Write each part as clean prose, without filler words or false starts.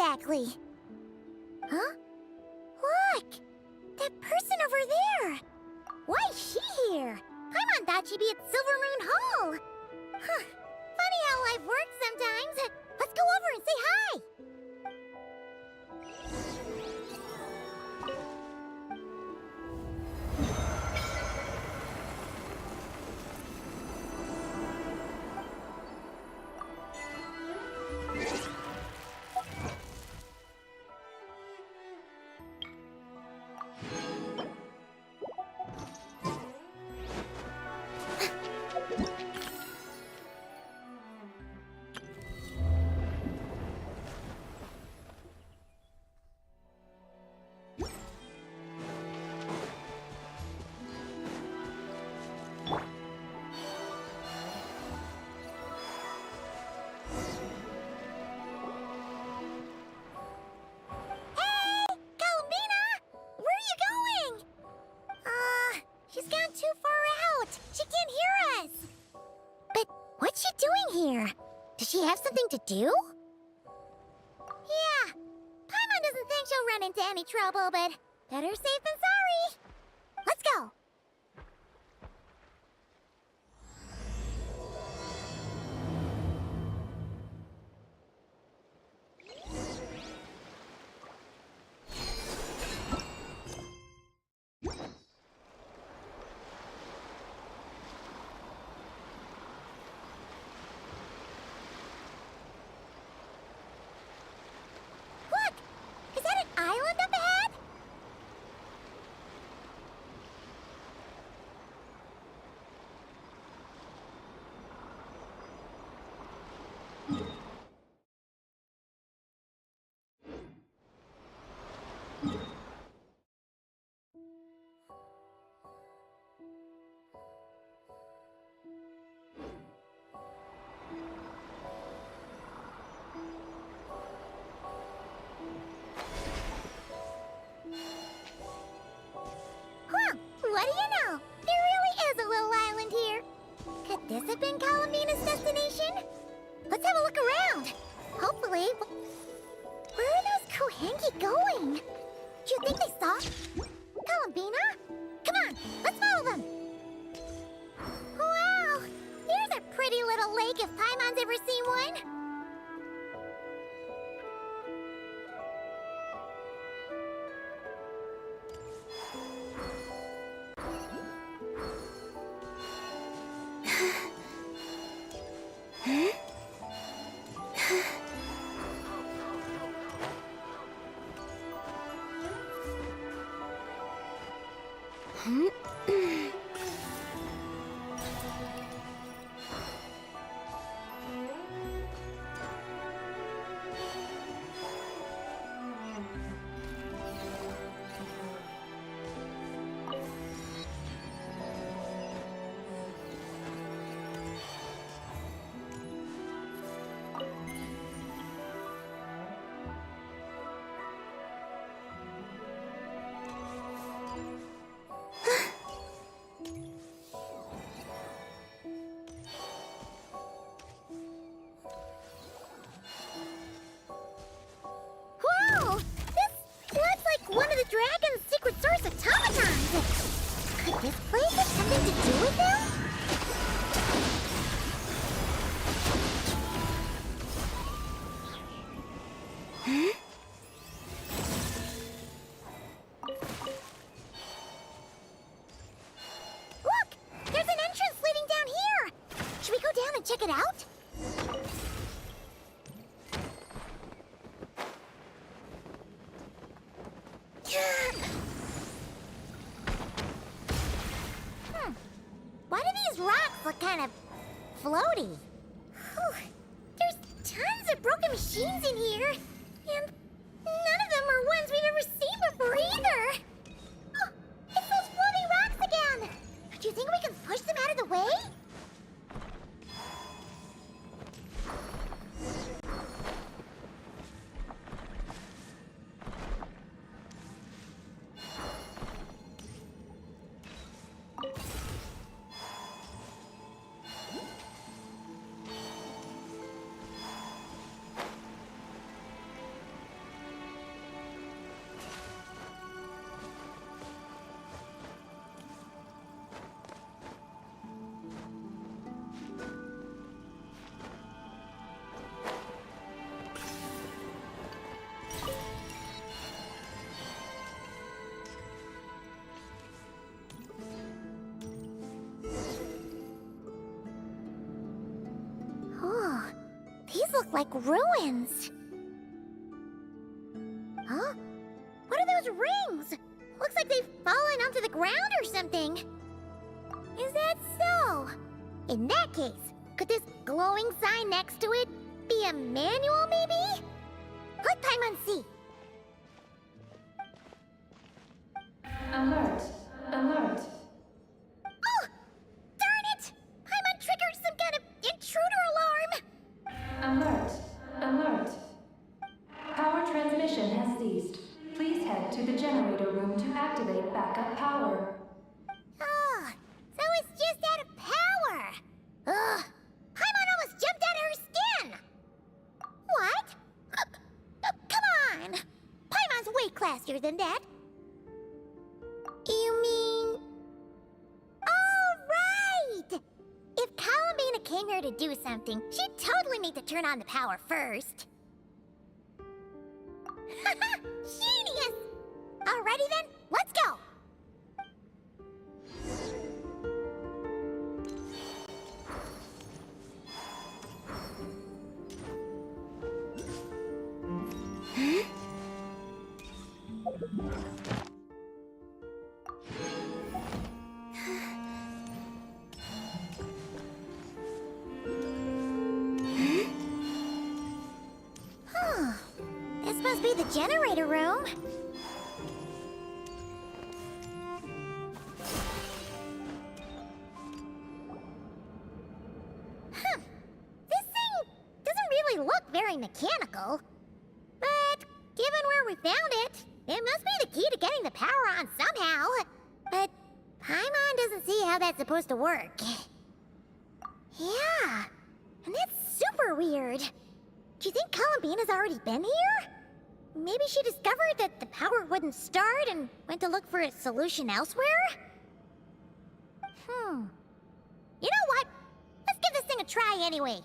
exactly? Huh? Look! That person over there! Why is she here? Paimon thought she'd be at Silver Moon Hall! Huh. Funny how life works sometimes. Let's go over and say hi! She's gone too far out. She can't hear us. But what's she doing here? Does she have something to do? Yeah. Paimon doesn't think she'll run into any trouble, but better safe than sorry. Let's go. Island up ahead? What do you know? There really is a little island here. Could this have been Columbina's destination? Let's have a look around. Hopefully... Where are those Kohenki going? Do you think they saw... Columbina? Come on, let's follow them. Wow, here's a pretty little lake if Paimon's ever seen one. One of the dragon's secret source automatons! Could this place have something to do with them? Huh? Look! There's an entrance leading down here! Should we go down and check it out? Why do these rocks look kind of floaty? Whew. There's tons of broken machines in here, and none of them are ones we've ever seen before either. Oh, it's those floating rocks again! Do you think we can push them out of the way? look like ruins. Huh? What are those rings? Looks like they've fallen onto the ground or something. Is that so? In that case, could this glowing sign next to it be a manual, maybe? Let Paimon see. Alert! Alert! Oh! Darn it! Paimon triggered some kind of intruder alarm! Alert! Alert! Power transmission has ceased. Please head to the generator room to activate backup power. Oh, so it's just out of power! Ugh! Paimon almost jumped out of her skin! What? Come on! Paimon's way classier than that. You mean... Oh, right! If Columbina came here to do something, she'd totally need to turn on the power first. Haha! Genius! Alrighty then, let's go! This must be the generator room. This thing doesn't really look very mechanical. But given where we found it, it must be the key to getting the power on somehow. But Paimon doesn't see how that's supposed to work. Yeah, and that's super weird. Do you think Columbina's already been here? Maybe she discovered that the power wouldn't start and went to look for a solution elsewhere? You know what? Let's give this thing a try anyway.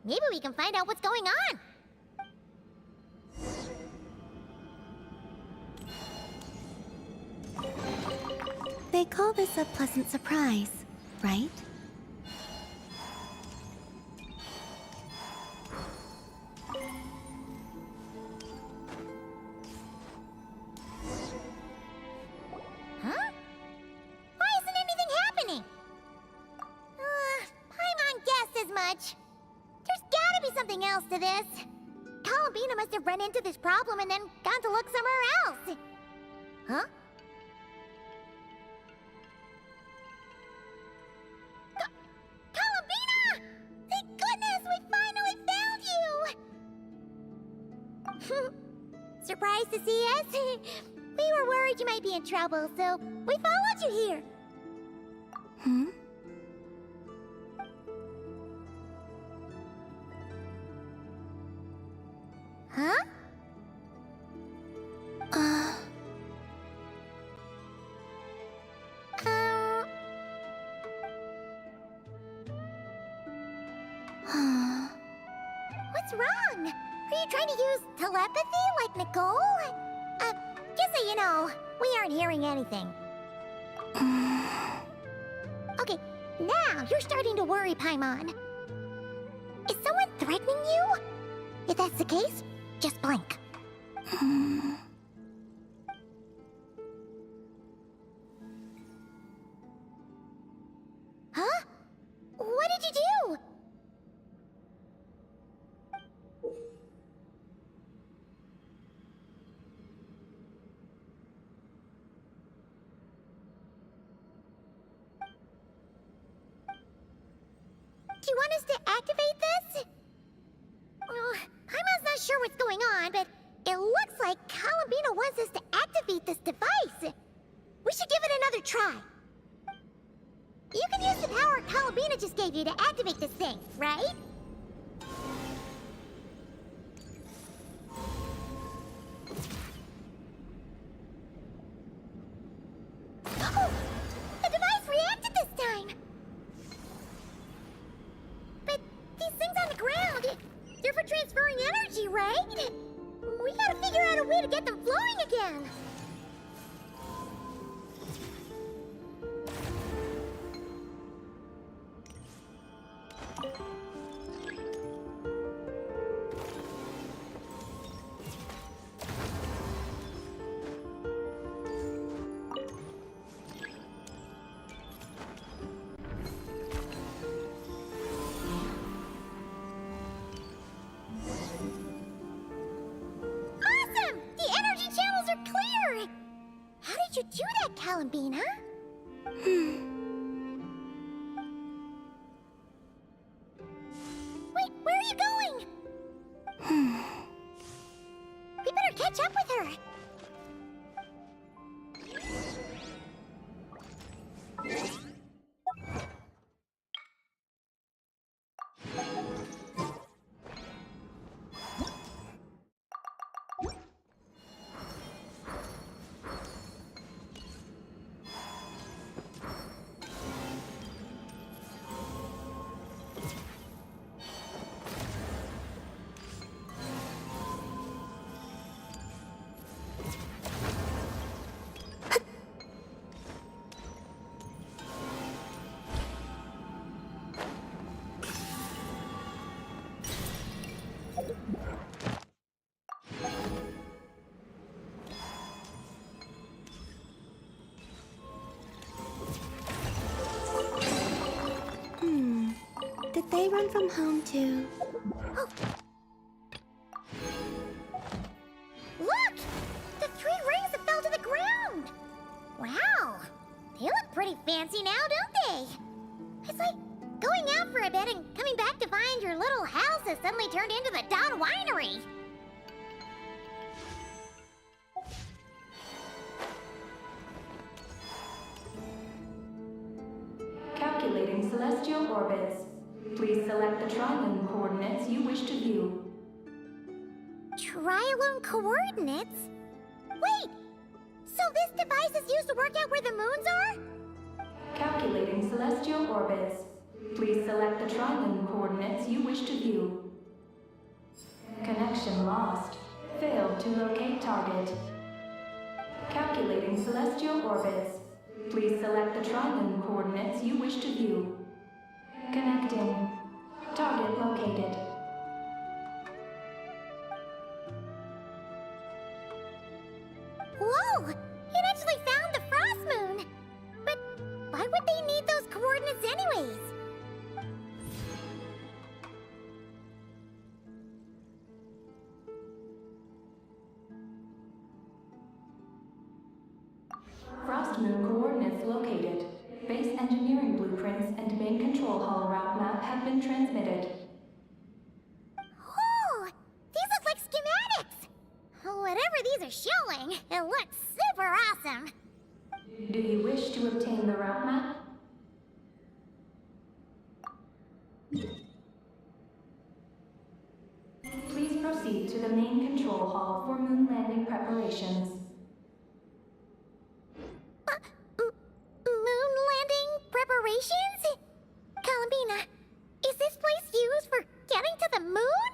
Maybe we can find out what's going on. They call this a pleasant surprise, right? Huh? Why isn't anything happening? Paimon guessed as much. There's gotta be something else to this. Columbina must have run into this problem and then gone to look somewhere else. Huh? Columbina! Thank goodness we finally found you! Surprised to see us? We were worried you might be in trouble, so we followed you here. Huh? What's wrong? Are you trying to use telepathy like Nicole? Just so you know, we aren't hearing anything. Okay, now you're starting to worry, Paimon. Is someone threatening you? If that's the case, just blink. Huh? What did you do? Do you want us to activate this? Paimon's not sure what's going on, but it looks like Columbina wants us to activate this device. We should give it another try. You can use the power Columbina just gave you to activate this thing, right? Oh, the device reacted this time. But these things on the ground, they're for transferring energy, right? We gotta figure out a way to get them flowing again. did you do that, Columbina? Wait, where are you going? We better catch up with her. Did they run from home too? Oh. Look! The 3 rings that fell to the ground! Wow! They look pretty fancy now, don't they? It's like going out for a bit and coming back to find your little house has suddenly turned into the Dawn Winery. Calculating celestial orbits. Please select the trilane coordinates you wish to view. Trilane coordinates? Wait! So this device is used to work out where the moons are? Calculating celestial orbits. Please select the trilane coordinates you wish to view. Connection lost. Failed to locate target. Calculating celestial orbits. Please select the trilane coordinates you wish to view. Connecting. Target located. Whoa! It actually found the frostmoon! But why would they need those coordinates anyways? Frostmoon coordinates located. Base engineering blueprints and main control hall route map have been transmitted. Oh! These look like schematics! Whatever these are showing, it looks super awesome! Do you wish to obtain the route map? Please proceed to the main control hall for moon landing preparations. Moon landing preparations? Columbina, is this place used for getting to the moon?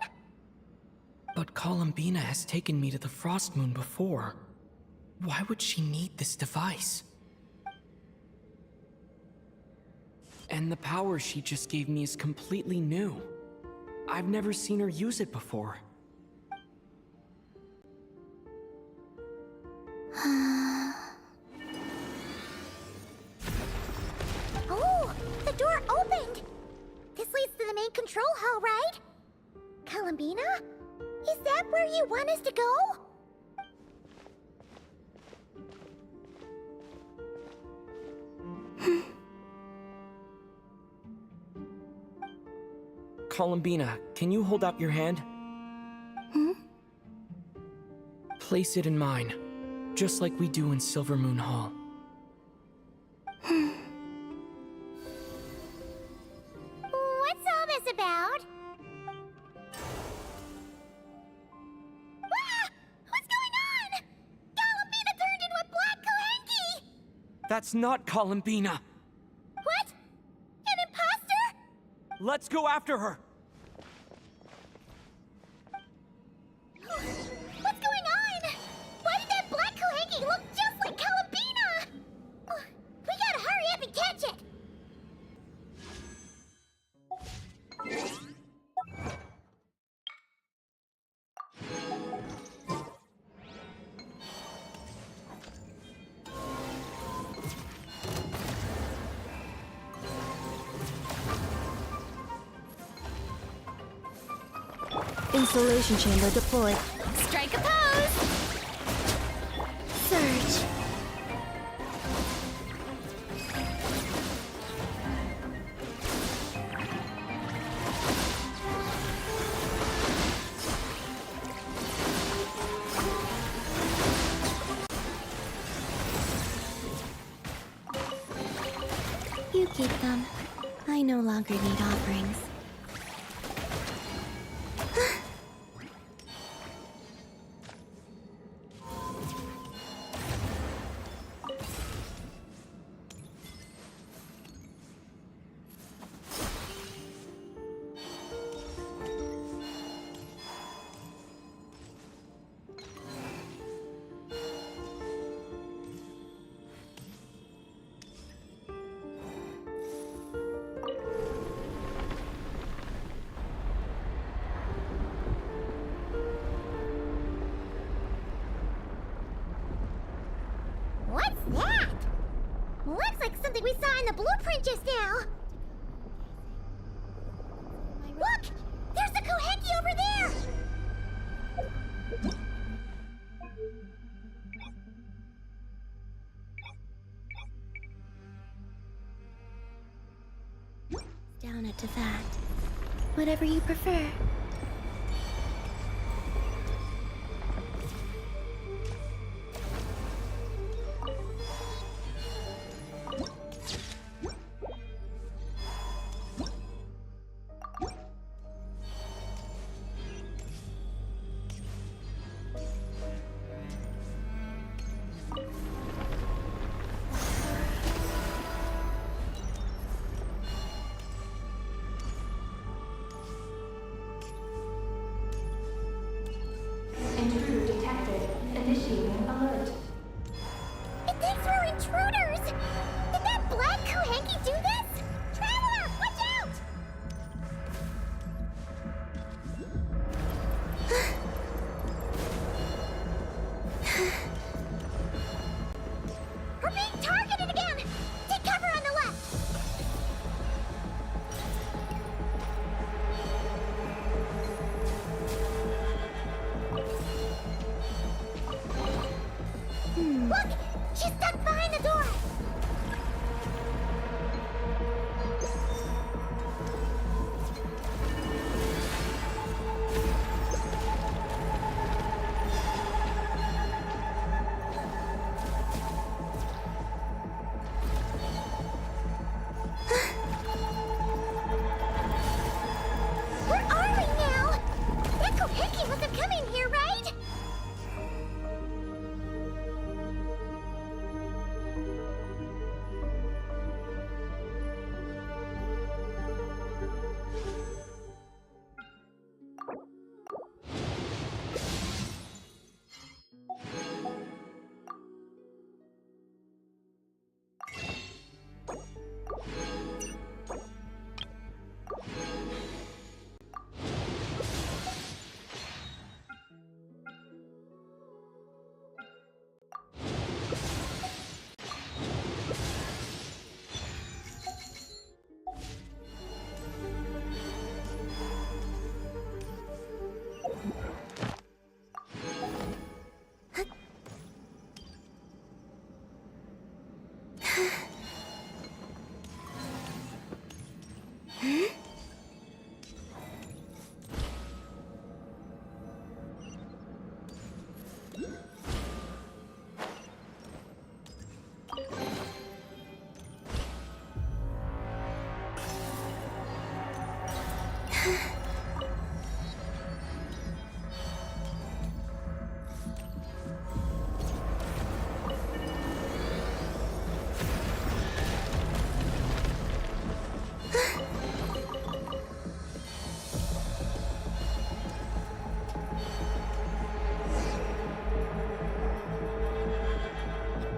But Columbina has taken me to the frostmoon before. Why would she need this device? And the power she just gave me is completely new. I've never seen her use it before. Oh, the door opened! This leads to the main control hall, right? Columbina? Is that where you want us to go? Columbina, can you hold out your hand? Place it in mine, just like we do in Silvermoon Hall. What's all this about? Ah! What's going on? Columbina turned into a black Kalanki! That's not Columbina! What? An imposter? Let's go after her! What's going on? Why did that black Kalanki look just like Columbina? We gotta hurry up and catch it! Installation chamber deployed. Strike a pose! Surge. Keep them. I no longer need offerings. What's that? Looks like something we saw in the blueprint just now. Look! There's the Koheki over there! Down it to that. Whatever you prefer. Intruder detected. Initiating alert. It thinks we're intruders! Did that black Koheki do this? Traveler, watch out! We're being targeted again! Take cover on the left! Look! She's stuck behind the door! Where are we now? That Koheki must have come in here, right?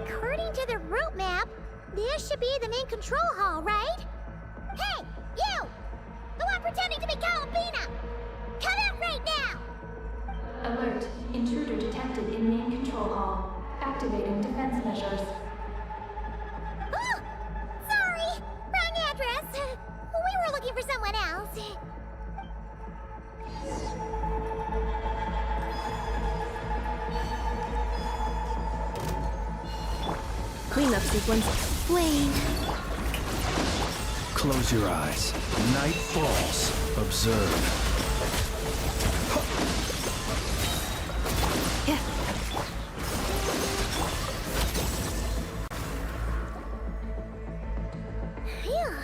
According to the route map, this should be the main control hall, right? Hey, you! The one pretending to be Columbina! Come out right now! Alert. Intruder detected in main control hall. Activating defense measures. Oh! Sorry! Wrong address! We were looking for someone else. Cleanup sequence. Wayne. Close your eyes. Night falls. Observe. Yeah. Phew.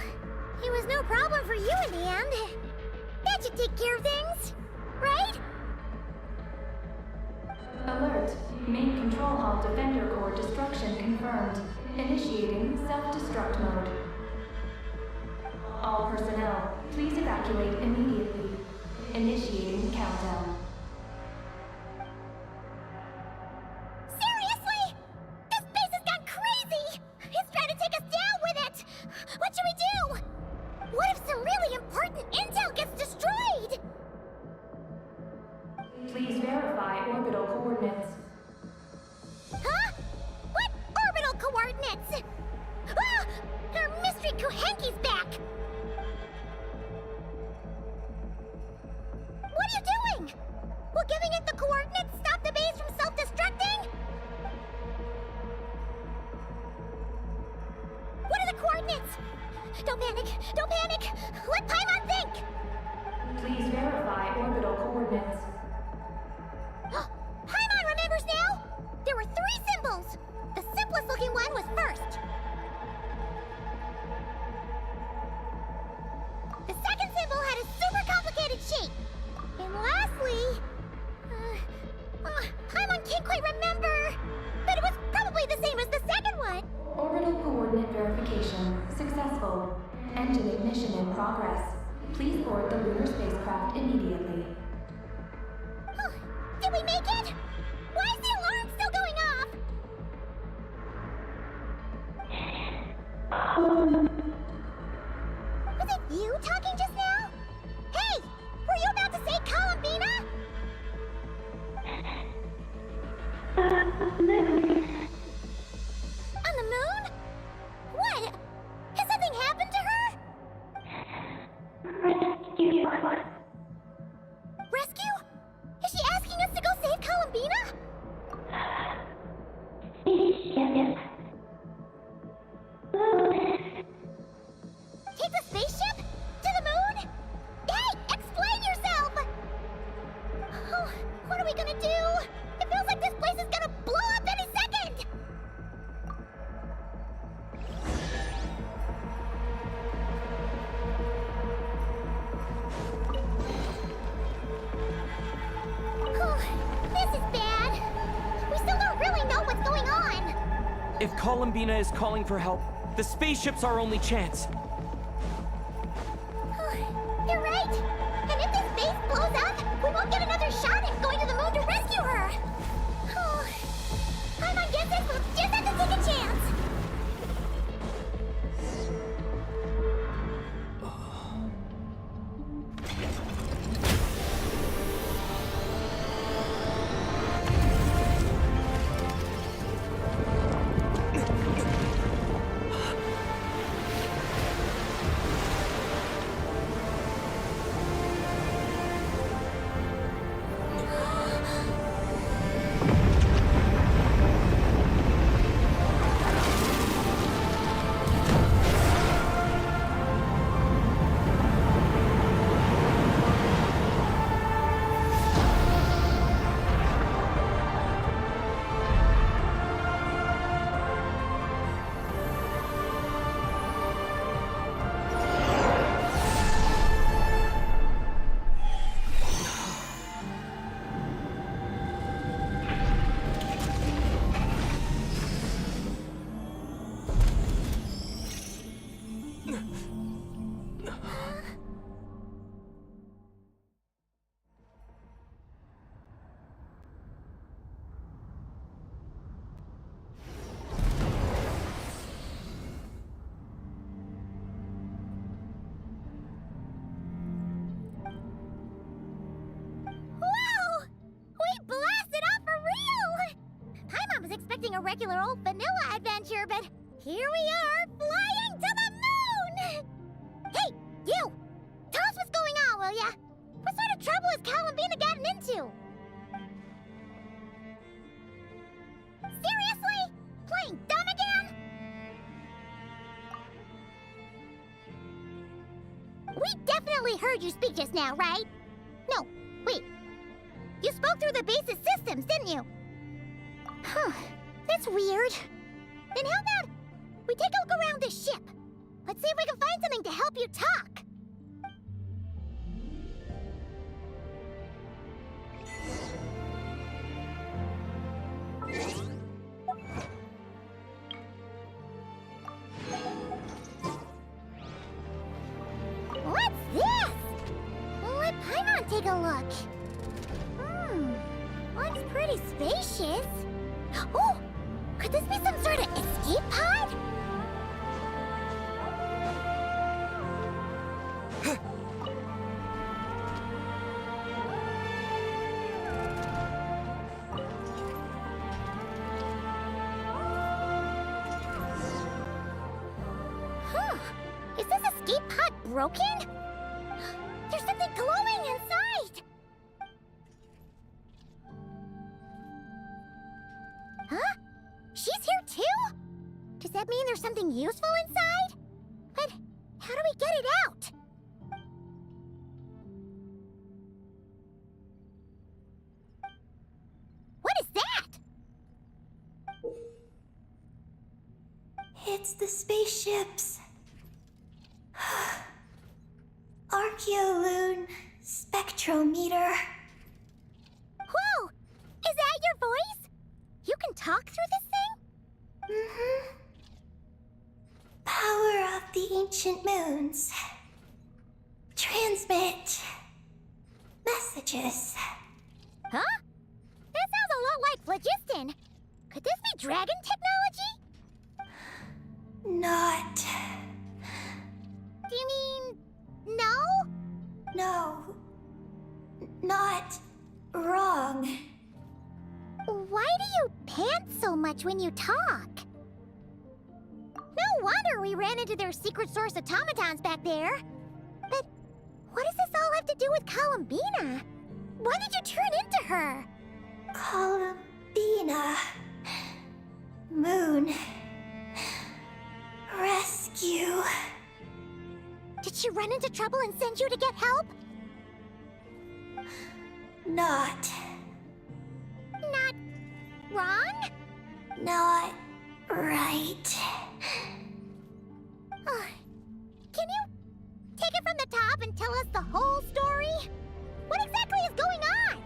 Small Defender Core destruction confirmed. Initiating self-destruct mode. All personnel, please evacuate immediately. Initiating countdown. Seriously? This base has gone crazy! It's trying to take us down with it! What should we do? What if some really important intel gets destroyed? Please verify orbital coordinates. Huh? What orbital coordinates? Ah! Our mystery Kuhenki's back! What are you doing? Will giving it the coordinates stop the base from self-destructing? What are the coordinates? Don't panic! Don't panic! Let Paimon think! Please verify orbital coordinates. Paimon remembers now! There were 3 symbols! The simplest looking one was first. The second symbol had a super complicated shape. And lastly... Paimon can't quite remember! But it was probably the same as the second one! Orbital coordinate verification successful. Engine ignition in progress. Please board the lunar spacecraft immediately. Did we make it? Why is the alarm still going off? Was it you talking just now? Hey! Were you about to say columbina? On the moon? What? Has something happened to her? Rescue? Is she asking us to go save Columbina? Take the spaceship? To the moon? Hey, explain yourself! Oh, what are we gonna do? It feels like this place is gonna blow up any second! This is bad. We still don't really know what's going on. If Columbina is calling for help, the spaceship's our only chance. You're right. And if this base blows up, we won't get another shot at going to the moon to rescue her. Paimon gets it, we'll just have to take a chance. A regular old vanilla adventure, but here we are, flying to the moon! Hey, you! Tell us what's going on, will ya? What sort of trouble has Columbina gotten into? Seriously? Playing dumb again? We definitely heard you speak just now, right? No, wait. You spoke through the base's systems, didn't you? Huh. That's weird. Then how about we take a look around this ship? Let's see if we can find something to help you talk. a look. Looks pretty spacious. Oh, could this be some sort of escape pod? Is this escape pod broken? There's something glowing inside! Huh? She's here too? Does that mean there's something useful inside? But how do we get it out? What is that? It's the spaceship's Archeoloon spectrometer. Whoa! Is that your voice? You can talk through this thing? Mm-hmm. Power of the ancient moons. Transmit messages. Huh? That sounds a lot like phlogiston. Could this be dragon technology? Not. Do you mean no? No. Not wrong. Why do you pant so much when you talk? No wonder we ran into their secret source automatons back there. But what does this all have to do with Columbina? Why did you turn into her? Columbina. Moon. Rescue. Did she run into trouble and send you to get help? Not. Not wrong? Not right. Can you take it from the top and tell us the whole story? What exactly is going on?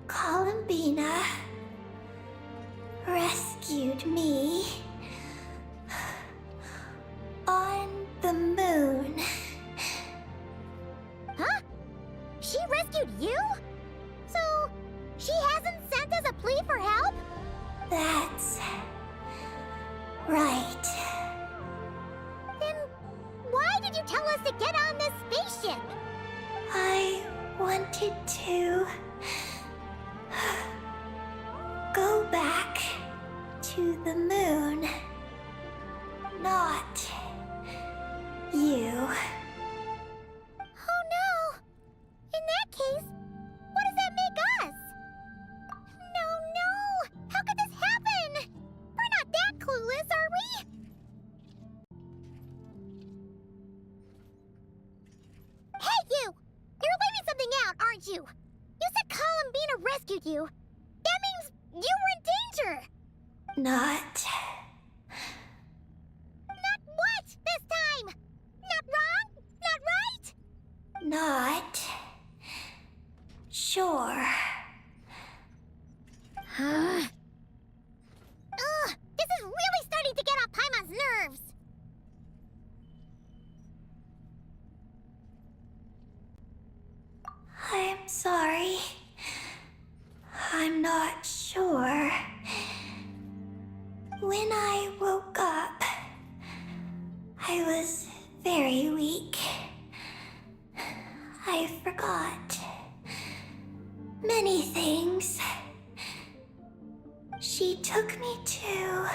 Columbina rescued me on the moon. Huh? She rescued you? So, she hasn't sent us a plea for help? That's right. Then why did you tell us to get on this spaceship? I wanted to go back to the moon. Not you. Oh no! In that case, what does that make us? No! How could this happen? We're not that clueless, are we? Hey, you! You're leaving something out, aren't you? You said Columbina rescued you. That means you were in danger! Not. Not what this time? Not wrong? Not right? Not. Sure. Ugh, this is really starting to get on Paimon's nerves. I'm sorry. I'm not sure. When I woke up, I was very weak. I forgot many things. She took me to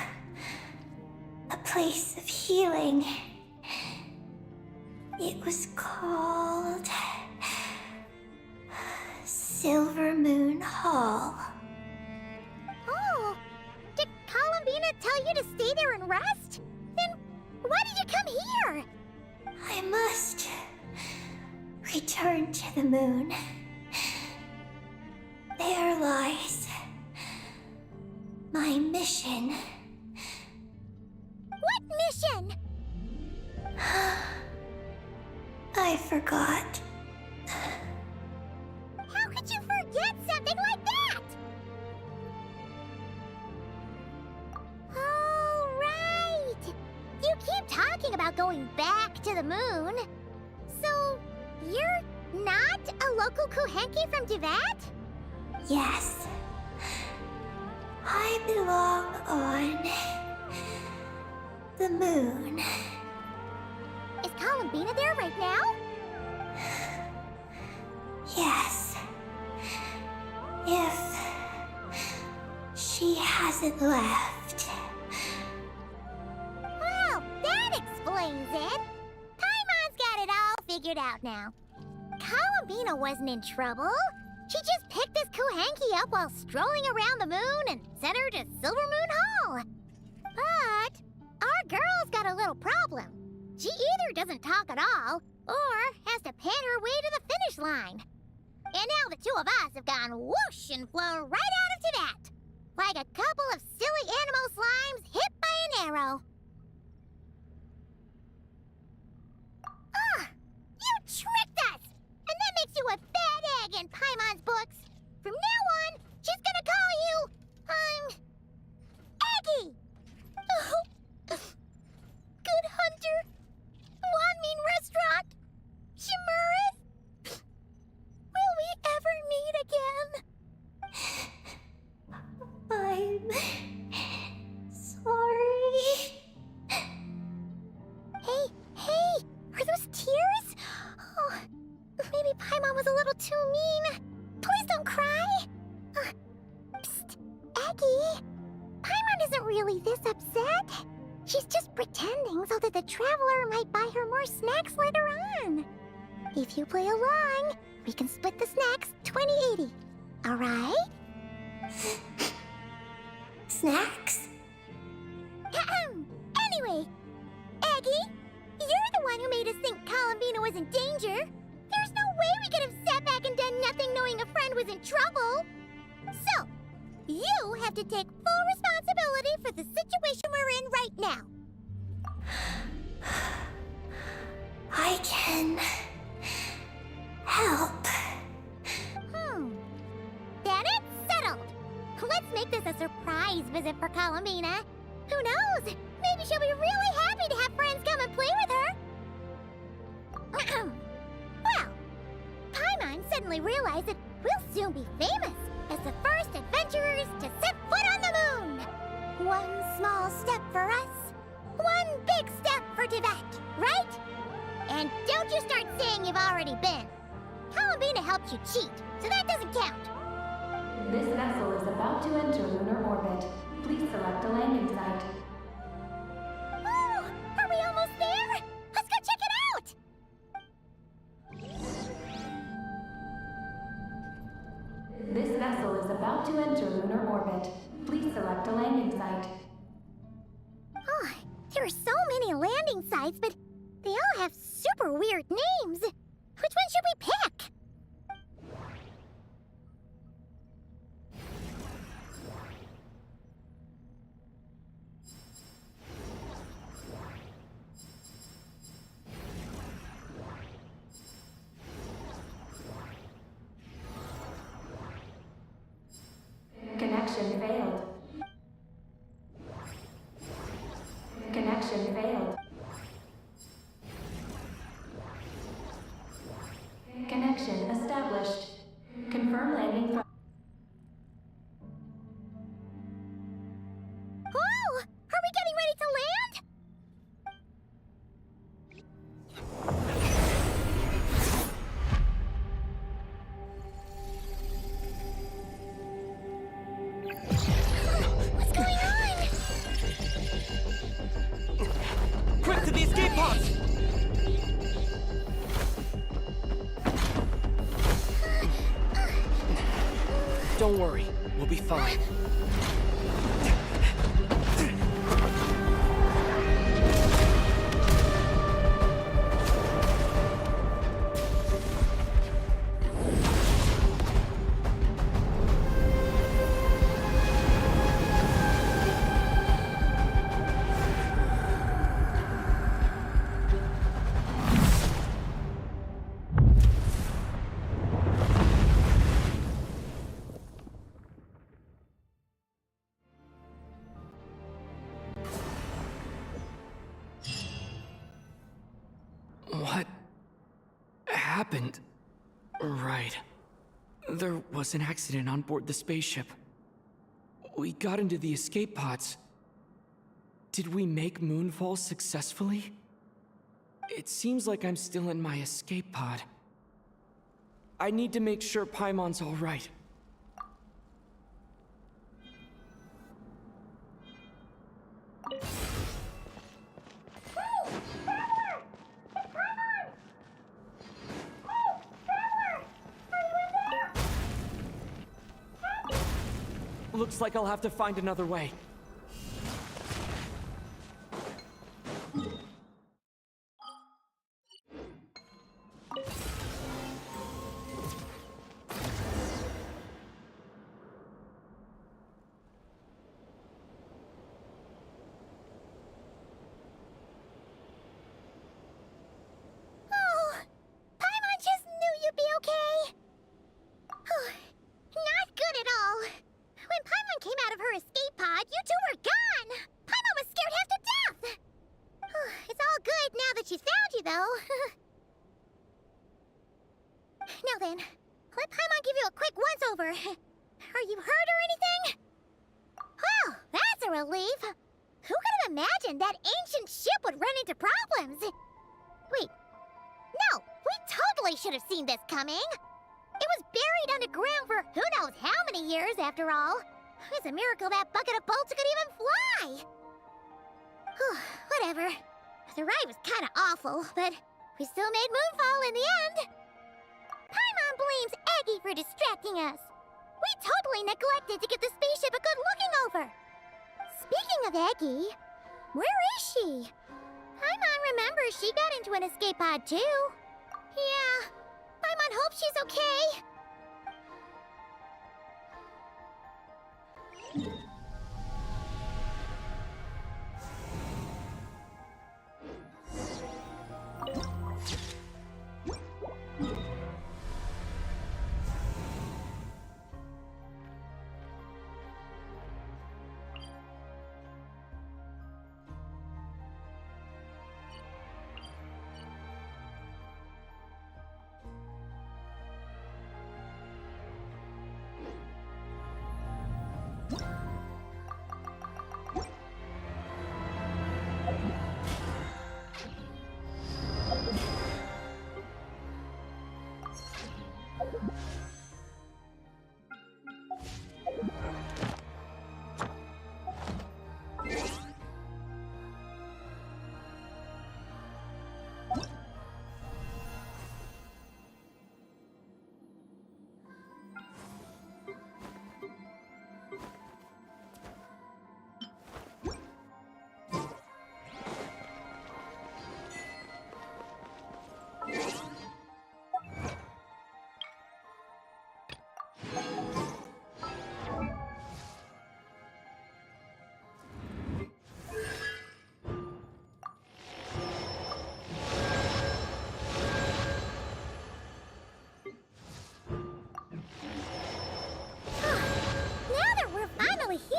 a place of healing. It was called Silver Moon Hall. Oh, did Columbina tell you to stay there and rest? Then why did you come here? I must return to the moon. There lies my mission. What mission? I forgot. How could you forget something like that? Oh, right. You keep talking about going back to the moon. So, you're the local Kuhenki from Tivat? Yes. I belong on the moon. Is Columbina there right now? Yes. If she hasn't left. Well, that explains it. Paimon's got it all figured out now. Columbina wasn't in trouble. She just picked this Kuhenki up while strolling around the moon and sent her to Silver Moon Hall. But our girl's got a little problem. She either doesn't talk at all, or has to pan her way to the finish line. And now the two of us have gone whoosh and flown right out of Tivat, like a couple of silly animal slimes hit by an arrow. Ah! You tricked us! And that makes you a bad egg in Paimon's books. From now on, she's gonna call you, Aggie! Oh, good hunter. Wanmin restaurant. Shimurith. Will we ever meet again? I'm sorry. Hey, are those tears? Oh, maybe Paimon was a little too mean. Please don't cry. Psst, Aggie. Paimon isn't really this upset. She's just pretending so that the traveler might buy her more snacks later on. If you play along, we can split the snacks 20-80. All right? Snacks? Anyway, Aggie, you're the one who made us think Columbina was in danger. There's no way we could have sat back and done nothing knowing a friend was in trouble. So, you have to take full responsibility for the situation we're in right now. I can help. Then it's settled. Let's make this a surprise visit for Columbina. Who knows? Maybe she'll be really happy to have friends come and play with her. Well, Paimon suddenly realized that we'll soon be famous as the first adventurers to set foot on the moon. One small step for us, one big step for Tivat, right? And don't you start saying you've already been. Columbina helped you cheat, so that doesn't count. This vessel is about to enter lunar orbit. Please select a landing site. Oh, are we almost there? Let's go check it out! This vessel is about to enter lunar orbit. Please select a landing site. Oh, there are so many landing sites, but they all have super weird names. Which one should we pick? Connection failed. Connection failed. Connection established. Confirm landing from... Oh, are we getting ready to land? What's going on? Quick to the escape pods! Don't worry, we'll be fine. What happened Right. There was an accident on board the spaceship. We got into the escape pods. Did we make moonfall successfully? It seems like I'm still in my escape pod. I need to make sure Paimon's all right. Looks like I'll have to find another way. Now then, let Paimon give you a quick once-over. Are you hurt or anything? Well, that's a relief. Who could have imagined that ancient ship would run into problems? Wait, no, we totally should have seen this coming. It was buried underground for who knows how many years, after all. It's a miracle that bucket of bolts could even fly. Whatever. The ride was kind of awful, but we still made Moonfall in the end. Paimon blames Aggie for distracting us. We totally neglected to give the spaceship a good looking over. Speaking of Aggie, where is she? Paimon remembers she got into an escape pod too. Yeah, Paimon hopes she's okay.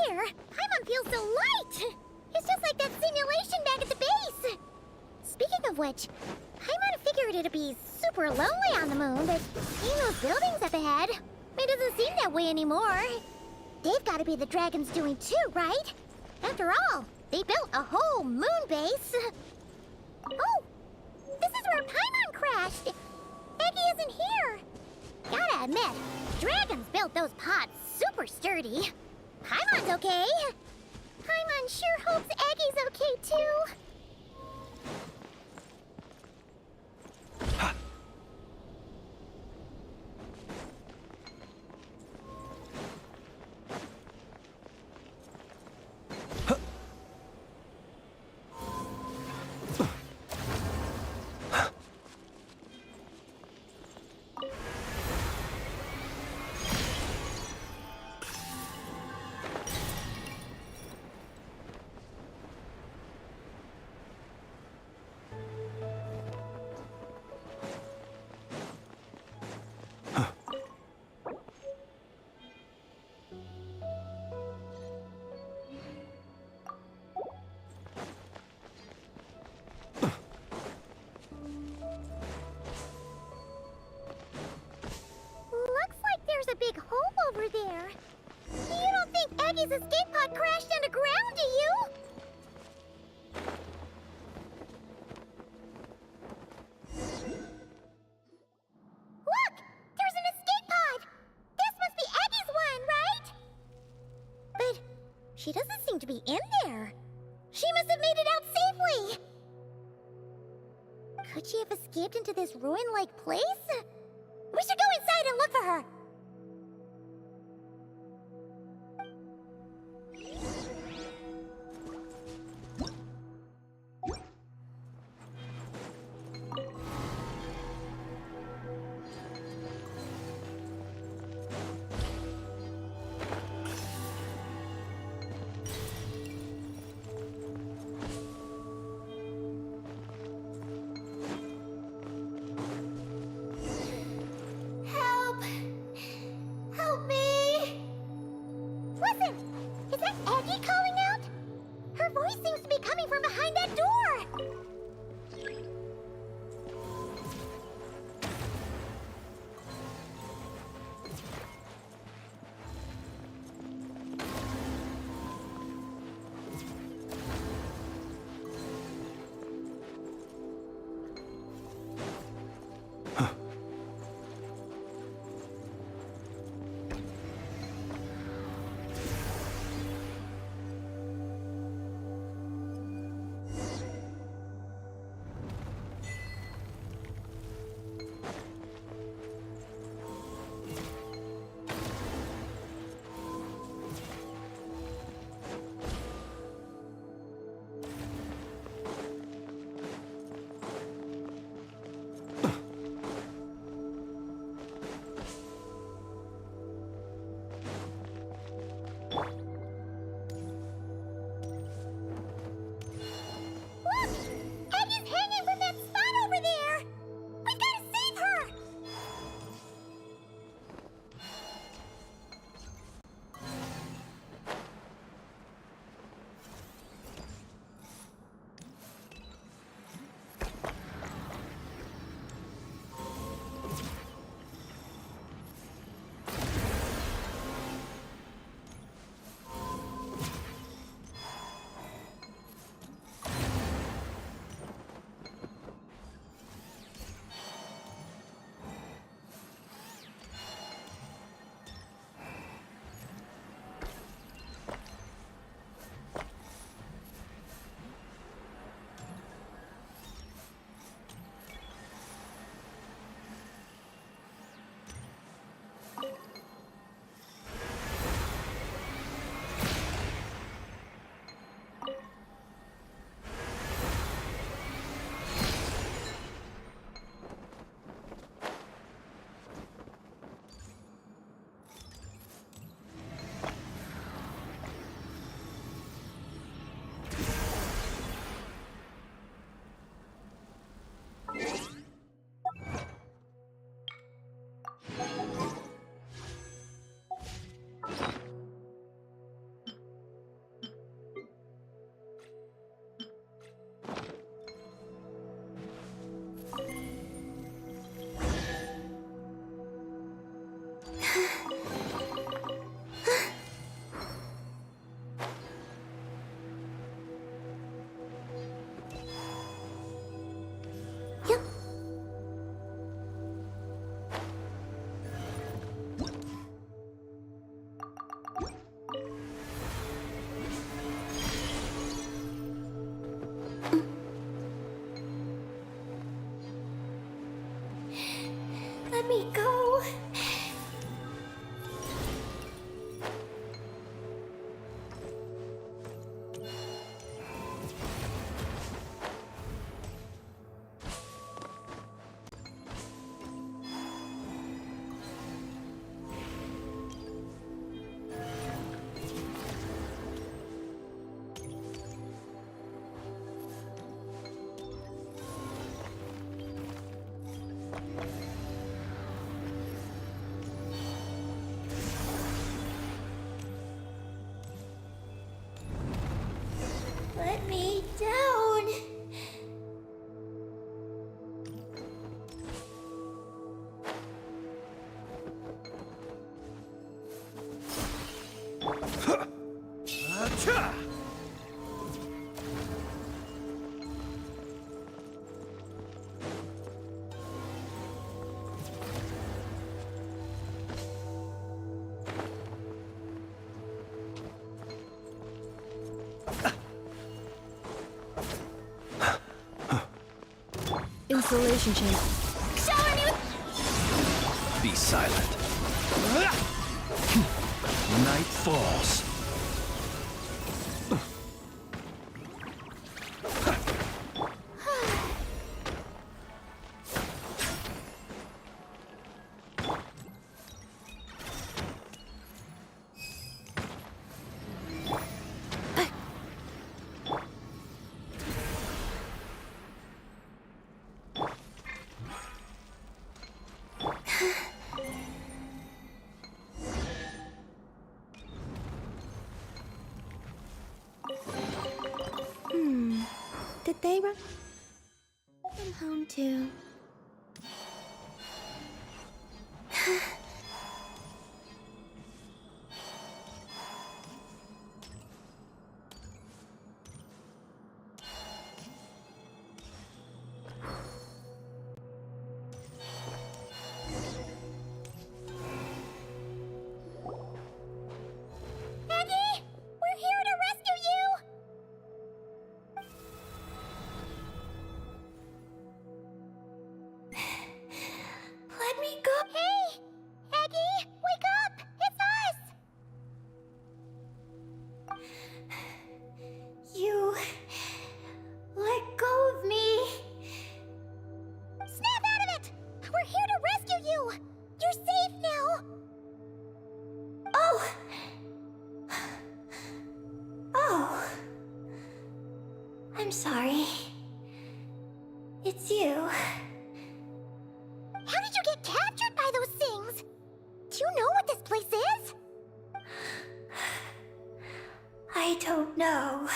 Here, Paimon feels so light! It's just like that simulation back at the base! Speaking of which, Paimon figured it'd be super lonely on the moon, but seeing those buildings up ahead, it doesn't seem that way anymore. They've gotta be the dragon's doing too, right? After all, they built a whole moon base. Oh, this is where Paimon crashed! Aggie isn't here! Gotta admit, dragons built those pods super sturdy. Paimon's okay. Paimon sure hopes Aggie's okay too. Eddie's escape pod crashed underground, do you? Look! There's an escape pod! This must be Eddie's one, right? But she doesn't seem to be in there. She must have made it out safely! Could she have escaped into this ruin-like place? We should go inside and look for her! Help! Help me! Listen! Is that Eddie calling out? Her voice seems to be coming from behind that door! Look! Eddie's hanging from that spot over there! We gotta save her! Let me go. Let me down. Installation chamber. Shower me with... Be silent. Night falls. Did they run? I'm home too. Aggie! We're here to rescue you! Let me go. Hey! Aggie! Wake up! It's us! You let go of me. Snap out of it! We're here to rescue you! You're safe now! Oh. Oh. I'm sorry. It's you. How did you get captured by those things? Do you know what this place is? I don't know.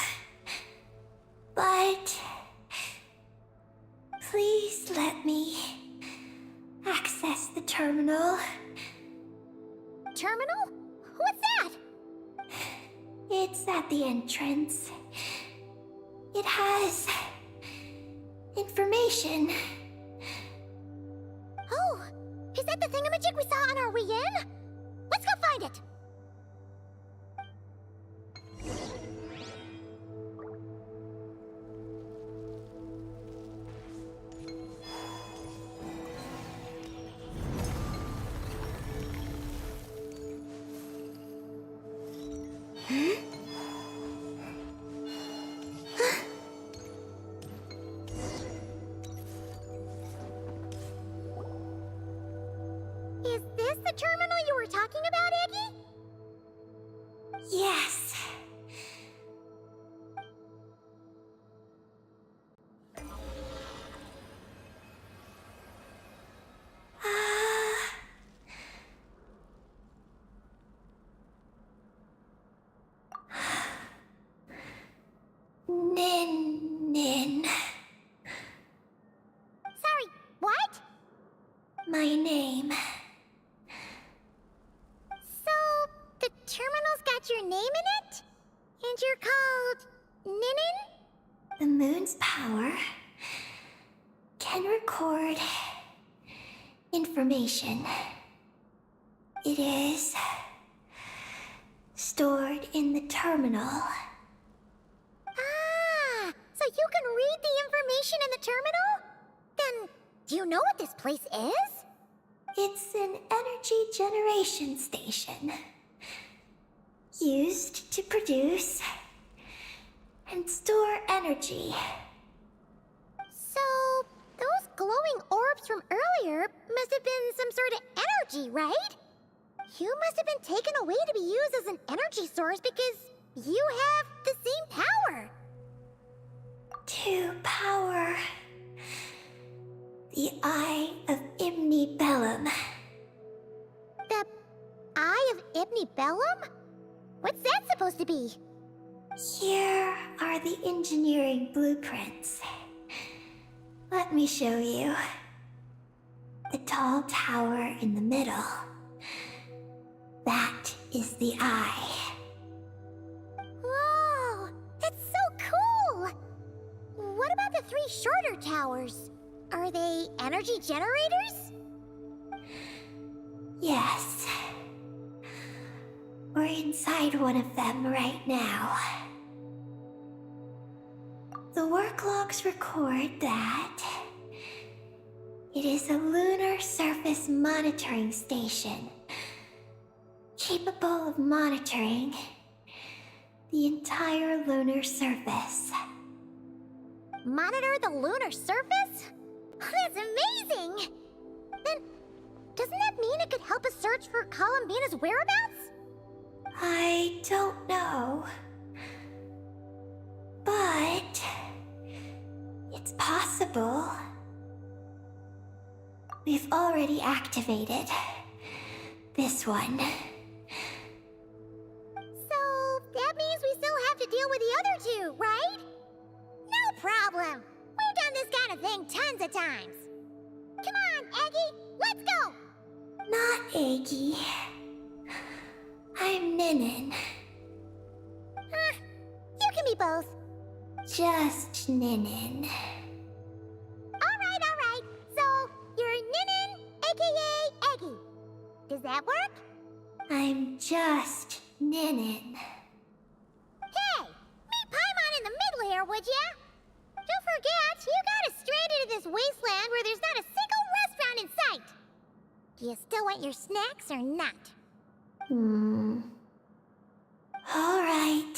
But please let me access the terminal. Terminal? What's that? It's at the entrance. It has information. Oh, is that the thingamajig we saw on our way in? Let's go find it! Is this the terminal you were talking about, Aggie? Yes. Ninnin. Sorry, what? My name. So, the terminal's got your name in it? And you're called... Ninnin? The moon's power can record information. It is stored in the terminal. Ah, so you can read the information in the terminal? Then, do you know what this place is? It's an energy generation station used to produce and store energy. So, those glowing orbs from earlier must have been some sort of energy, right? You must have been taken away to be used as an energy source because you have the same power. To power the Eye of Bellum. The Eye of Bellum? What's that supposed to be? Here are the engineering blueprints. Let me show you. The tall tower in the middle. That is the eye. Whoa, that's so cool! What about the three shorter towers? Are they energy generators? Yes. We're inside one of them right now. The work logs record that It is a lunar surface monitoring station, capable of monitoring the entire lunar surface. Monitor the lunar surface? That's amazing! Then, doesn't that mean it could help us search for Columbina's whereabouts? I don't know. But it's possible. We've already activated this one. So, that means we still have to deal with the other two, right? No problem. We've done this kind of thing tons of times. Come on, Aggie, let's go! Not Aggie. I'm Ninnin. You can be both. Just Ninnin. Alright. So, you're Ninnin, aka Aggie. Does that work? I'm just Ninnin. Hey, meet Paimon in the middle here, would ya? Don't forget, you got us stranded in this wasteland where there's not a single restaurant in sight. Do you still want your snacks or not? All right.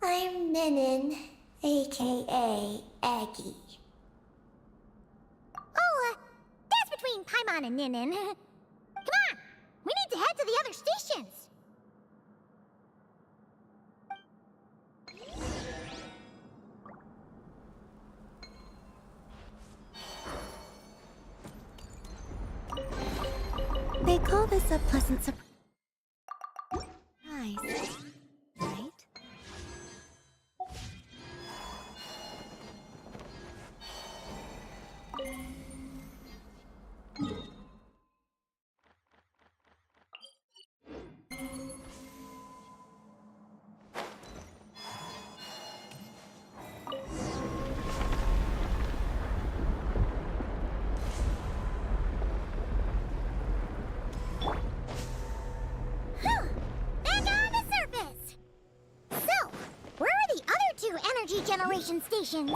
I'm Ninnin, aka Aggie. Oh, that's between Paimon and Ninnin. Come on, we need to head to the other stations. They call this a pleasant surprise. Right? Back on the surface! So, where are the other two energy generation stations?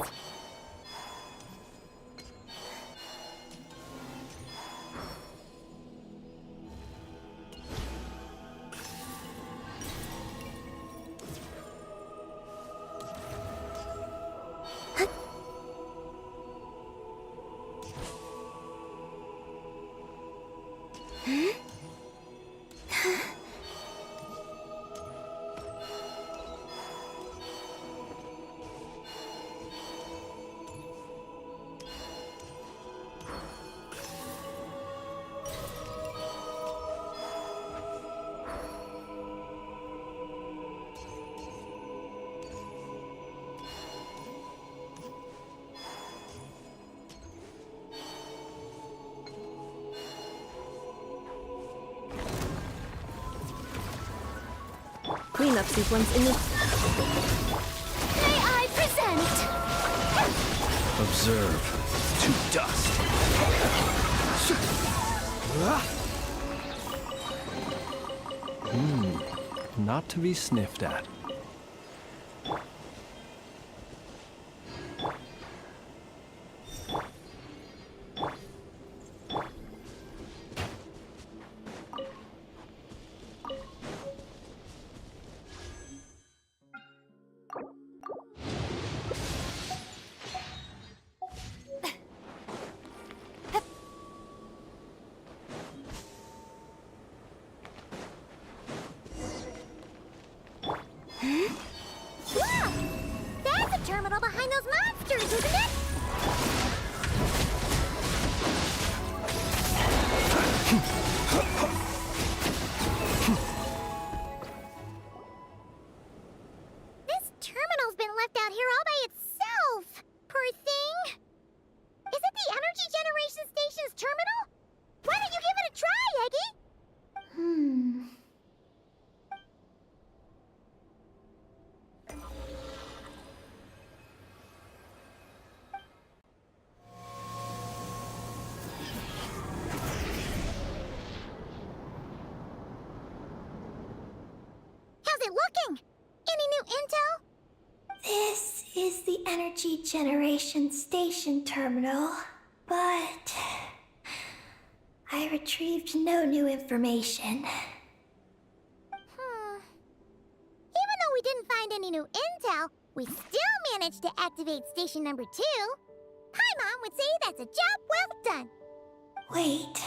Cleanup sequence in the... May I present? Observe. To dust. Not to be sniffed at. Look! That's a terminal behind those monsters, isn't it? This terminal's been left out here all by itself. Poor thing. Is it the energy generation station's terminal? Why don't you give it a try, Eggie? How's it looking? Any new intel? This is the energy generation station terminal. but I retrieved no new information. Even though we didn't find any new intel, we still managed to activate station number 2. Paimon would say that's a job well done. Wait.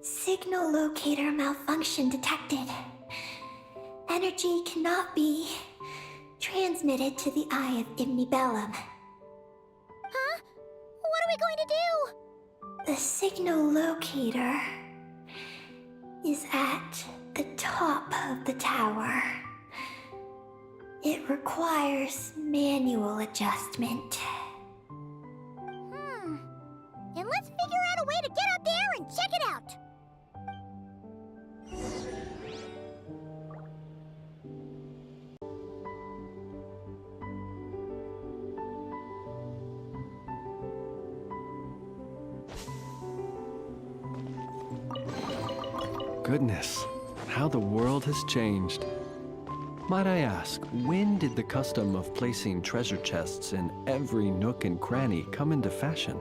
Signal locator malfunction detected. Energy cannot be transmitted to the Eye of Imnibellum. Huh? What are we going to do? The signal locator is at the top of the tower. It requires manual adjustment. Then let's figure out a way to get up there and check it out. Goodness, how the world has changed. Might I ask, when did the custom of placing treasure chests in every nook and cranny come into fashion?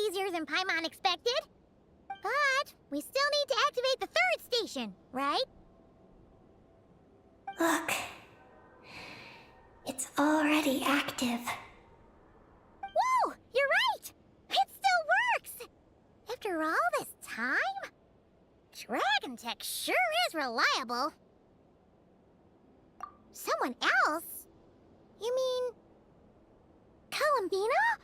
Easier than Paimon expected. But we still need to activate the 3rd station, right? Look. It's already active. Whoa! You're right! It still works! After all this time? Dragon tech sure is reliable. Someone else? You mean... Columbina?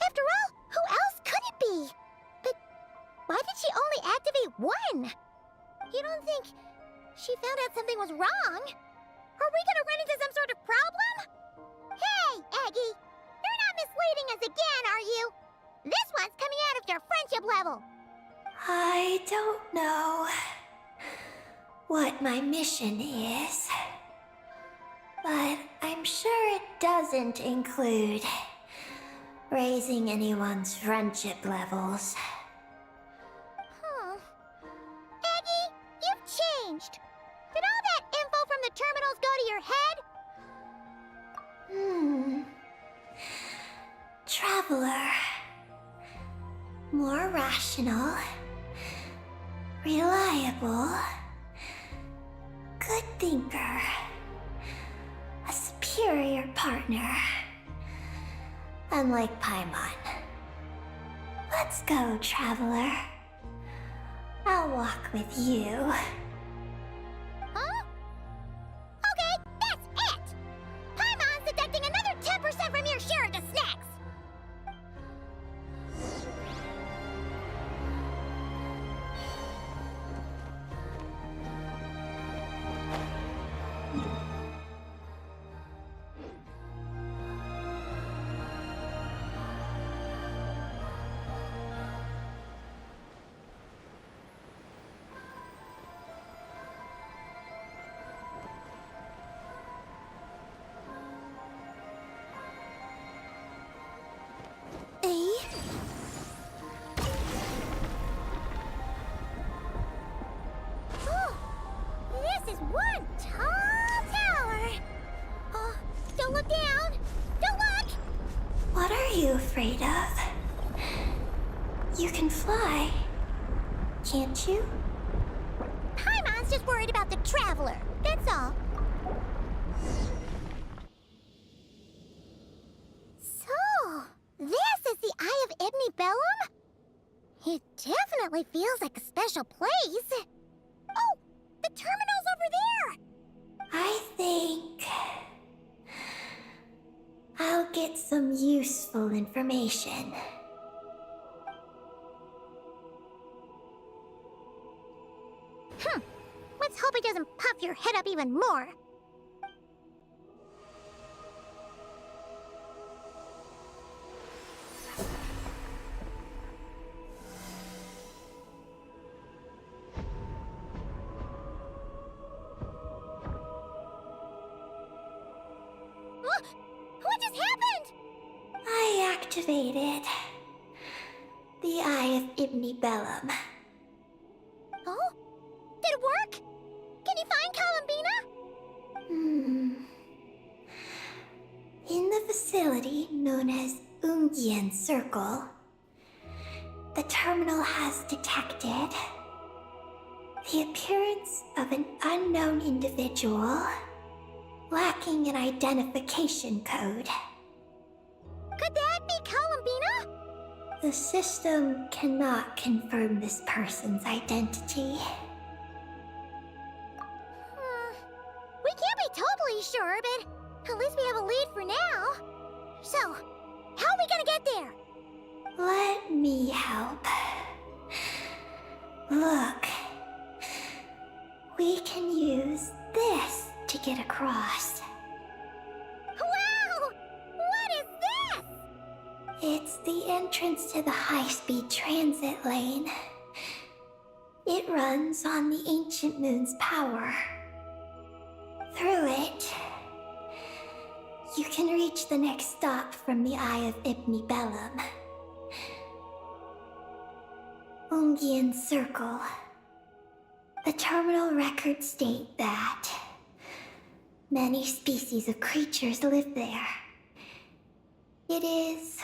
After all, who else could it be? But why did she only activate one? You don't think she found out something was wrong? Are we gonna run into some sort of problem? Hey, Aggie! You're not misleading us again, are you? This one's coming out of your friendship level. I don't know what my mission is, but I'm sure it doesn't include raising anyone's friendship levels. Aggie, you've changed. Did all that info from the terminals go to your head? Traveler. More rational. Reliable. Good thinker. A superior partner. Unlike Paimon. Let's go, Traveler. I'll walk with you. Huh? Okay, that's it! Paimon's deducting another 10% from your share of the snacks! afraid of. You can fly, can't you? Paimon's just worried about the traveler, that's all. So, this is the Eye of Ibni Bellum? It definitely feels like a special place. Oh, the terminal's over there! I think I'll get some useful information. Let's hope it doesn't puff your head up even more. What just happened? I activated the Eye of Ibni Bellum. Oh? Did it work? Can you find Columbina? In the facility known as Ungian Circle, the terminal has detected the appearance of an unknown individual lacking an identification code. Could that be Columbina? The system cannot confirm this person's identity. We can't be totally sure, but at least we have a lead for now. So, how are we gonna get there? Let me help. Look. We can use this to get across. Wow! What is this? It's the entrance to the high-speed transit lane. It runs on the ancient moon's power. Through it, you can reach the next stop from the Eye of Ibni Bellum. Ungian Circle. The terminal records state that many species of creatures live there. It is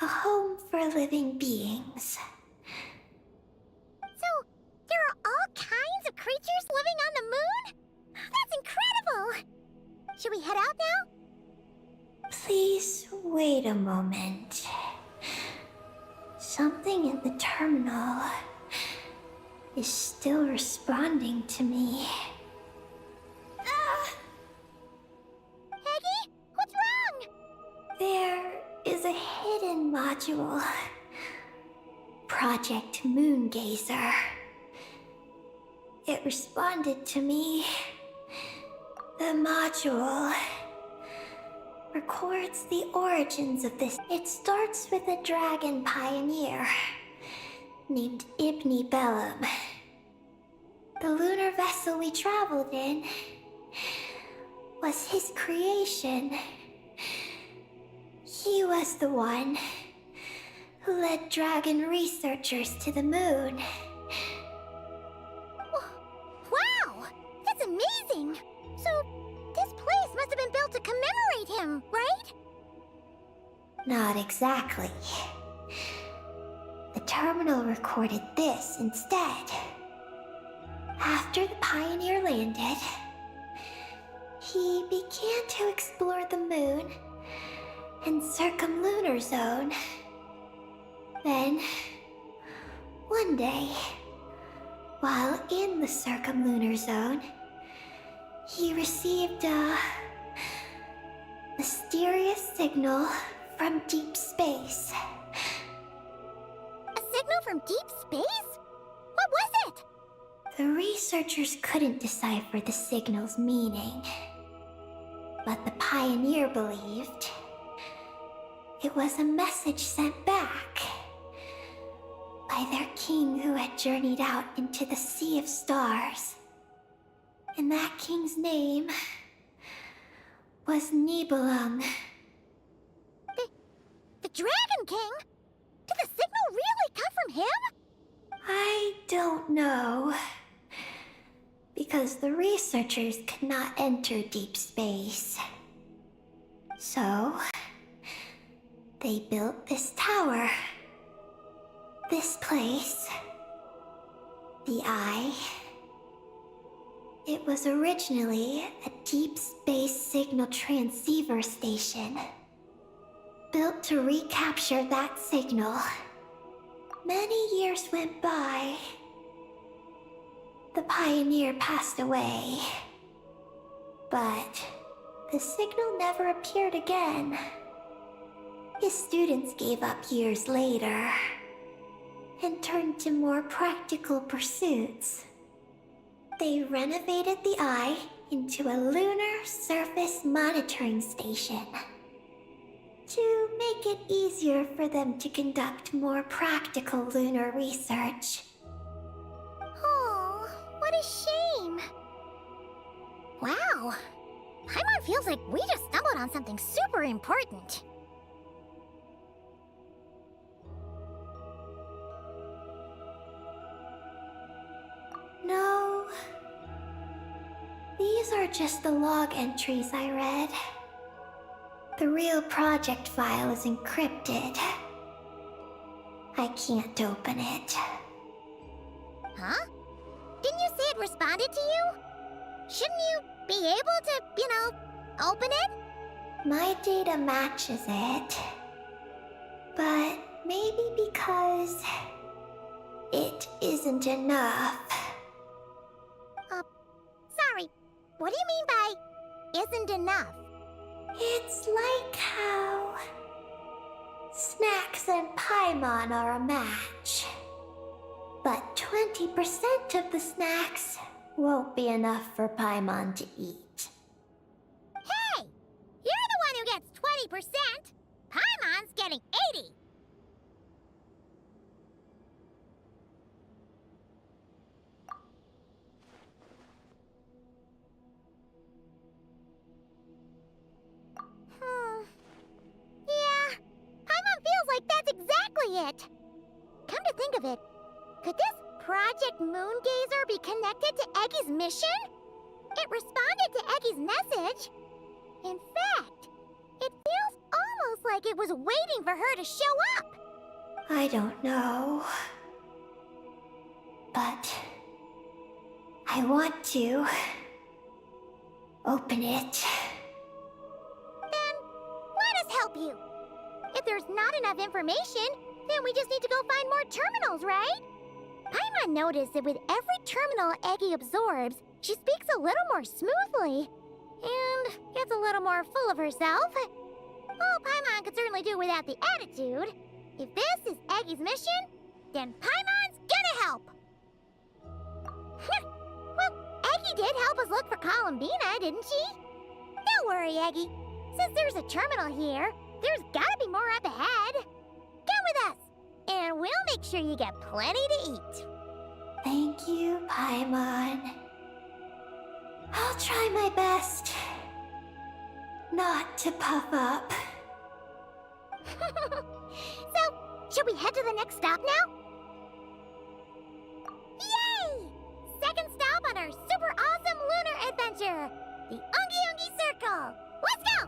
a home for living beings. So, there are all kinds of creatures living on the moon? That's incredible! Should we head out now? Please wait a moment. Something in the terminal is still responding to me. Peggy, what's wrong? There is a hidden module. Project Moongazer. It responded to me. The module records the origins of this. It starts with a dragon pioneer named Ibni Bellum. The lunar vessel we traveled in was his creation. He was the one who led dragon researchers to the moon. Wow! That's amazing! So, this place must have been built to commemorate him, right? Not exactly. The terminal recorded this instead. After the pioneer landed, he began to explore the moon and circumlunar zone. Then, one day, while in the circumlunar zone, he received a mysterious signal from deep space. A signal from deep space? What was it? The researchers couldn't decipher the signal's meaning, but the pioneer believed it was a message sent back by their king who had journeyed out into the Sea of Stars. And that king's name was Nibelung. The Dragon King? Did the signal really come from him? I don't know. Because the researchers could not enter deep space. So, they built this tower. This place. The Eye. It was originally a deep space signal transceiver station. Built to recapture that signal. Many years went by. The pioneer passed away. But the signal never appeared again. His students gave up years later and turned to more practical pursuits. They renovated the Eye into a lunar surface monitoring station to make it easier for them to conduct more practical lunar research. Oh, what a shame. Wow. Paimon feels like we just stumbled on something super important. No. These are just the log entries I read. The real project file is encrypted. I can't open it. Huh? Didn't you say it responded to you? Shouldn't you be able to, open it? My data matches it. But maybe because it isn't enough. Sorry. What do you mean by isn't enough? It's like how snacks and Paimon are a match. But 20% of the snacks won't be enough for Paimon to eat. Hey! You're the one who gets 20%! Paimon's getting 80! Yeah, Paimon feels like that's exactly it. Come to think of it, could this Project Moongazer be connected to Eggy's mission? It responded to Eggy's message. In fact, it feels almost like it was waiting for her to show up. I don't know. But I want to open it. Then let us help you. If there's not enough information, then we just need to go find more terminals, right? Paimon noticed that with every terminal Eggy absorbs, she speaks a little more smoothly and gets a little more full of herself. Well, Paimon could certainly do without the attitude. If this is Eggy's mission, then Paimon's gonna help. Well, Eggy did help us look for Columbina, didn't she? Don't worry, Eggy. Since there's a terminal here, there's gotta be more up ahead. Come with us, and we'll make sure you get plenty to eat. Thank you, Paimon. I'll try my best not to puff up. So, should we head to the next stop now? Yay! Second stop on our super awesome lunar adventure, the Ungi Ungi Circle. Let's go!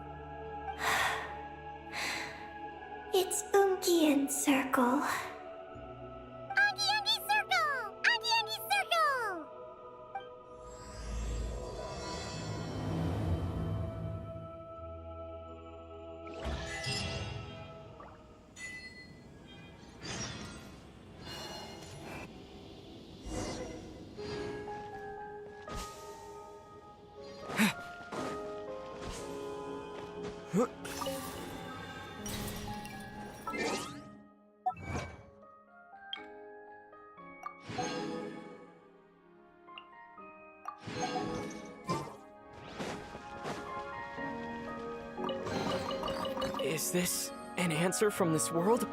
It's Ungian Circle. Ungi Ungi Circle! Ungi Ungi Circle! Is this an answer from this world?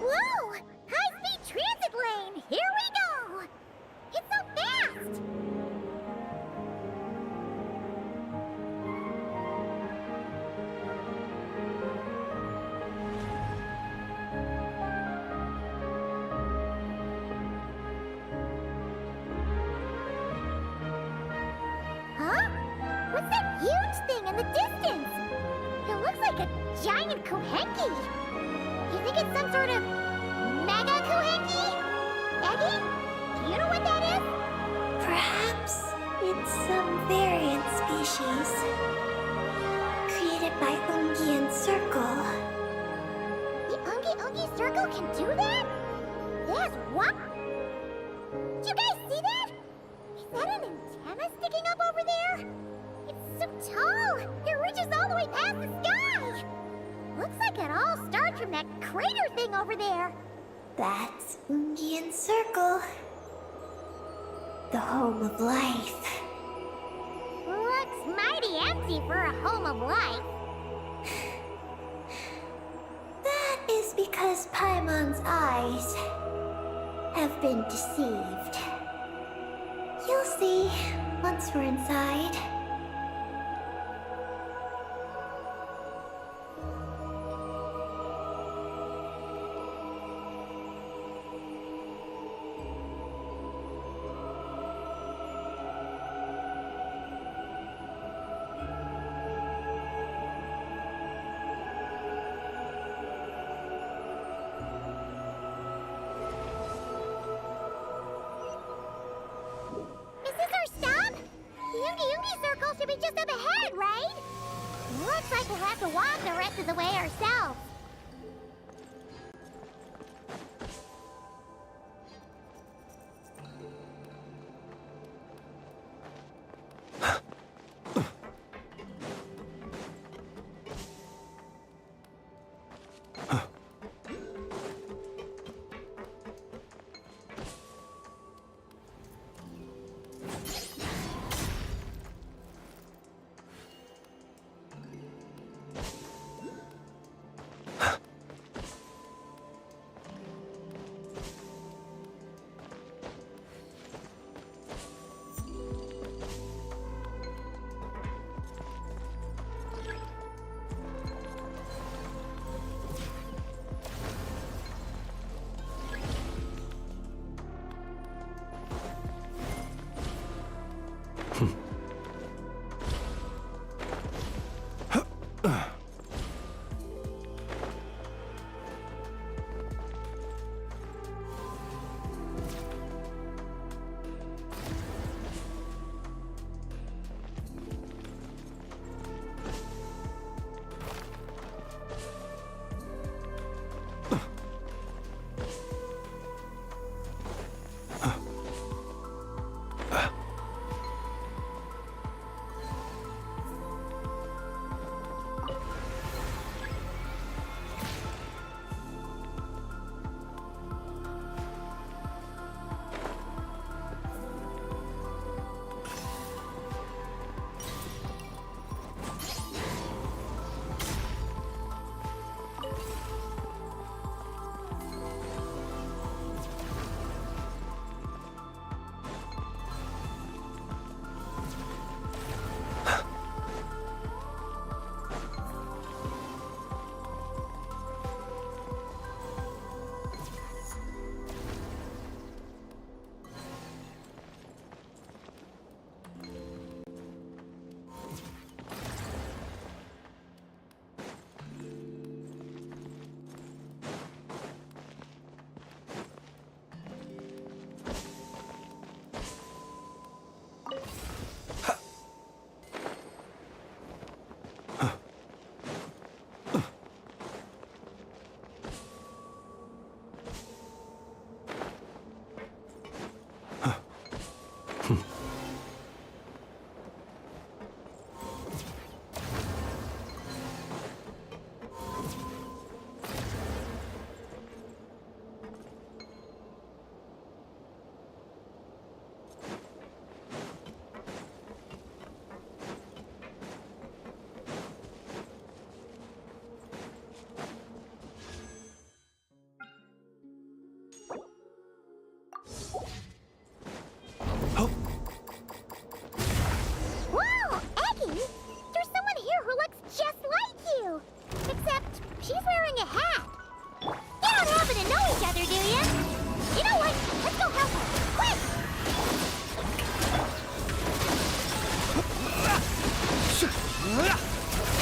Whoa! High-speed transit lane! Here we go! It's so fast! in the distance. It looks like a giant Kohenki. You think it's some sort of mega Kohenki? Eggy? Do you know what that is? Perhaps it's some variant species created by Ungian Circle. The Ungi Circle can do that? Yes, what? Do you guys see that? Is that an antenna sticking up over there? It's so tall! It reaches all the way past the sky! Looks like it all starts from that crater thing over there. That's Ungian Circle, the home of life. Looks mighty empty for a home of life. That is because Paimon's eyes have been deceived. You'll see once we're inside. Is this our stop? The Ungi Circle should be just up ahead, right? Looks like we'll have to walk the rest of the way ourselves.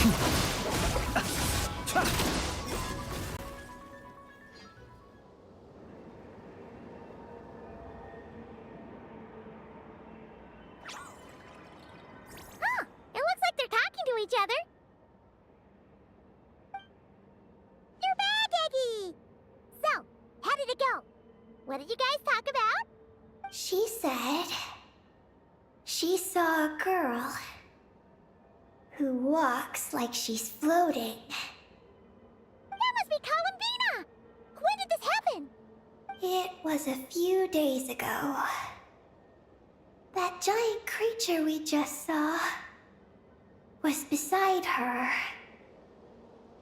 Huh, it looks like they're talking to each other. You're back, Eggy! So, how did it go? What did you guys talk about? She said she saw a girl who walks like she's floating. That must be Columbina! When did this happen? It was a few days ago. That giant creature we just saw was beside her.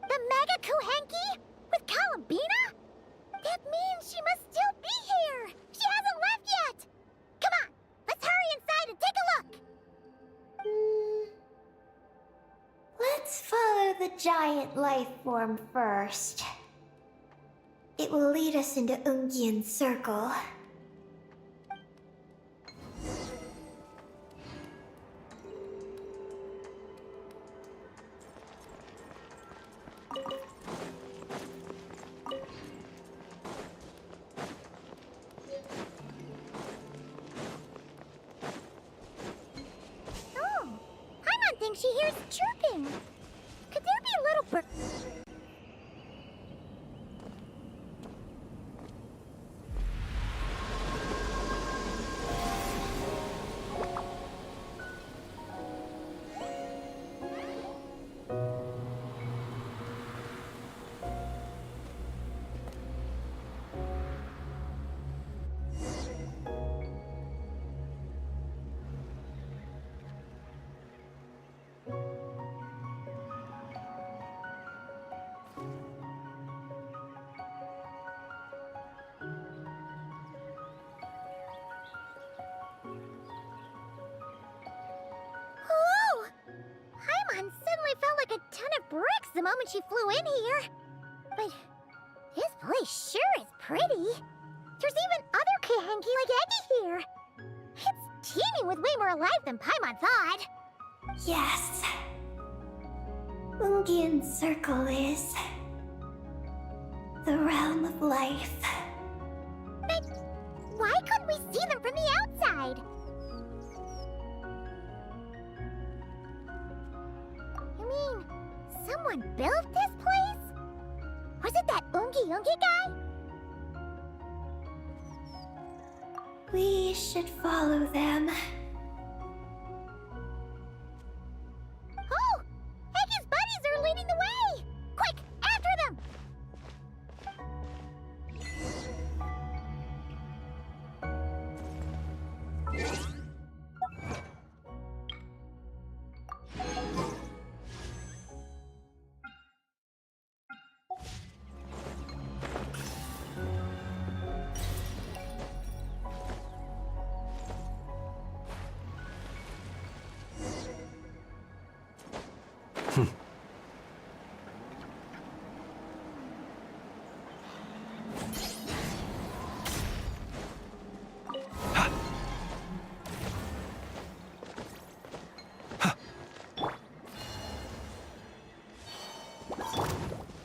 The Mega Kuhenki? With Columbina? That means she must still be here! She hasn't left yet! Come on, let's hurry inside and take a look! Let's follow the giant life form first. It will lead us into Ungyen's circle. Oh, Paimon thinks she hears chirping. Could there be a little bird? Whoa! Paimon suddenly felt like a ton of bricks the moment she flew in here. But this place sure is pretty. There's even other Kuhenki like Eggy here. It's teeming with way more life than Paimon thought. Yes. Ungyen's circle is the realm of life. But why couldn't we see them from the outside? You mean someone built this place? Was it that Ungi guy? We should follow them. Oh! Eggy's buddies are leading the way! Quick, after them!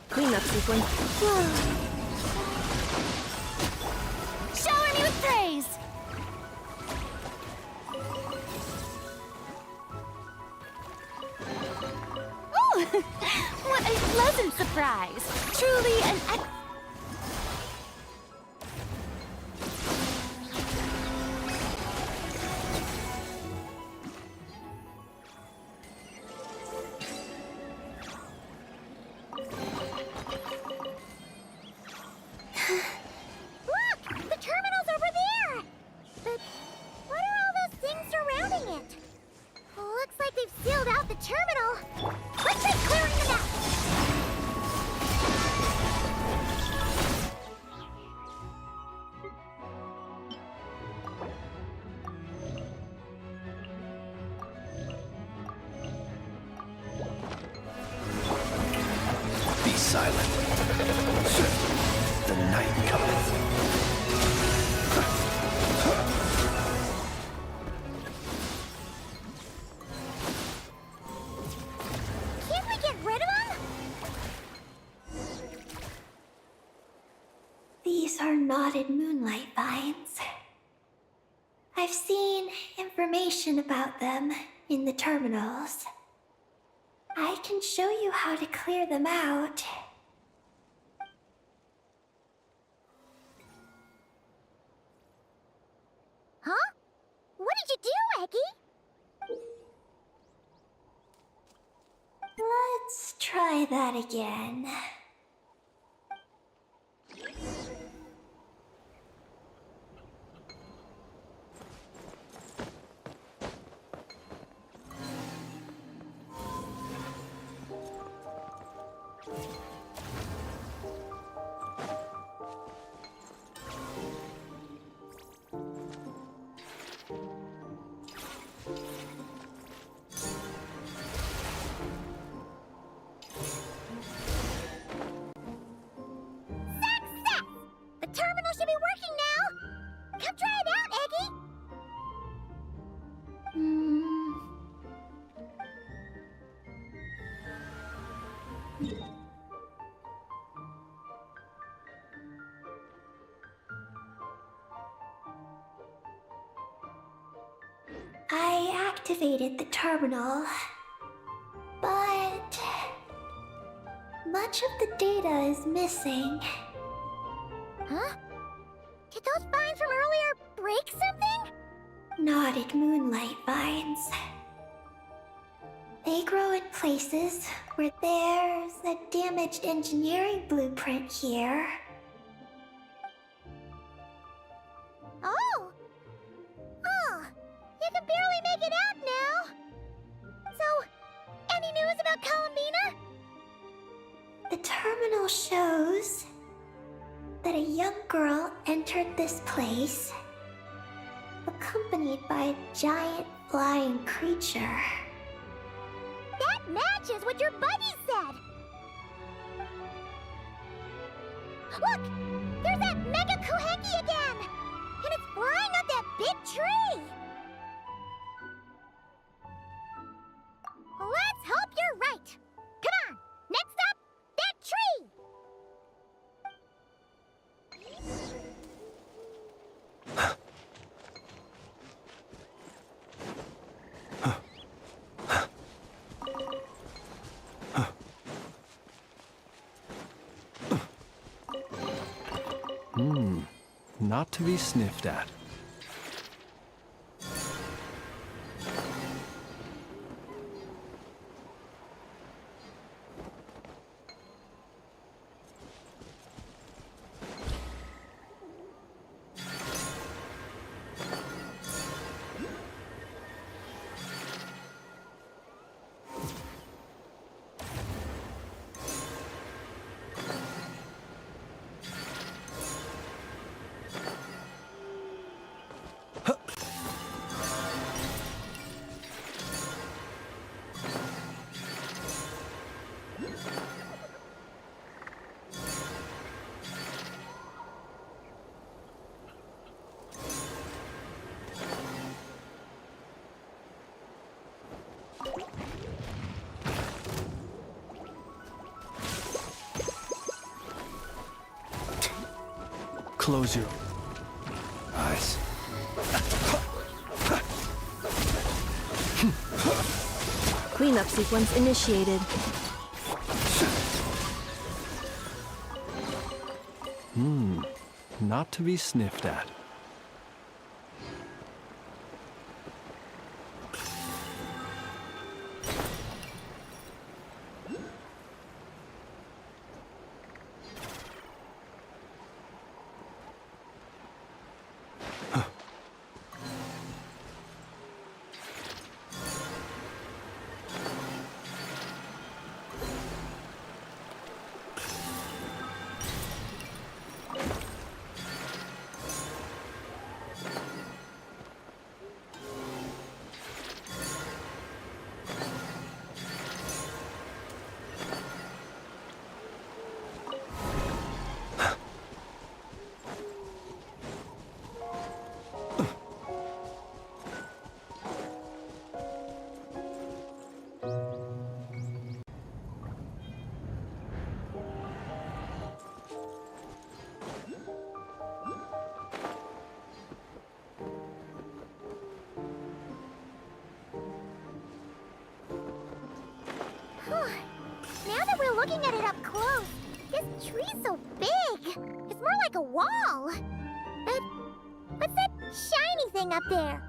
Cleanup sequence. Shower me with praise! Oh! What a pleasant surprise! Truly an Look! The terminal's over there! But what are all those things surrounding it? Looks like they've sealed out the terminal. Let's try clearing them out! Be silent. The night cometh. Can't we get These are knotted moonlight vines. I've seen information about them in the terminals. I can show you how to clear them out. Huh? What did you do, Eggy? Let's try that again. Success! The terminal should be working now! Come try it out, Eggy! I activated the terminal, but much of the data is missing. Huh? Did those vines from earlier break something? Knotted moonlight vines. They grow in places where there's a damaged engineering blueprint here. Oh! Oh! You can barely make it out now! So, any news about Columbina? The terminal shows that a young girl entered this place, accompanied by a giant flying creature. That matches what your buddy said! Look! There's that Mega Kuhengi again! And it's flying up that big tree! Let's hope you're right! Come on! Next up, that tree! Not to be sniffed at. Close your eyes. Cleanup sequence initiated. Not to be sniffed at. looking at it up close, this tree's so big. It's more like a wall. But what's that shiny thing up there?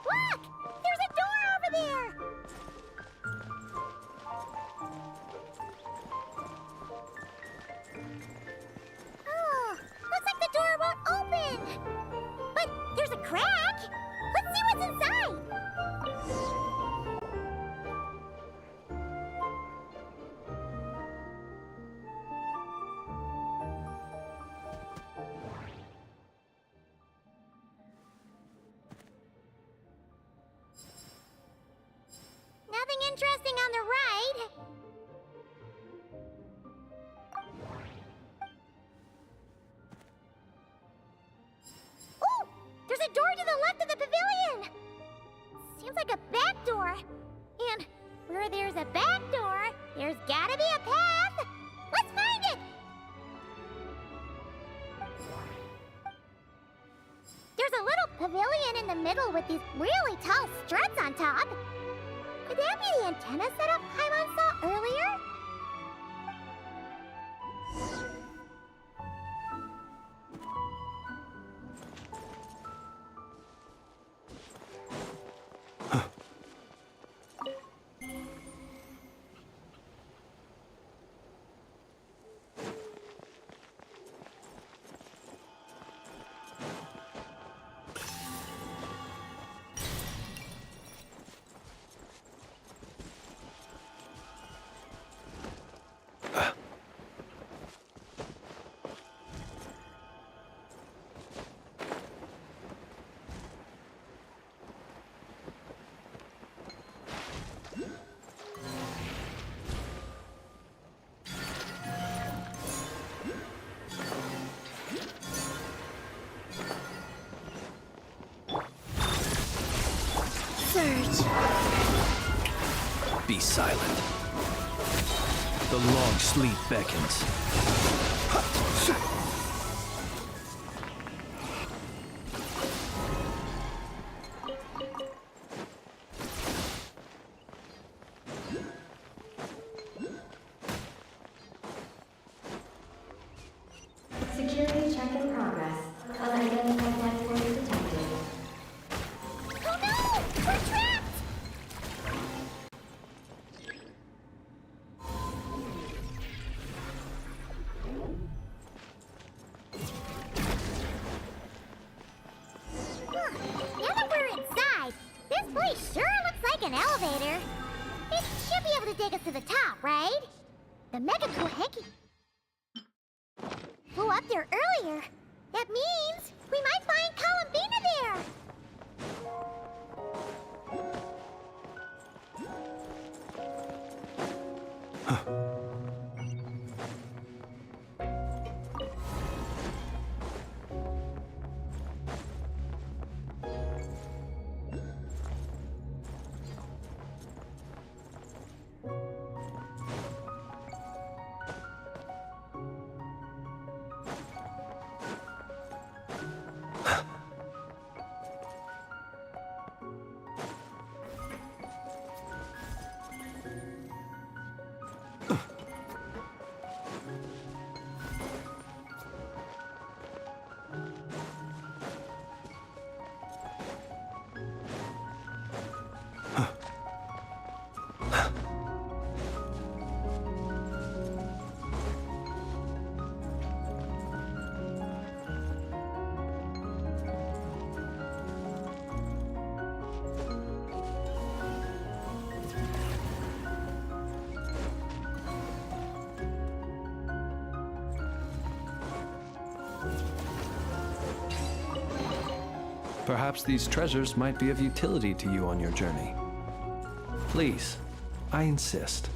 Look! There's a door over there! Oh, looks like the door won't open! But there's a crack! Let's see what's inside! Nothing interesting on the right. Oh! There's a door to the left of the pavilion! Seems like a back door. And where there's a back door, there's gotta be a path! Let's find it! There's a little pavilion in the middle with these really tall struts on top. Could that be the antenna setup Paimon saw earlier? Surge. Be silent. The long sleep beckons. Security check in progress. Unidentified network detected. Oh no! We're trapped! Huh. Now that we're inside, this place sure looks like an elevator. It should be able to take us to the top, right? The Mega Hanky flew up there earlier. That means we might find Columbina there. Perhaps these treasures might be of utility to you on your journey. Please, I insist.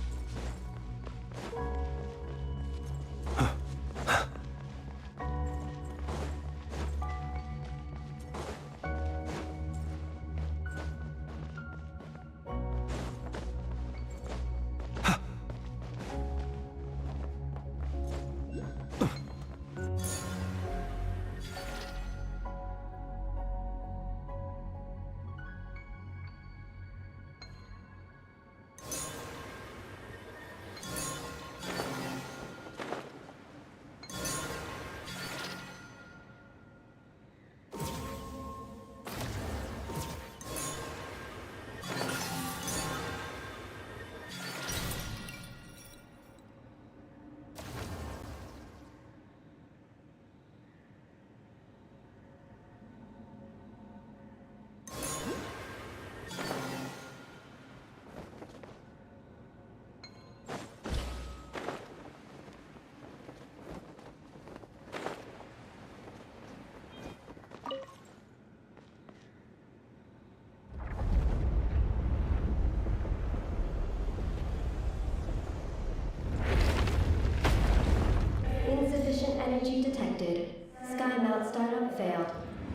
Skymelt startup failed.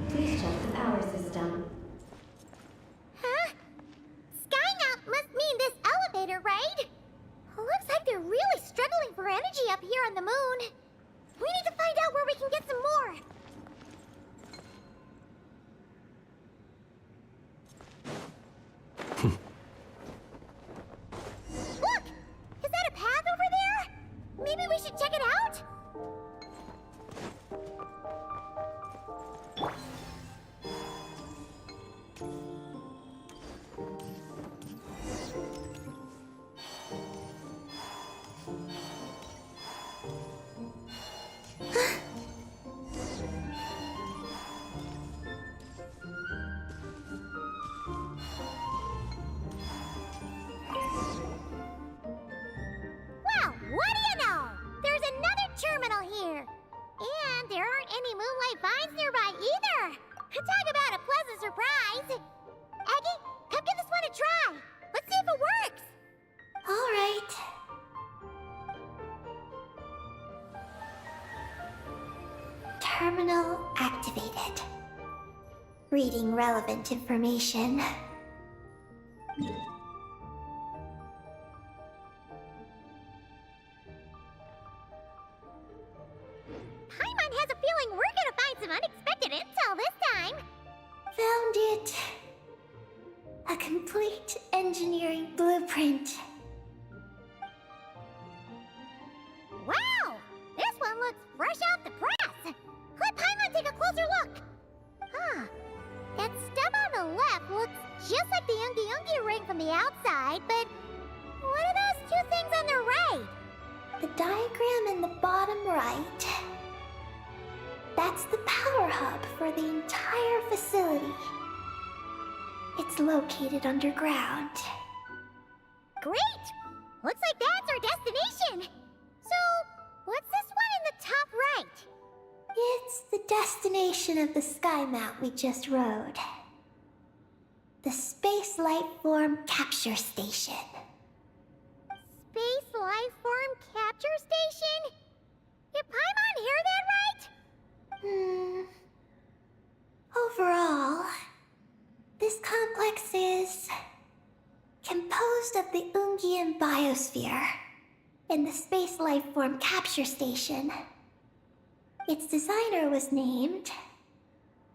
Please check the power system. Huh? Skynaut must mean this elevator, right? Looks like they're really struggling for energy up here on the moon. We need to find out where we can get some more. Look! Is that a path over there? Maybe we should check it out? Well, what do you know? There's another terminal here. And there aren't any moonlight vines nearby either. Talk about a pleasant surprise. Aggie, come give this one a try. Let's see if it works. All right. Terminal activated. Reading relevant information. Paimon has a feeling we're gonna find some unexpected intel this time. Found it. A complete engineering blueprint. Wow! This one looks fresh off the press. Let Paimon take a closer look. Huh. That stem on the left looks just like the Ungi ring from the outside, but what are those two things on the right? The diagram in the bottom right. That's the power hub for the entire facility. It's located underground. Great! Looks like that's our destination. So, what's this one in the top right? It's the destination of the Skymount we just rode. The Space Life Form Capture Station. Space Life Form Capture Station? Did Paimon hear that right? Overall, this complex is composed of the Ungian biosphere and the Space Life Form Capture Station. Its designer was named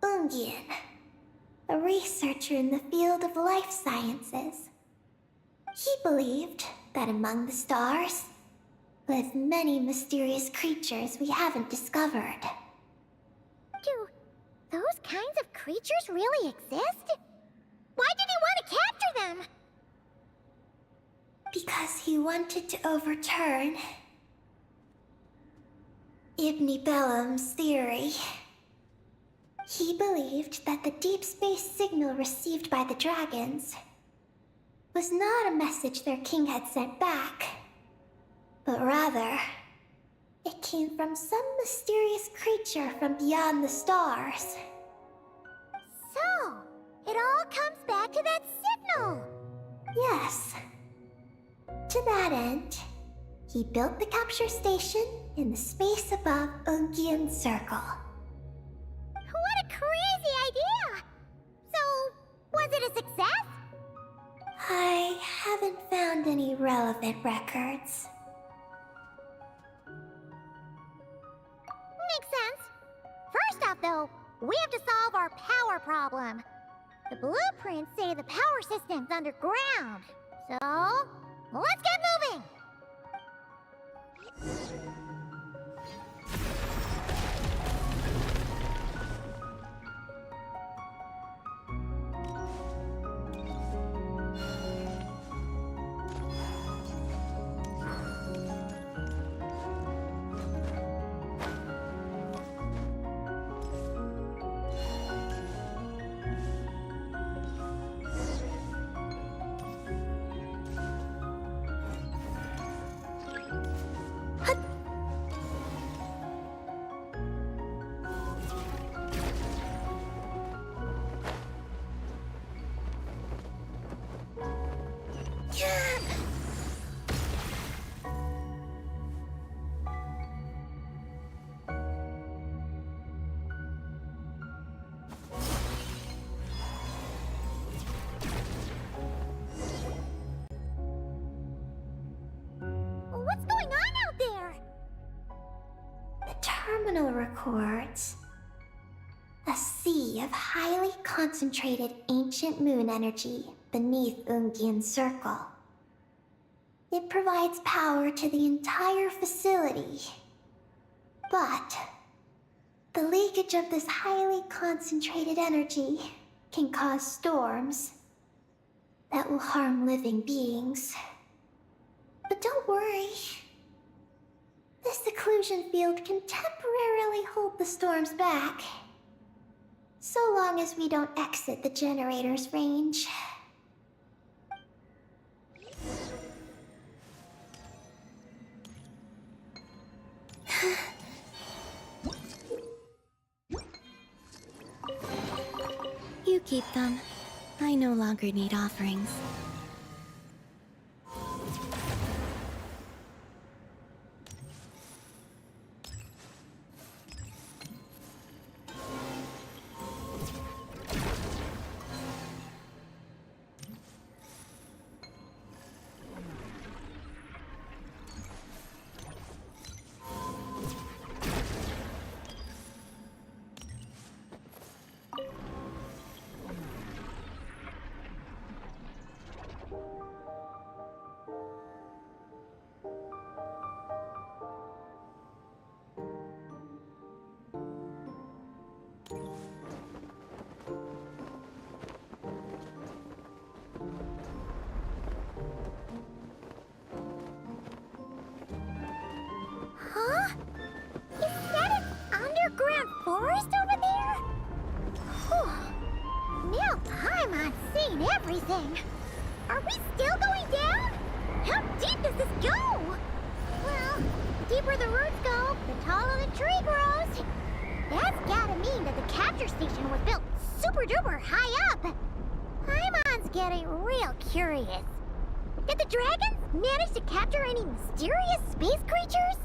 Ungian, a researcher in the field of life sciences. He believed that among the stars live many mysterious creatures we haven't discovered. Do those kinds of creatures really exist? Why did he want to capture them? Because he wanted to overturn Ibn Bellum's theory. He believed that the deep space signal received by the dragons was not a message their king had sent back, but rather, it came from some mysterious creature from beyond the stars. So, it all comes back to that signal. Yes. To that end, he built the capture station in the space above Ungian Circle. What a crazy idea! So, was it a success? I haven't found any relevant records. Makes sense. First off, though, we have to solve our power problem. The blueprints say the power system's underground. So, let's get moving! records. A sea of highly concentrated ancient moon energy beneath Ungian's circle. It provides power to the entire facility. But the leakage of this highly concentrated energy can cause storms that will harm living beings. But don't worry. This seclusion field can temporarily hold the storms back. So long as we don't exit the generator's range. You keep them. I no longer need offerings. Huh? Is that an underground forest over there? Whew. Now Paimon's seen everything. Are we still going down? How deep does this go? Well, the deeper the roots go, the taller the tree grows. That's gotta mean that the capture station was built super duper high up. Paimon's getting real curious. Did the dragons manage to capture any mysterious space creatures?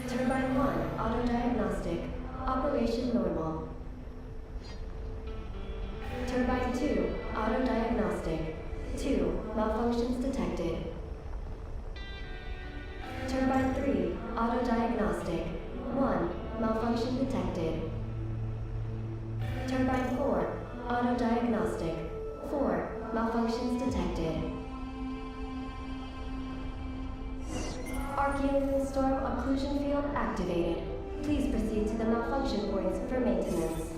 Turbine 1, auto-diagnostic. Operation normal. Turbine 2, auto-diagnostic. 2, malfunctions detected. Turbine 3, auto-diagnostic. 1, malfunction detected. Turbine 4, auto-diagnostic. 4, malfunctions detected. Archean storm occlusion field activated. Please proceed to the malfunction points for maintenance.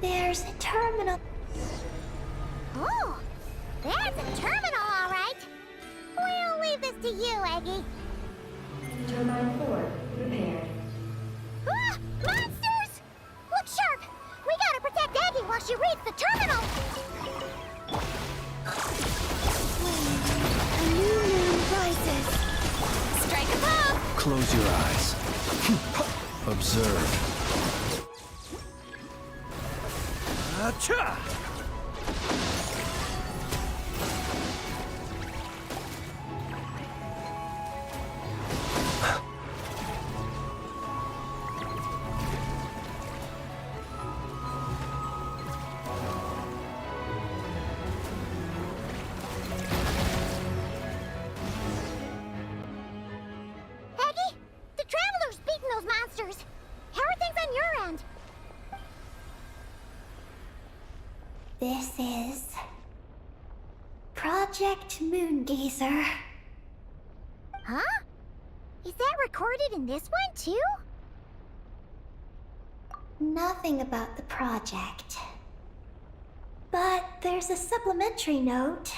There's a terminal. Oh, that's a terminal, all right. We'll leave this to you, Eggy. Turbine 4 repaired. Ah! Monsters! Look sharp! We gotta protect Eggy while she reads the terminal! A new moon rises. Strike above! Close your eyes. Observe. Acha! Eggy, the Traveler's beaten those monsters. How are things on your end? This is Project Moongazer. Huh? Is that recorded in this one, too? Nothing about the project. But there's a supplementary note.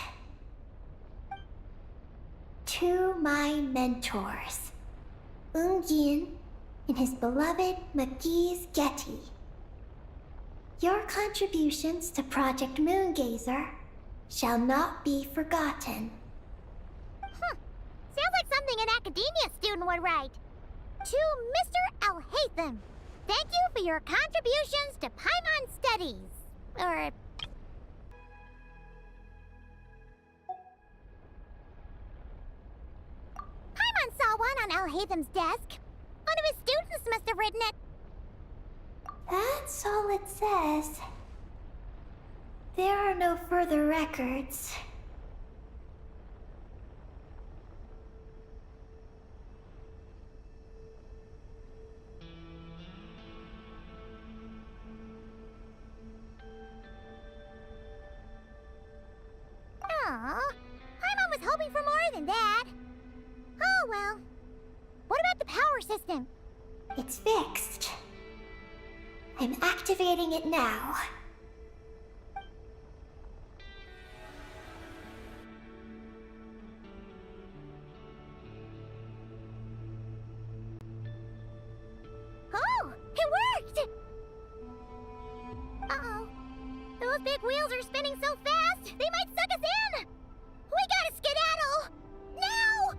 To my mentors, Yin and his beloved McGee's Getty. Your contributions to Project Moongazer shall not be forgotten. Sounds like something an academia student would write. To Mr. Alhaitham, thank you for your contributions to Paimon Studies. Or... Paimon saw one on Alhaitham's desk. One of his students must have written it. That's all it says. There are no further records. Aw, Paimon was hoping for more than that. Oh well. What about the power system? It's fixed. I'm activating it now. Oh, it worked! Uh-oh. Those big wheels are spinning so fast, they might suck us in! We gotta skedaddle! Now!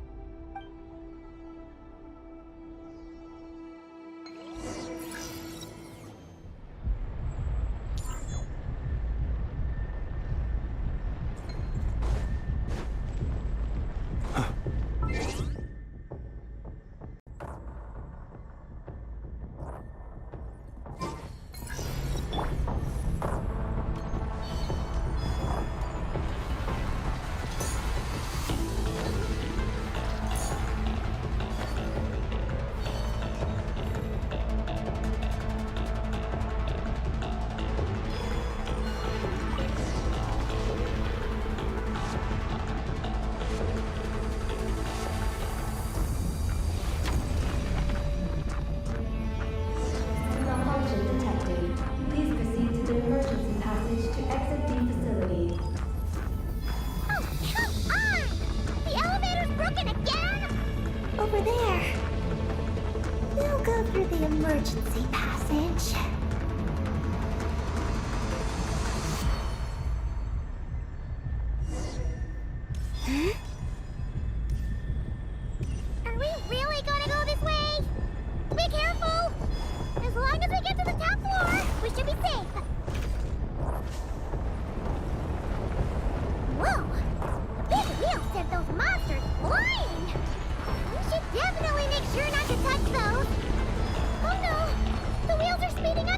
Malfunction detected. Please proceed to the emergency passage to exit the facility. Oh, come on! The elevator's broken again? Over there. We'll go through the emergency passage. Are we really gonna go this way? Be careful! As long as we get to the top floor, we should be safe. Whoa! The big wheel sent those monsters flying! We should definitely make sure not to touch those. Oh no! The wheels are speeding up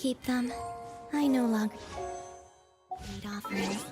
keep them. I no longer need offerings.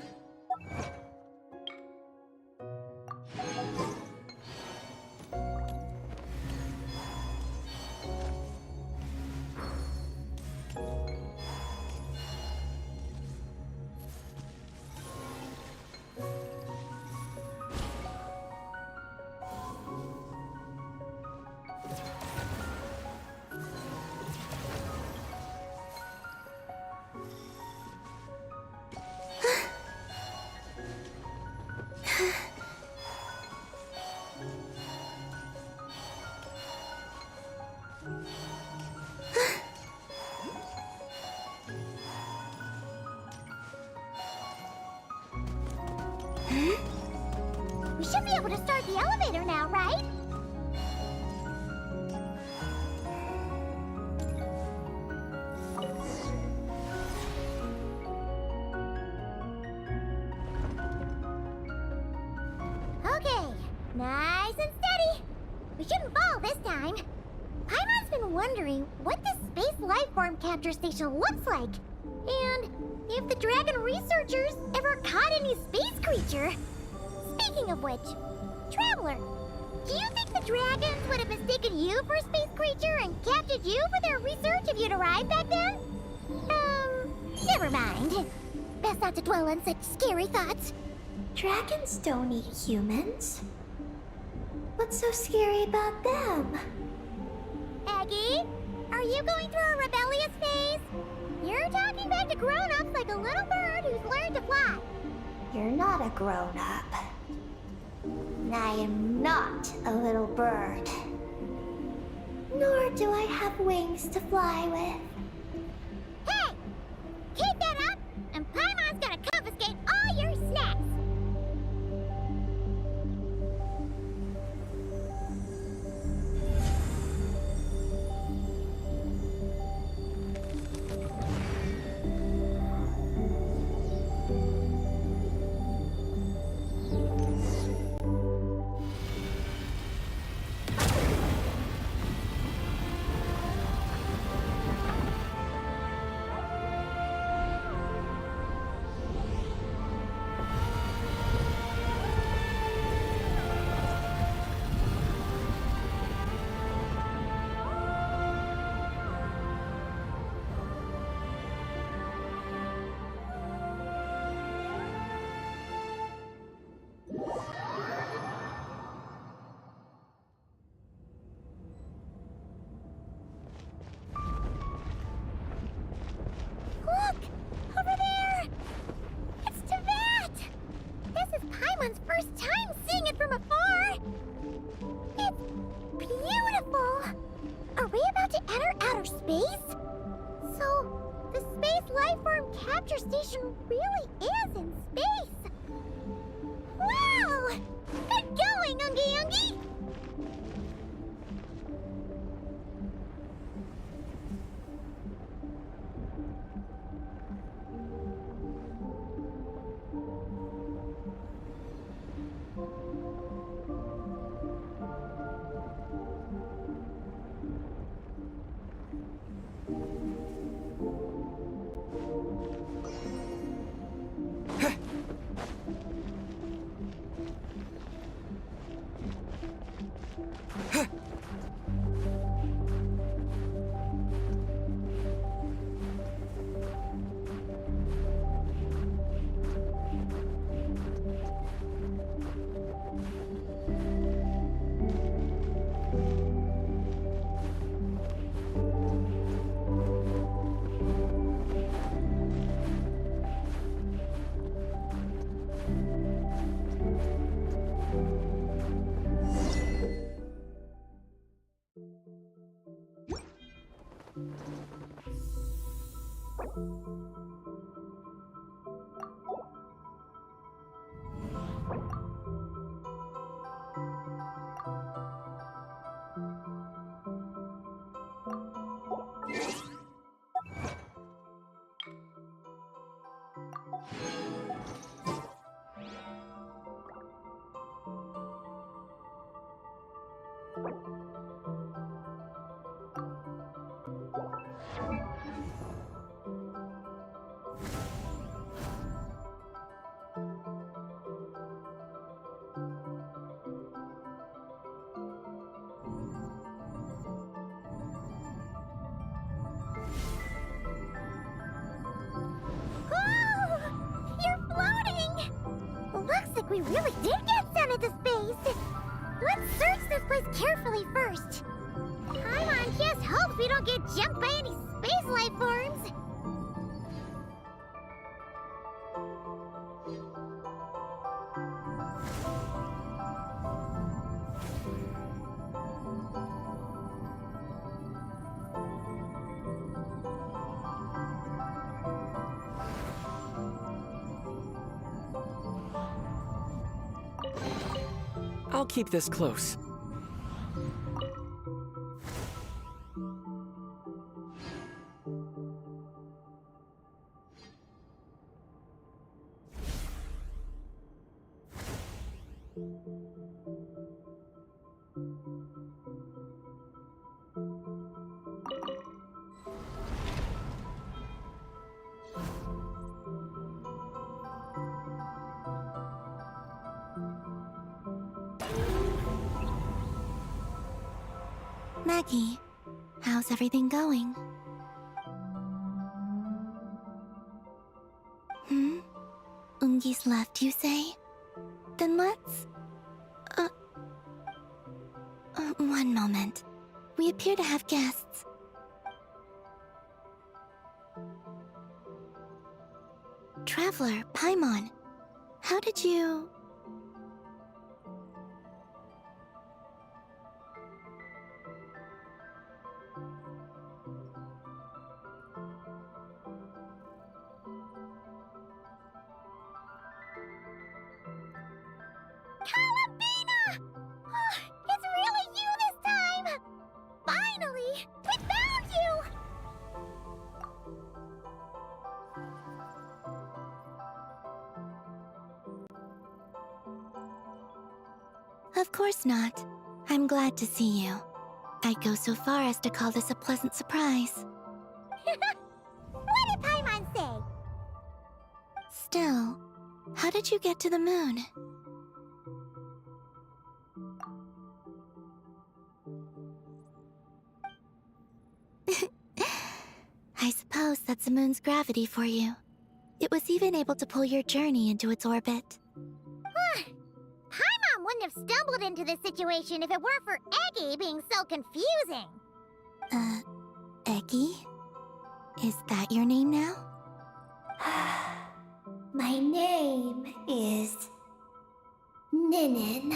We should be able to start the elevator now, right? Okay, nice and steady. We shouldn't fall this time. Paimon's been wondering what this space life form capture station looks like. And if the dragon researchers ever caught any space creature. Speaking of which, Traveler, do you think the dragons would have mistaken you for a space creature and captured you for their research if you'd arrived back then? Never mind. Best not to dwell on such scary thoughts. Dragons don't eat humans. What's so scary about them? Aggie, are you going through a rebellious phase? You're talking back to grown-ups like a little bird who's learned to fly. You're not a grown-up. I am not a little bird. Nor do I have wings to fly with. Hey! Keep that up, and Paimon's gonna confiscate all your snacks! Look! Over there! It's Teyvat! This is Paimon's first time seeing it from afar! It's beautiful! Are we about to enter outer space? So, the space life form capture station really is in space! Wow! Good going, Ungi Ungi! like we really did get sent into space. Let's search this place carefully first. Paimon just hopes we don't get jumped by any space life forms. I'll keep this close. Maggie, how's everything going? Ungi's left, you say? Then let's... one moment. We appear to have guests. Traveler, Paimon, how did you... Columbina! Oh, it's really you this time! Finally! We found you! Of course not. I'm glad to see you. I'd go so far as to call this a pleasant surprise. What did Paimon say? Still, how did you get to the moon? I suppose that's the moon's gravity for you. It was even able to pull your journey into its orbit. Paimon wouldn't have stumbled into this situation if it weren't for Eggy being so confusing. Eggy? Is that your name now? My name is Ninnin.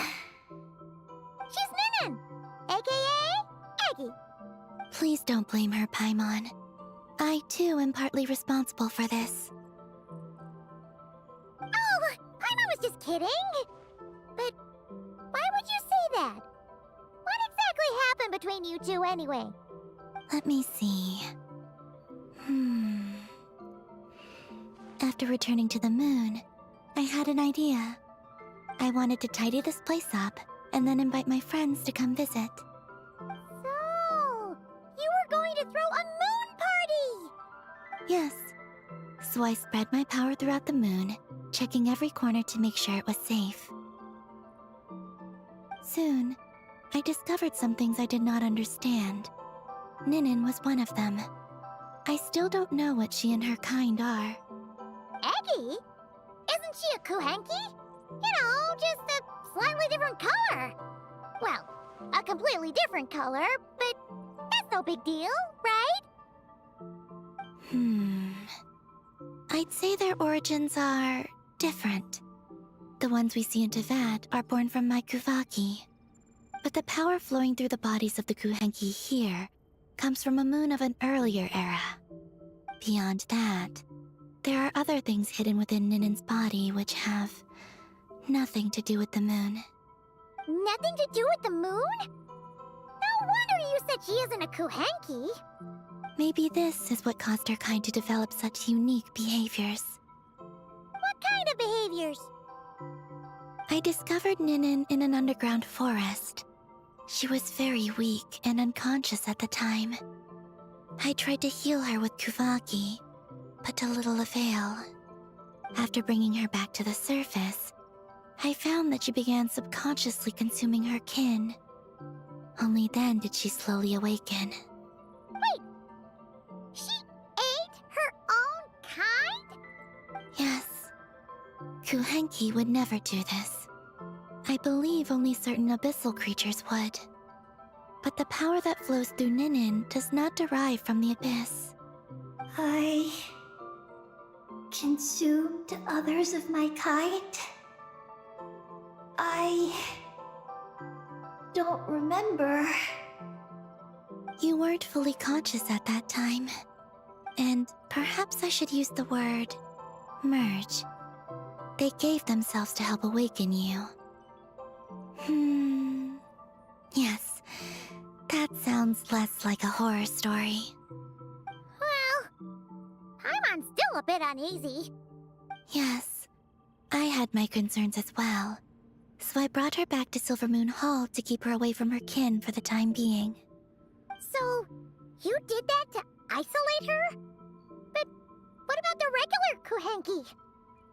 She's Ninnin, aka Eggy. Please don't blame her, Paimon. I, too, am partly responsible for this. Oh, Paimon was just kidding. But why would you say that? What exactly happened between you two anyway? Let me see. After returning to the moon, I had an idea. I wanted to tidy this place up and then invite my friends to come visit. So, you were going to throw a moon party! Yes. So I spread my power throughout the moon, checking every corner to make sure it was safe. Soon, I discovered some things I did not understand. Ninnin was one of them. I still don't know what she and her kind are. Eggy? Isn't she a kuhenki? You know, just a slightly different color. Well, a completely different color, but that's no big deal, right? I'd say their origins are different. The ones we see in Tevat are born from my Kuvaki. But the power flowing through the bodies of the Kuhenki here comes from a moon of an earlier era. Beyond that, there are other things hidden within Ninnin's body which have nothing to do with the moon. Nothing to do with the moon? No wonder you said she isn't a kuhenki. Maybe this is what caused her kind to develop such unique behaviors. What kind of behaviors? I discovered Ninnin in an underground forest. She was very weak and unconscious at the time. I tried to heal her with Kuvaki, but to little avail. After bringing her back to the surface, I found that she began subconsciously consuming her kin. Only then did she slowly awaken. Wait! She ate her own kind? Yes. Kuhenki would never do this. I believe only certain abyssal creatures would. But the power that flows through Ninnin does not derive from the abyss. I consumed others of my kind. I don't remember. You weren't fully conscious at that time. And perhaps I should use the word merge. They gave themselves to help awaken you. Yes, that sounds less like a horror story. Well, Paimon's still a bit uneasy. Yes, I had my concerns as well. So I brought her back to Silvermoon Hall to keep her away from her kin for the time being. So, you did that to isolate her? But what about the regular Kuhenki?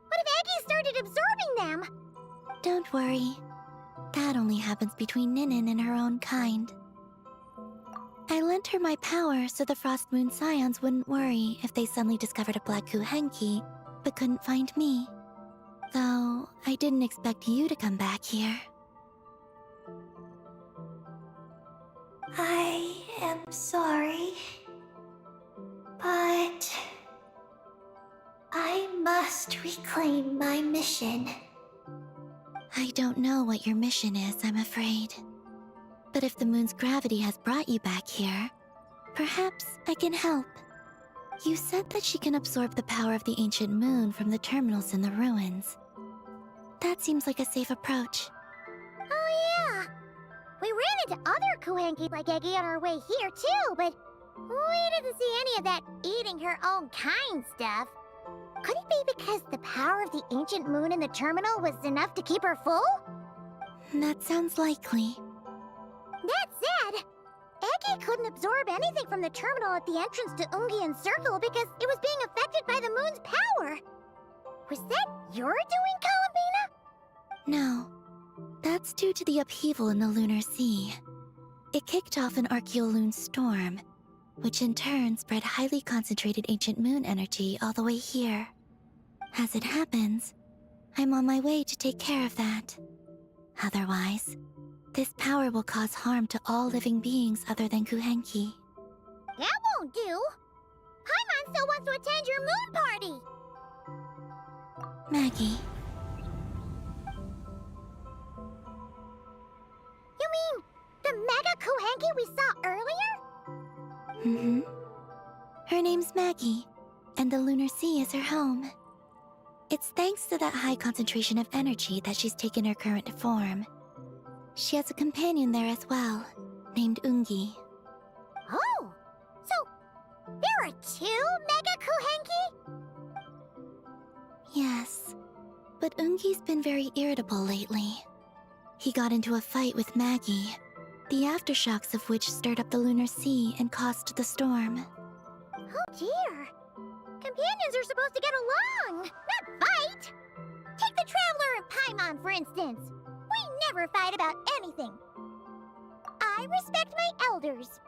What if Eggie started absorbing them? Don't worry. That only happens between Ninnin and her own kind. I lent her my power so the Frostmoon Scions wouldn't worry if they suddenly discovered a black Kuhenki, but couldn't find me. Though, I didn't expect you to come back here. I am sorry, but I must reclaim my mission. I don't know what your mission is, I'm afraid. But if the moon's gravity has brought you back here, perhaps I can help. You said that she can absorb the power of the ancient moon from the terminals in the ruins. That seems like a safe approach. Oh yeah! We ran into other Kuhenki like Eggie on our way here too, but we didn't see any of that eating her own kind stuff. Could it be because the power of the ancient moon in the terminal was enough to keep her full? That sounds likely. That said, Eggie couldn't absorb anything from the terminal at the entrance to Ungian Circle because it was being affected by the moon's power. Was that your doing, Columbina? No. That's due to the upheaval in the lunar sea. It kicked off an Archeoloon storm, which in turn spread highly concentrated ancient moon energy all the way here. As it happens, I'm on my way to take care of that. Otherwise, this power will cause harm to all living beings other than Kuhenki. That won't do. Paimon still wants to attend your moon party. Maggie, You mean the Mega Kuhenki we saw earlier? Her name's Maggie, and the lunar sea is her home. It's thanks to that high concentration of energy that she's taken her current form. She has a companion there as well, named Ungi. Oh, so there are two Mega Kuhenki? Yes, but Ungi's been very irritable lately. He got into a fight with Maggie, the aftershocks of which stirred up the lunar sea and caused the storm. Oh dear. Companions are supposed to get along, not fight. Take the Traveler and Paimon, for instance. We never fight about anything. I respect my elders.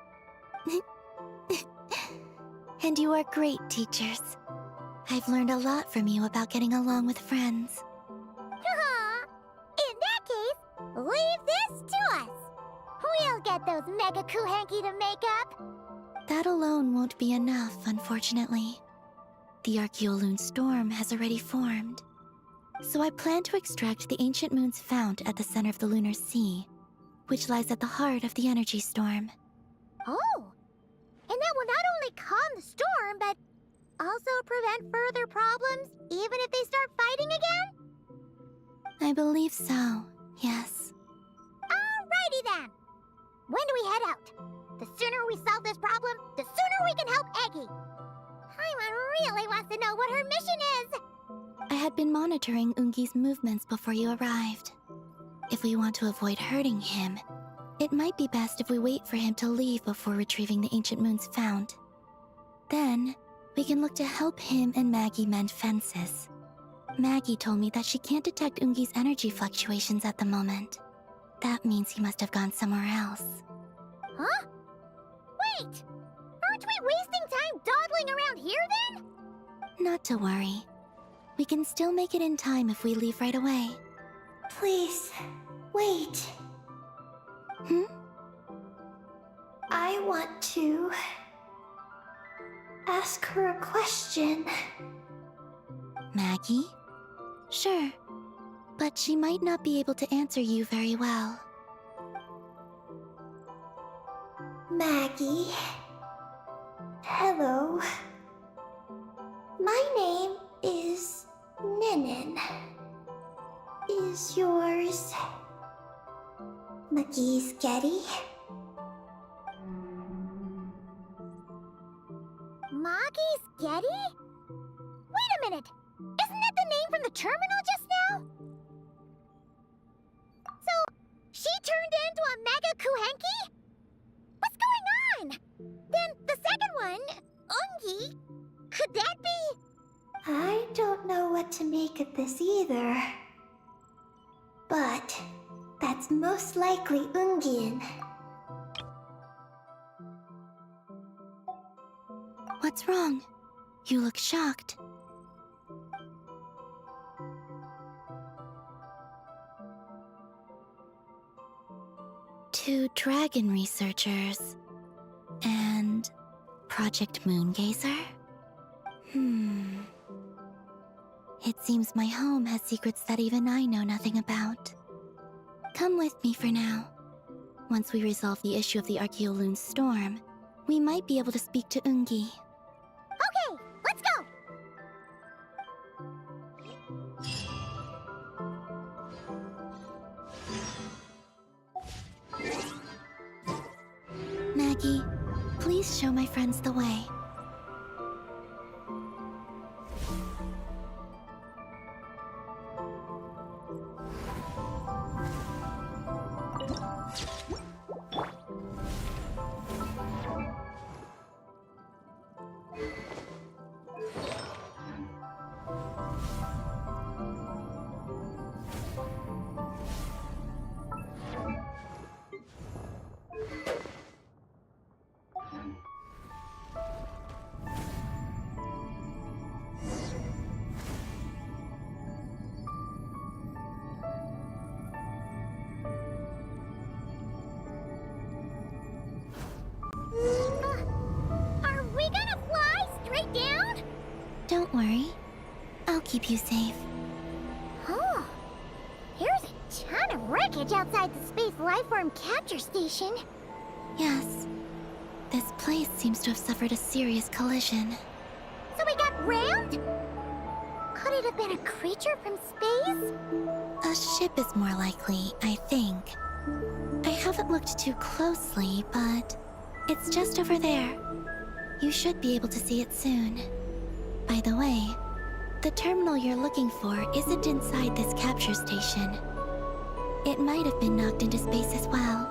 And you are great teachers. I've learned a lot from you about getting along with friends. In that case, leave this to us. We'll get those Mega Kuhenki to make up. That alone won't be enough, unfortunately. The Archeoloon storm has already formed. So I plan to extract the ancient moon's fount at the center of the lunar sea, which lies at the heart of the energy storm. Oh, and that will not only calm the storm, but also prevent further problems, even if they start fighting again? I believe so, yes. Alrighty then. When do we head out? The sooner we solve this problem, the sooner we can help Eggie. Paimon really wants to know what her mission is. I had been monitoring Ungi's movements before you arrived. If we want to avoid hurting him, it might be best if we wait for him to leave before retrieving the ancient moon's fount. Then, we can look to help him and Maggie mend fences. Maggie told me that she can't detect Ungi's energy fluctuations at the moment. That means he must have gone somewhere else. Huh? Wait! Aren't we wasting time dawdling around here then? Not to worry. We can still make it in time if we leave right away. Please, wait. Hmm? I want to ask her a question. Maggie? Sure, but she might not be able to answer you very well. Maggie. Hello. My name is Ninnin. Is yours McGee's Getty? Maggie's Getty? Wait a minute! Isn't that the name from the terminal just now? So, she turned into a Mega Kuhenki? What's going on? Then the second one, Ungi, could that be? I don't know what to make of this either. But that's most likely Ungian. What's wrong? You look shocked. Two dragon researchers and Project Moongazer? It seems my home has secrets that even I know nothing about. Come with me for now. Once we resolve the issue of the Archeoloon storm, we might be able to speak to Ungi. Okay, let's go! Maggie, please show my friends the way. Are we gonna fly straight down? Don't worry. I'll keep you safe. Oh, here's a ton of wreckage outside the Space Lifeform Capture Station. Yes. This place seems to have suffered a serious collision. So we got rammed? Could it have been a creature from space? A ship is more likely, I think. I haven't looked too closely, but it's just over there. You should be able to see it soon. By the way, the terminal you're looking for isn't inside this capture station. It might have been knocked into space as well.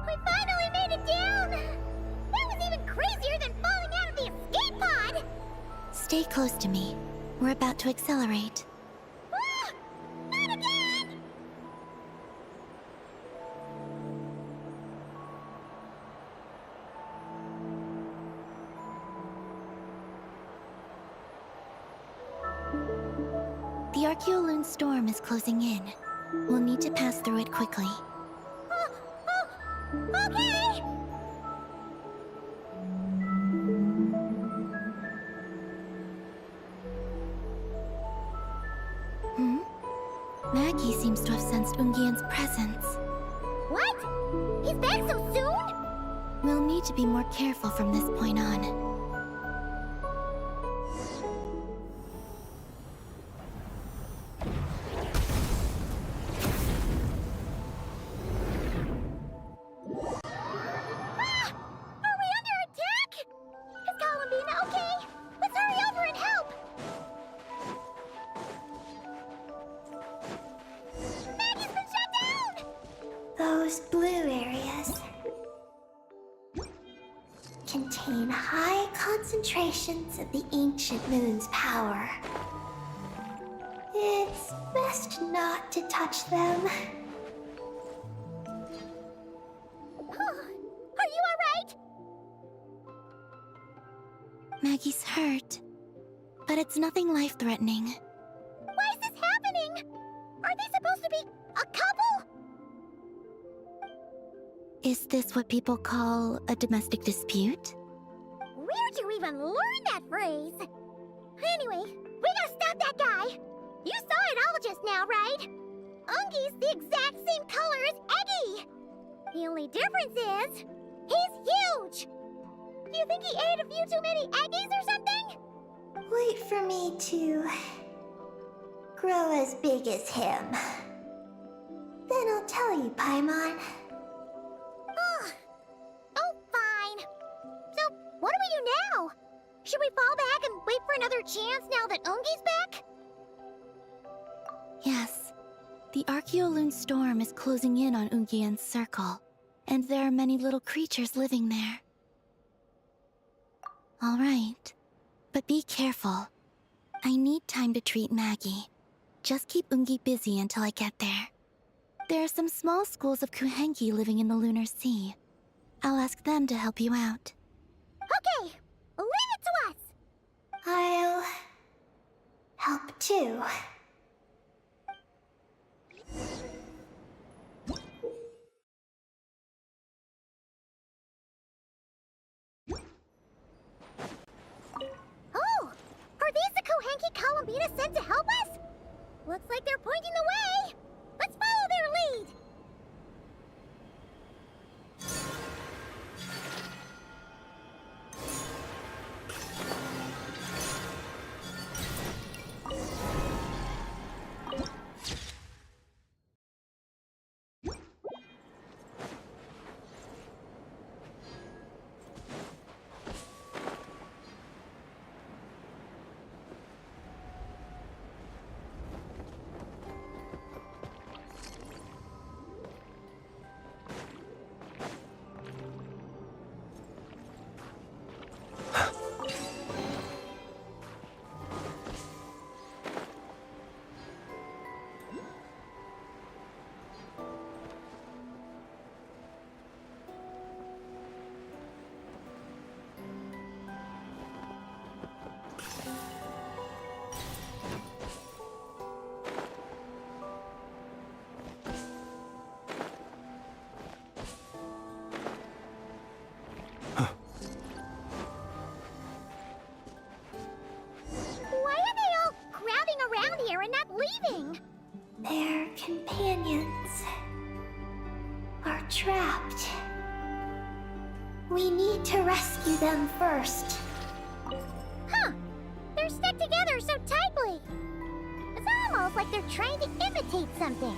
We finally made it down! That was even crazier than falling out of the escape pod! Stay close to me. We're about to accelerate. Ah! Not again! The Archeoloon storm is closing in. We'll need to pass through it quickly. Okay! Maggie seems to have sensed Ungian's presence. What? He's back so soon? We'll need to be more careful from this point on. Ah! contain high concentrations of the ancient moon's power. It's best not to touch them. Are you alright? Maggie's hurt, but it's nothing life-threatening. Why is this happening? Are they supposed to be a couple? Is this what people call a domestic dispute? Where'd you even learn that phrase? Anyway, we gotta stop that guy. You saw it all just now, right? Ungi's the exact same color as Eggy. The only difference is, he's huge. Do you think he ate a few too many Eggies or something? Wait for me to grow as big as him. Then I'll tell you, Paimon. Oh, fine. So, what do we do now? Should we fall back and wait for another chance now that Ungi's back? Yes. The Archeoloon storm is closing in on Ungian's circle, and there are many little creatures living there. All right. But be careful. I need time to treat Maggie. Just keep Ungi busy until I get there. There are some small schools of Kuhenki living in the Lunar Sea. I'll ask them to help you out. Okay, leave it to us. I'll help too. Oh, are these the Kohenki columbina sent to help us? Looks like they're pointing the way. Let's follow their lead. Why are they all crowding around here and not leaving? Their companions are trapped. We need to rescue them first. Huh, they're stuck together so tightly. It's almost like they're trying to imitate something.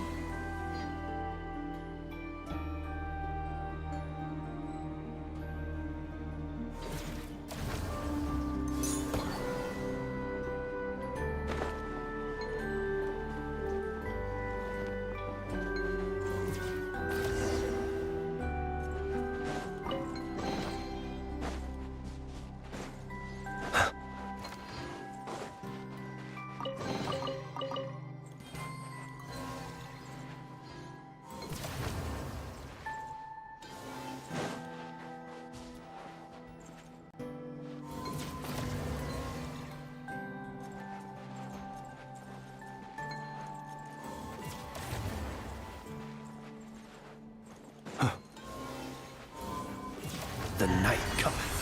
The night cometh.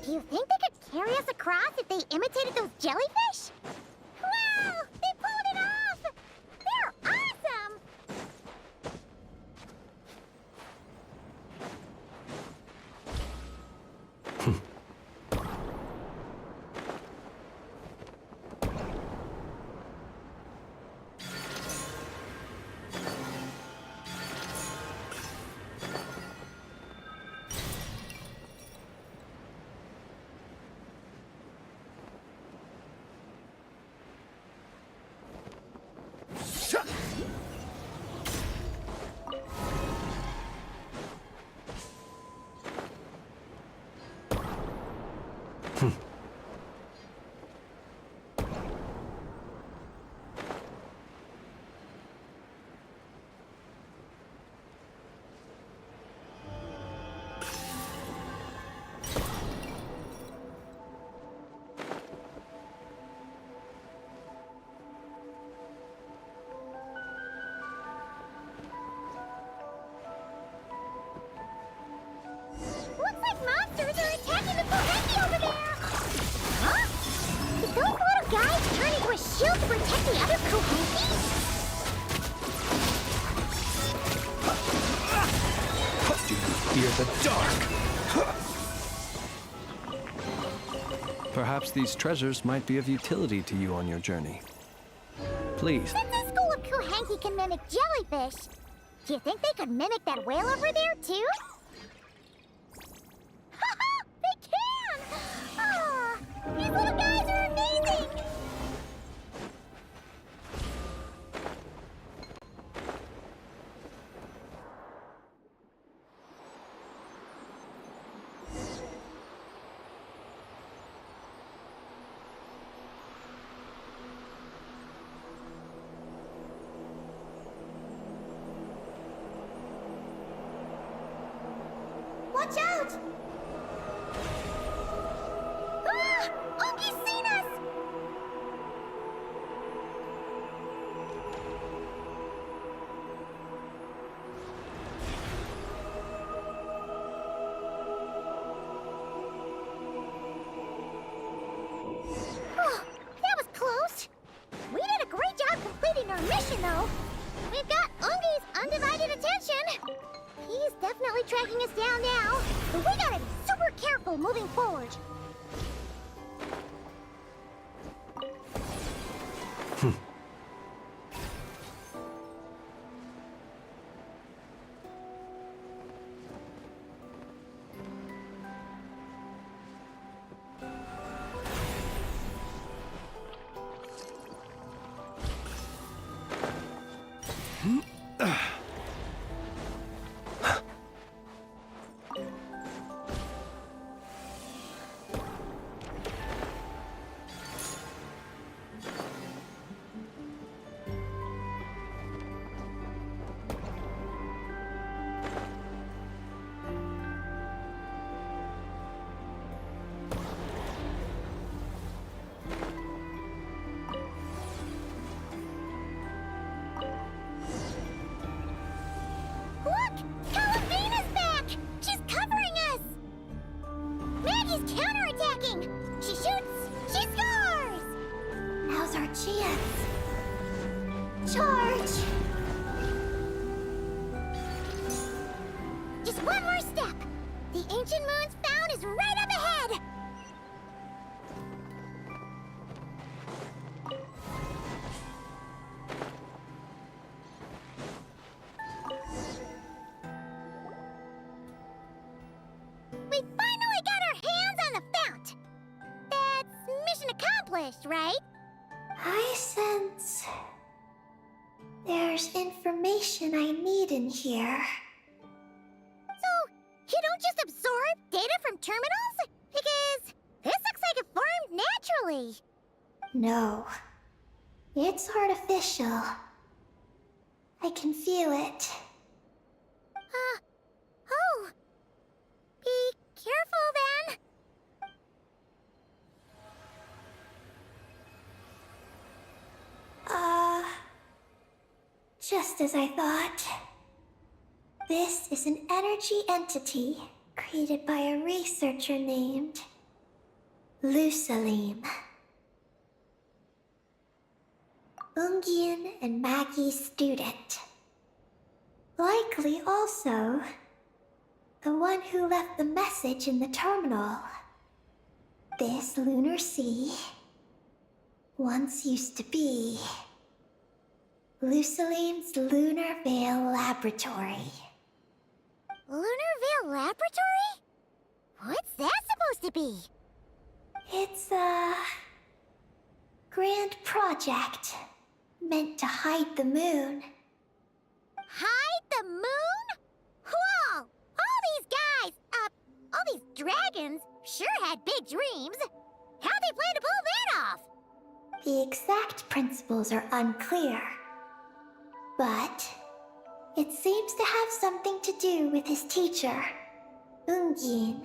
Do you think they could carry us across if they imitated those jellyfish? Wow, they pulled it off! They're awesome! monsters are attacking the Kohenki over there! Huh? Did those little guys turn into a shield to protect the other Kohenki? Do you fear the dark? Perhaps these treasures might be of utility to you on your journey. Please. Since the school of Kohenki can mimic jellyfish, do you think they could mimic that whale over there, too? Haha! They can! Ah, these little guys are amazing! Watch out! Ah! Ungi's seen us! Oh, that was close. We did a great job completing our mission, though. We've got Ungi's undivided attention. He's definitely tracking us down now, but we gotta be super careful moving forward. Look! Columbina's back! She's covering us! Maggie's counterattacking! She shoots! She scores! Now's our chance. Charge! Just one more step! The ancient moon's found is right up ahead! We finally got our hands on the fount! That's mission accomplished, right? I sense there's information I need in here. So, you don't just absorb data from terminals? Because this looks like it formed naturally. No, it's artificial. I can feel it. Oh. Be careful then. Just as I thought. This is an energy entity created by a researcher named Lusalim. Ungian and Maggie's student. Likely also the one who left the message in the terminal. This lunar sea once used to be Lusalim's Lunar Veil Laboratory. Lunar Veil Laboratory? What's that supposed to be? It's a grand project meant to hide the moon. Hide the moon? Whoa! All these guys, all these dragons sure had big dreams. How'd they plan to pull that off? The exact principles are unclear, but it seems to have something to do with his teacher, Ungian.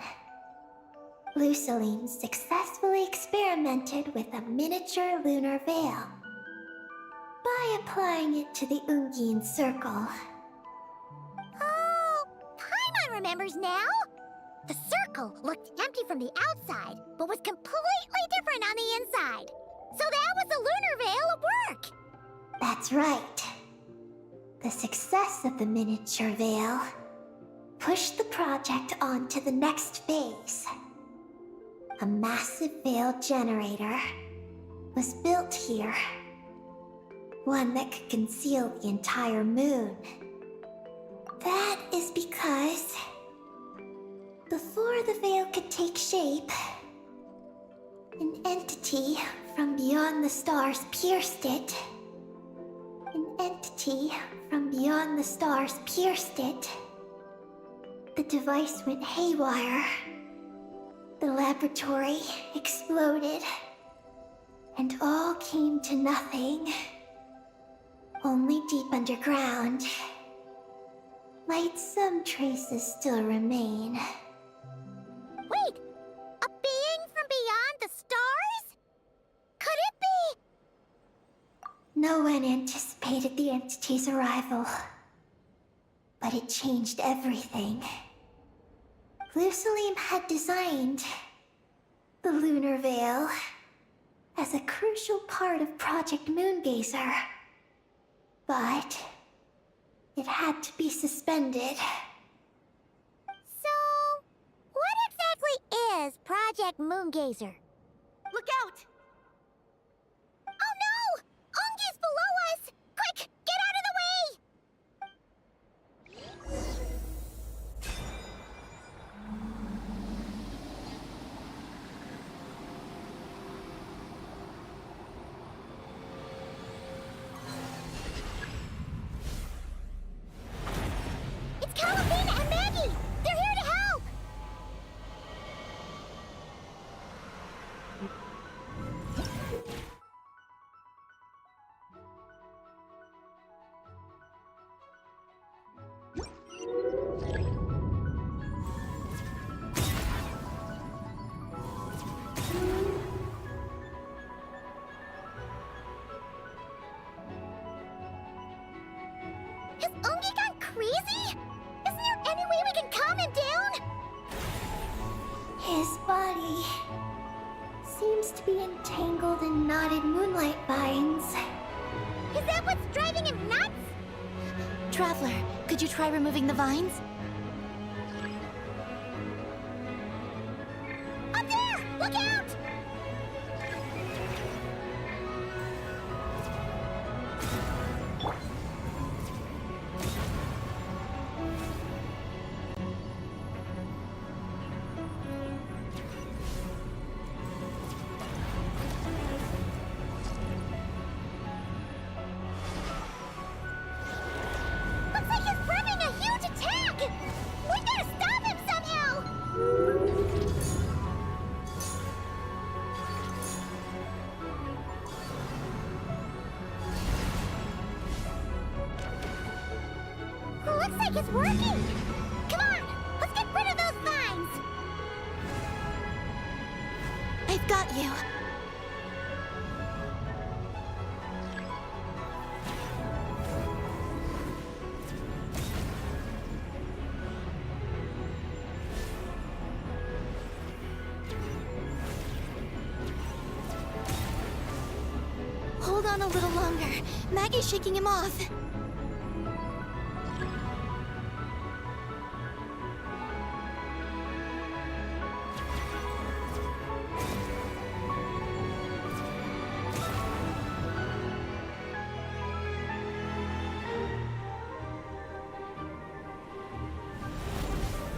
Lusalim successfully experimented with a miniature lunar veil by applying it to the Ungian circle. Oh, Paimon remembers now. The circle looked empty from the outside, but was completely different on the inside. So that was the lunar veil at work! That's right. The success of the miniature veil pushed the project on to the next phase. A massive veil generator was built here. One that could conceal the entire moon. That is because before the veil could take shape, an entity from beyond the stars pierced it. An entity from beyond the stars pierced it. The device went haywire. The laboratory exploded. And all came to nothing. Only deep underground might some traces still remain. Wait! A being from beyond the stars? Could it be? No one anticipated the entity's arrival, but it changed everything. Lucilim had designed the lunar veil as a crucial part of Project Moongazer, but it had to be suspended. So, what exactly is Project Moongazer? Look out! Oh no! Ungi's below us! Quick, get out of the way! It's Columbina and Maggie! They're here to help! Has Ungi gone crazy? Isn't there any way we can calm him down? His body seems to be entangled in knotted moonlight vines. Is that what's driving him nuts? Traveler, could you try removing the vines? Up there! Look out! Looks like he's running a huge attack! We gotta stop him somehow! Looks like it's working! Come on, let's get rid of those vines! I've got you. Hold on a little longer. Maggie's shaking him off.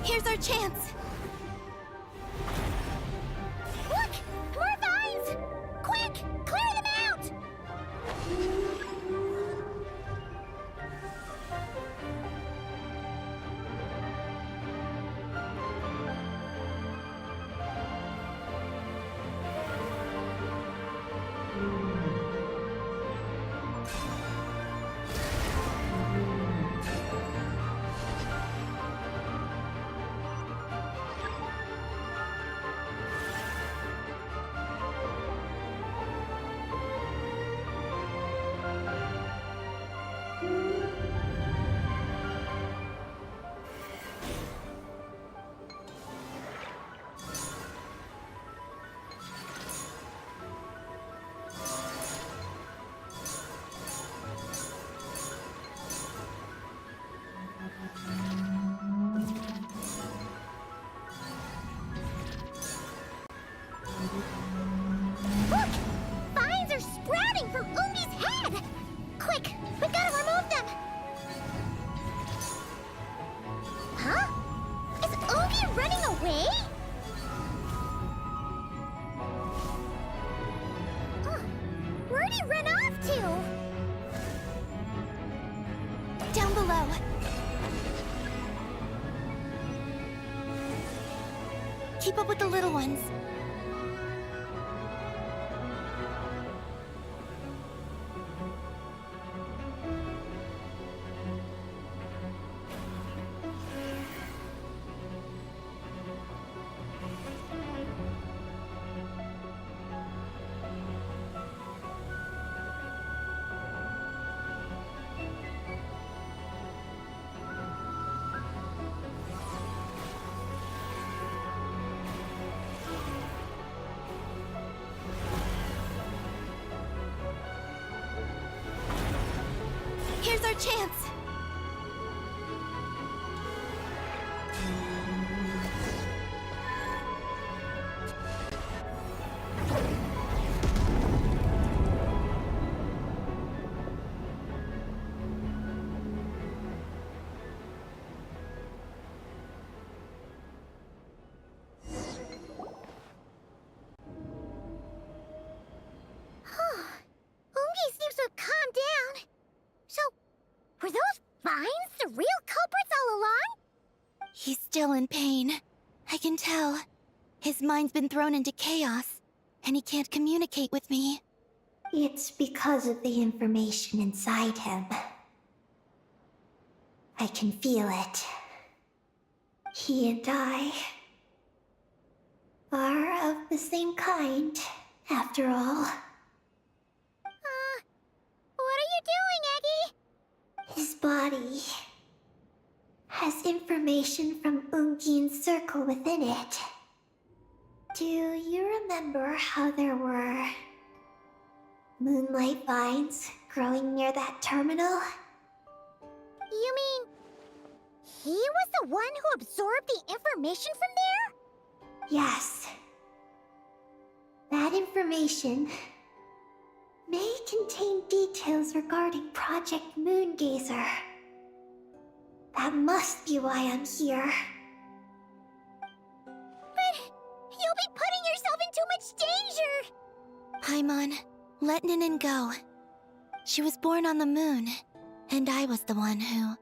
Here's our chance. Look! More vines! Quick! Clear them out! away? Oh, where'd he run off to? Down below. Keep up with the little ones. Here's our chance! Ungi seems to have calmed down. So, were those vines the real culprits all along? He's still in pain. I can tell. His mind's been thrown into chaos, and he can't communicate with me. It's because of the information inside him. I can feel it. He and I are of the same kind, after all. What are you doing, Eggy? His body has information from Ungin's circle within it. Do you remember how there were moonlight vines growing near that terminal? You mean he was the one who absorbed the information from there? Yes. That information may contain details regarding Project Moongazer. That must be why I'm here. But you'll be putting yourself in too much danger! Paimon, let Ninnin go. She was born on the moon, and I was the one who,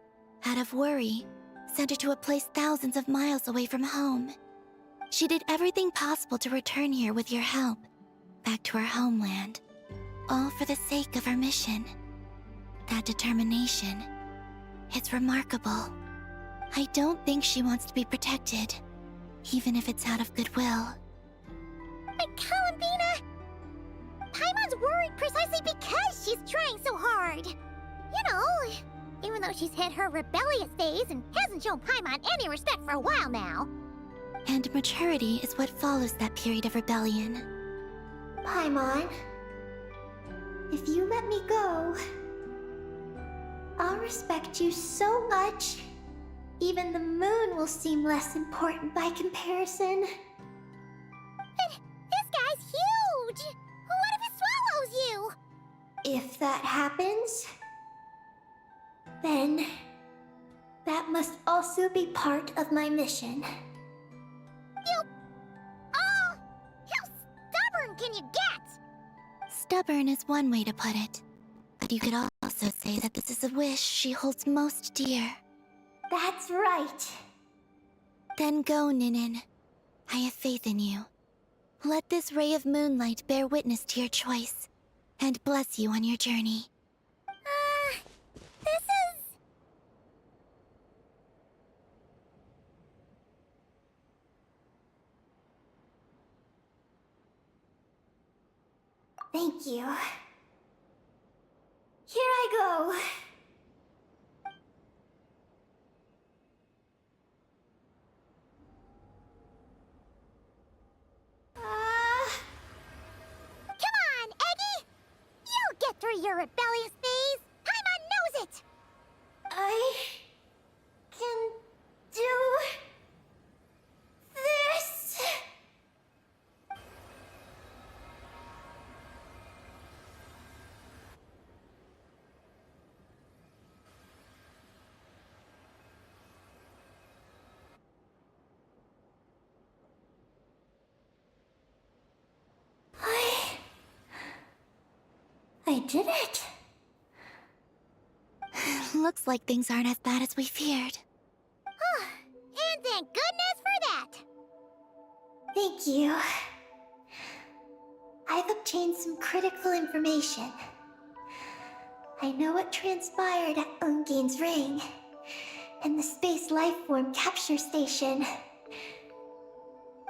out of worry, sent her to a place thousands of miles away from home. She did everything possible to return here with your help, back to her homeland. All for the sake of our mission. That determination, it's remarkable. I don't think she wants to be protected, even if it's out of goodwill. But columbina! Paimon's worried precisely because she's trying so hard. You know, even though she's hit her rebellious phase and hasn't shown Paimon any respect for a while now. And maturity is what follows that period of rebellion. Paimon, if you let me go, I'll respect you so much, even the moon will seem less important by comparison. But this guy's huge! What if it swallows you? If that happens, then that must also be part of my mission. Oh! How stubborn can you get? Stubborn is one way to put it, but you could also say that this is a wish she holds most dear. That's right. Then go, Ninnin. I have faith in you. Let this ray of moonlight bear witness to your choice, and bless you on your journey. This is... Thank you. Here I go. Come on, Eggy! You'll get through your rebellious phase! Paimon knows it! I can do this. did it! Looks like things aren't as bad as we feared. And thank goodness for that! Thank you. I've obtained some critical information. I know what transpired at Ungein's ring and the space lifeform capture station.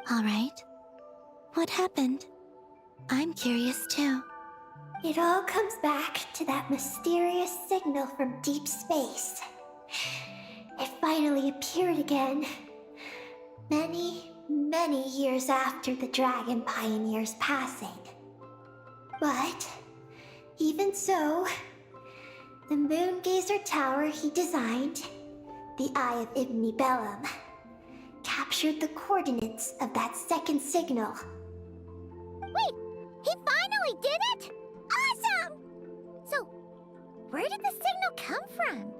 All right. What happened? I'm curious too. It all comes back to that mysterious signal from deep space. It finally appeared again. Many years after the Dragon Pioneer's passing. But, even so, the Moongazer Tower he designed, the Eye of Ibn Bellum, captured the coordinates of that second signal. Wait, he finally did it? Awesome! So, where did the signal come from?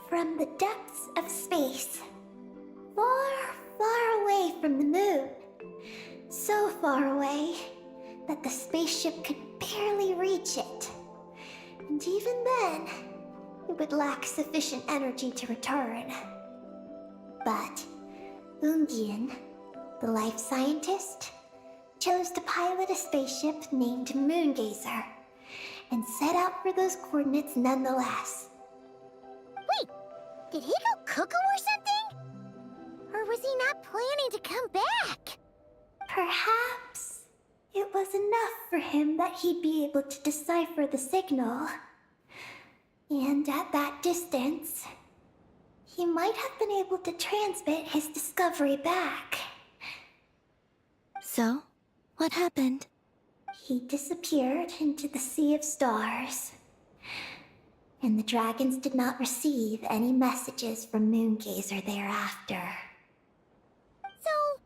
From the depths of space. Far away from the moon. So far away that the spaceship could barely reach it. And even then, it would lack sufficient energy to return. But Ungein, the life scientist, chose to pilot a spaceship named Moongazer and set out for those coordinates nonetheless. Wait, did he go cuckoo or something? Or was he not planning to come back? Perhaps it was enough for him that he'd be able to decipher the signal. And at that distance, he might have been able to transmit his discovery back. So, what happened? He disappeared into the sea of stars. And the dragons did not receive any messages from Moongazer thereafter. So,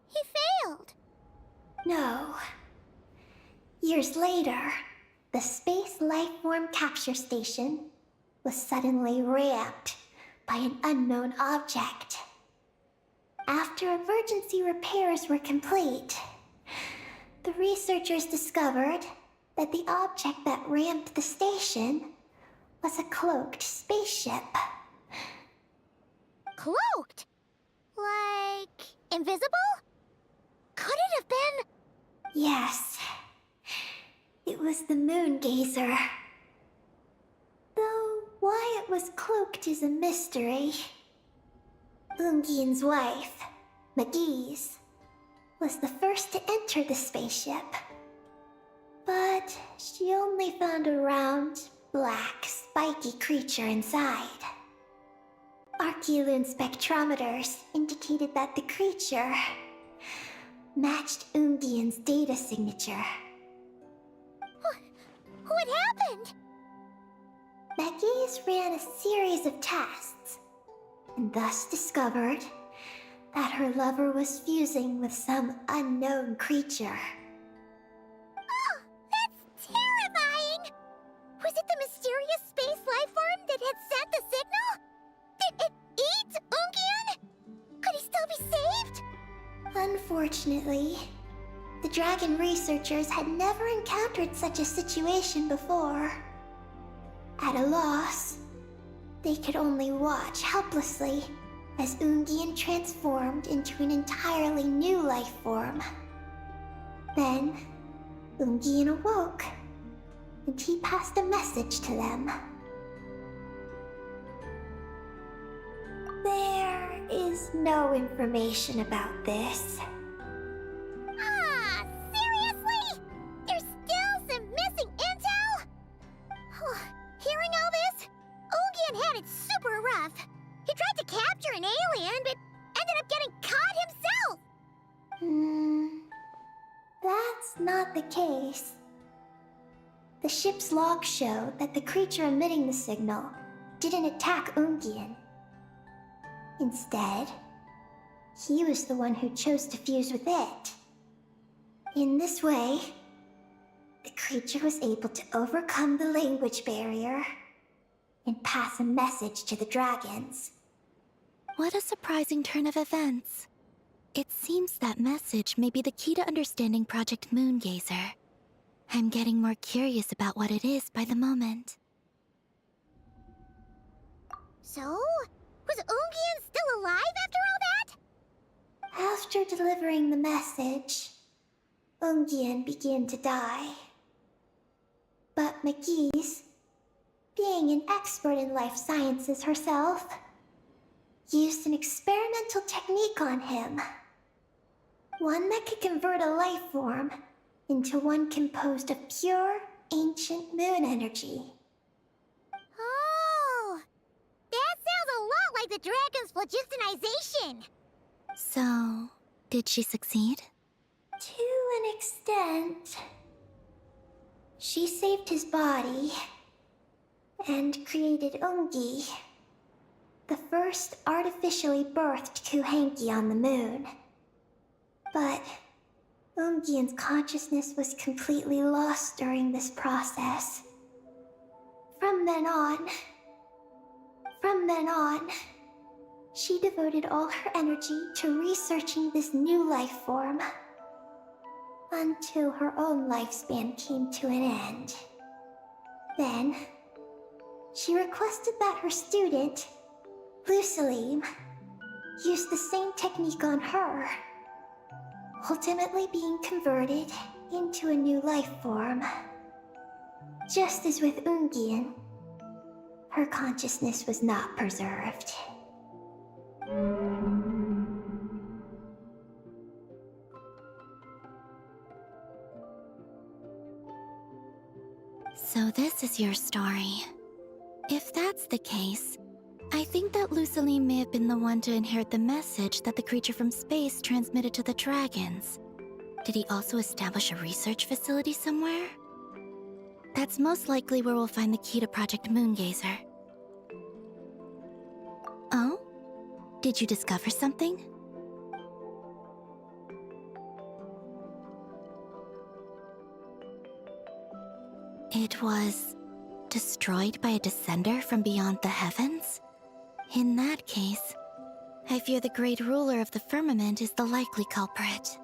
he failed. No. Years later, the Space Lifeform Capture Station was suddenly ramped by an unknown object. After emergency repairs were complete, the researchers discovered that the object that ramped the station was a cloaked spaceship. Cloaked? Like, invisible? Could it have been... Yes. It was the Moongazer. Though why it was cloaked is a mystery. Ungein's wife, McGee's, was the first to enter the spaceship. But she only found a round, black, spiky creature inside. Archeloon spectrometers indicated that the creature matched Ungein's data signature. What happened? McGee's ran a series of tests, and thus discovered that her lover was fusing with some unknown creature. Oh, that's terrifying! Was it the mysterious space lifeform that had sent the signal? Did it eat Ungein? Could he still be saved? Unfortunately, the dragon researchers had never encountered such a situation before. At a loss, they could only watch helplessly as Ungein transformed into an entirely new life form. Then, Ungein awoke, and he passed a message to them. There is no information about this. Ah, seriously? There's still some missing intel? Hearing all this, Ungein had it super rough. He tried to capture an alien, but ended up getting caught himself. That's not the case. The ship's logs show that the creature emitting the signal didn't attack Ungein. Instead, he was the one who chose to fuse with it. In this way, the creature was able to overcome the language barrier and pass a message to the dragons. What a surprising turn of events. It seems that message may be the key to understanding Project Moongazer. I'm getting more curious about what it is by the moment. So, was Ungian still alive after all that? After delivering the message, Ungian began to die. But McGee's, being an expert in life sciences herself, used an experimental technique on him. One that could convert a life form into one composed of pure, ancient moon energy. Oh, that sounds a lot like the dragon's phlogistonization. So, did she succeed? To an extent. She saved his body and created Ungi, the first artificially birthed Kuhanki on the moon. But Ungian's consciousness was completely lost during this process. From then on, she devoted all her energy to researching this new life form, until her own lifespan came to an end. Then, she requested that her student, Lusalim, use the same technique on her, ultimately being converted into a new life form. Just as with Ungian, her consciousness was not preserved. So this is your story. If that's the case, I think that Lusaline may have been the one to inherit the message that the creature from space transmitted to the dragons. Did he also establish a research facility somewhere? That's most likely where we'll find the key to Project Moongazer. Oh? Did you discover something? It was destroyed by a descender from beyond the heavens? In that case, I fear the great ruler of the firmament is the likely culprit.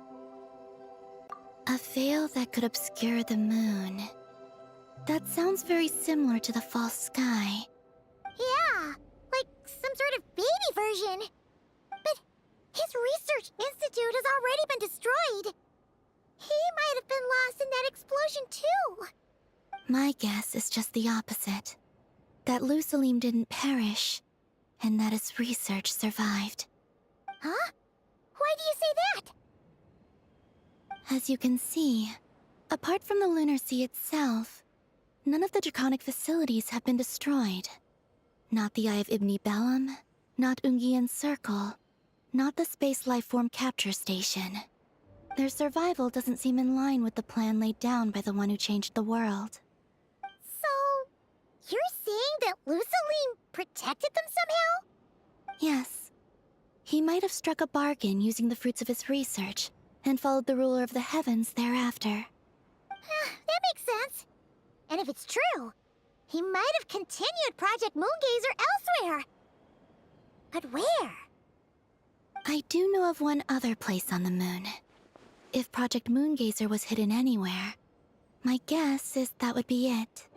A veil that could obscure the moon. That sounds very similar to the false sky. Yeah, like some sort of baby version. But his research institute has already been destroyed. He might have been lost in that explosion too. My guess is just the opposite. That Lusalim didn't perish, and that his research survived. Huh? Why do you say that? As you can see, apart from the Lunar Sea itself, none of the draconic facilities have been destroyed. Not the Eye of Ibni Bellum, not Ungian's Circle, not the Space Lifeform Capture Station. Their survival doesn't seem in line with the plan laid down by the one who changed the world. So, you're saying that Lusaline protected them somehow? Yes. He might have struck a bargain using the fruits of his research, and followed the ruler of the heavens thereafter. That makes sense. And if it's true, he might have continued Project Moongazer elsewhere. But where? I do know of one other place on the moon. If Project Moongazer was hidden anywhere, my guess is that would be it.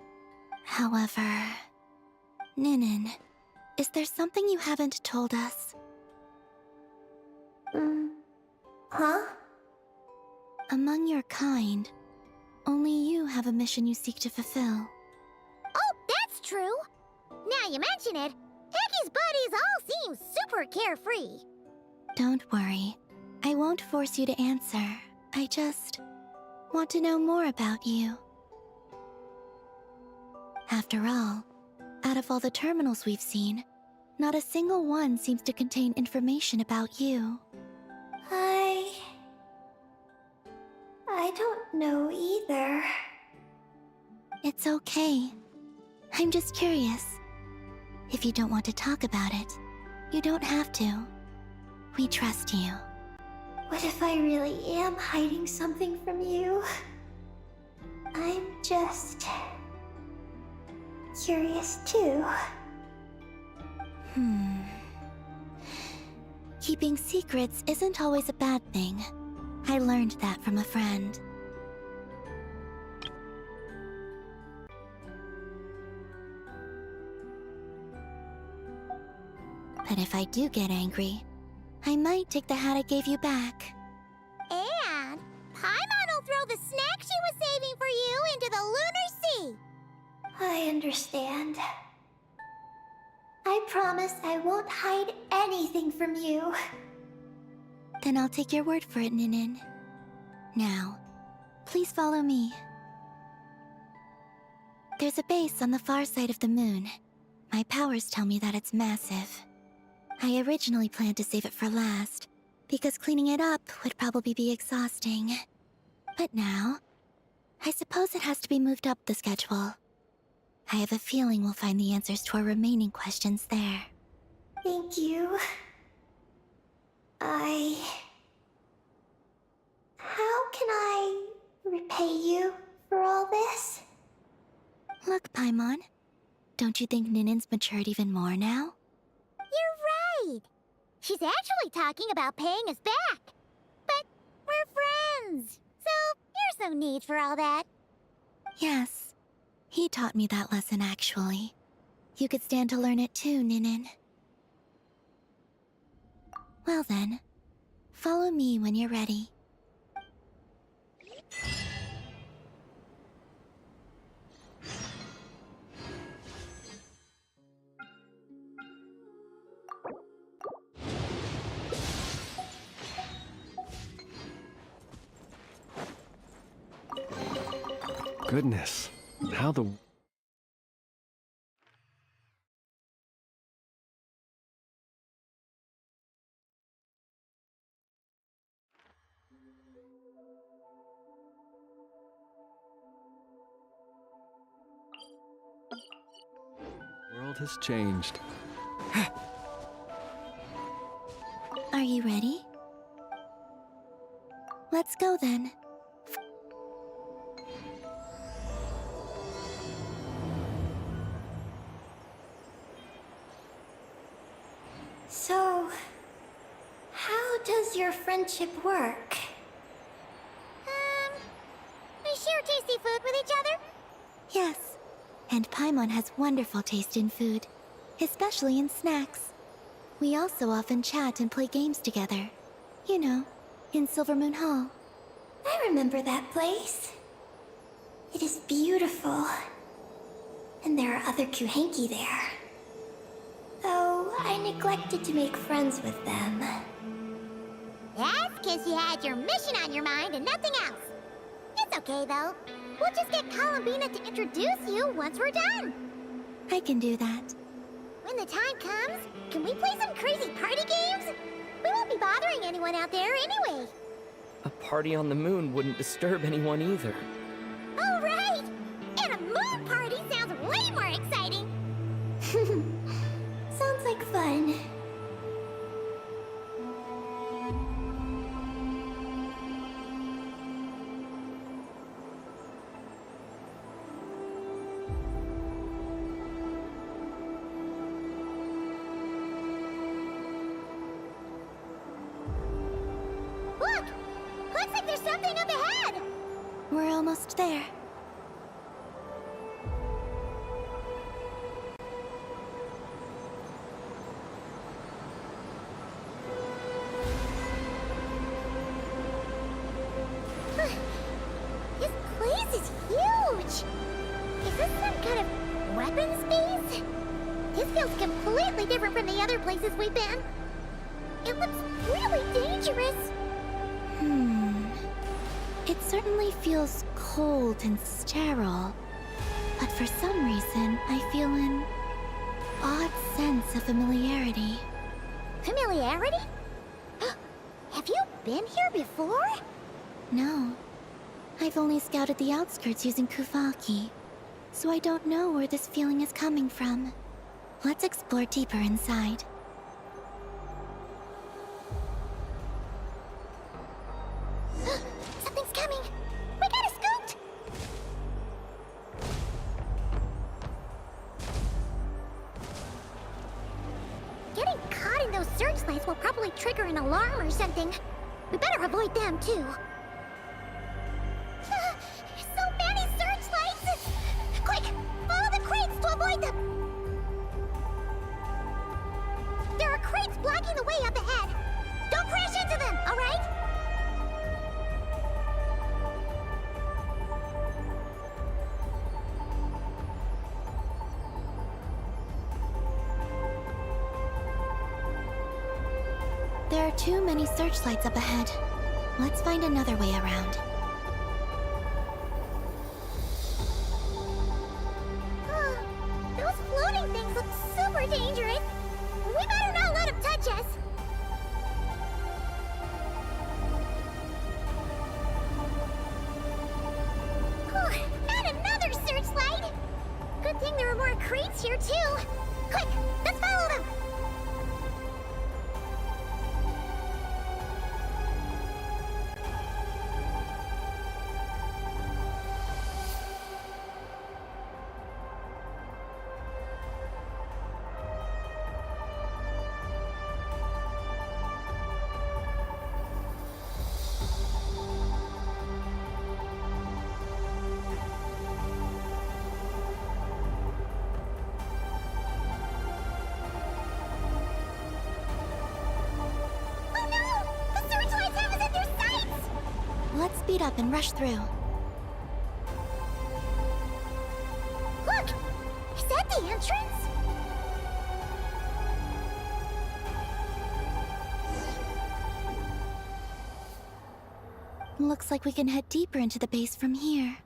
However, Ninnin, is there something you haven't told us? Huh? Among your kind, only you have a mission you seek to fulfill. Oh, that's true. Now you mention it, Heki's buddies all seem super carefree. Don't worry. I won't force you to answer. I just want to know more about you. After all, out of all the terminals we've seen, not a single one seems to contain information about you. I don't know either. It's okay. I'm just curious. If you don't want to talk about it, you don't have to. We trust you. What if I really am hiding something from you? I'm just curious too. Keeping secrets isn't always a bad thing. I learned that from a friend. But if I do get angry, I might take the hat I gave you back. And Paimon will throw the snack she was saving for you into the lunar sea. I understand. I promise I won't hide anything from you. Then I'll take your word for it, Ninnin. Now, please follow me. There's a base on the far side of the moon. My powers tell me that it's massive. I originally planned to save it for last, because cleaning it up would probably be exhausting. But now, I suppose it has to be moved up the schedule. I have a feeling we'll find the answers to our remaining questions there. Thank you. How can I repay you for all this? Look, Paimon, don't you think Ninnin's matured even more now? You're right. She's actually talking about paying us back. But we're friends, so there's no need for all that. Yes, he taught me that lesson actually. You could stand to learn it too, Ninnin. Well then, follow me when you're ready. Goodness, how the... world has changed. Are you ready? Let's go then. So, how does your friendship work? We share tasty food with each other? Yes, and Paimon has wonderful taste in food, especially in snacks. We also often chat and play games together. You know, in Silvermoon Hall. I remember that place. It is beautiful. And there are other Kuhenki there. Though I neglected to make friends with them. That's because you had your mission on your mind and nothing else. It's okay, though. We'll just get Columbina to introduce you once we're done. I can do that. When the time comes, can we play some crazy party games? We won't be bothering anyone out there anyway. A party on the moon wouldn't disturb anyone either. Oh, right! And a moon party sounds way more exciting. Sounds like fun. Look! Looks like there's something up ahead! We're almost there. This place is huge! Is this some kind of weapons base? This feels completely different from the other places we've been. It looks really dangerous. It certainly feels cold and sterile. But for some reason, I feel an odd sense of familiarity. Familiarity? Have you been here before? No. I've only scouted the outskirts using Kuvaki, so I don't know where this feeling is coming from. Let's explore deeper inside. Something's coming! We gotta scoot! Getting caught in those searchlights will probably trigger an alarm or something. We better avoid them, too. So many searchlights! Quick! Follow the crates to avoid them! There are the way up ahead. Don't crash into them, all right? There are too many searchlights up ahead. Let's find another way around. Those floating things look super dangerous. We better not let them touch us. And another searchlight. Good thing there are more crates here too. Quick, let's follow them. Let's speed up and rush through. Look! Is that the entrance? Looks like we can head deeper into the base from here.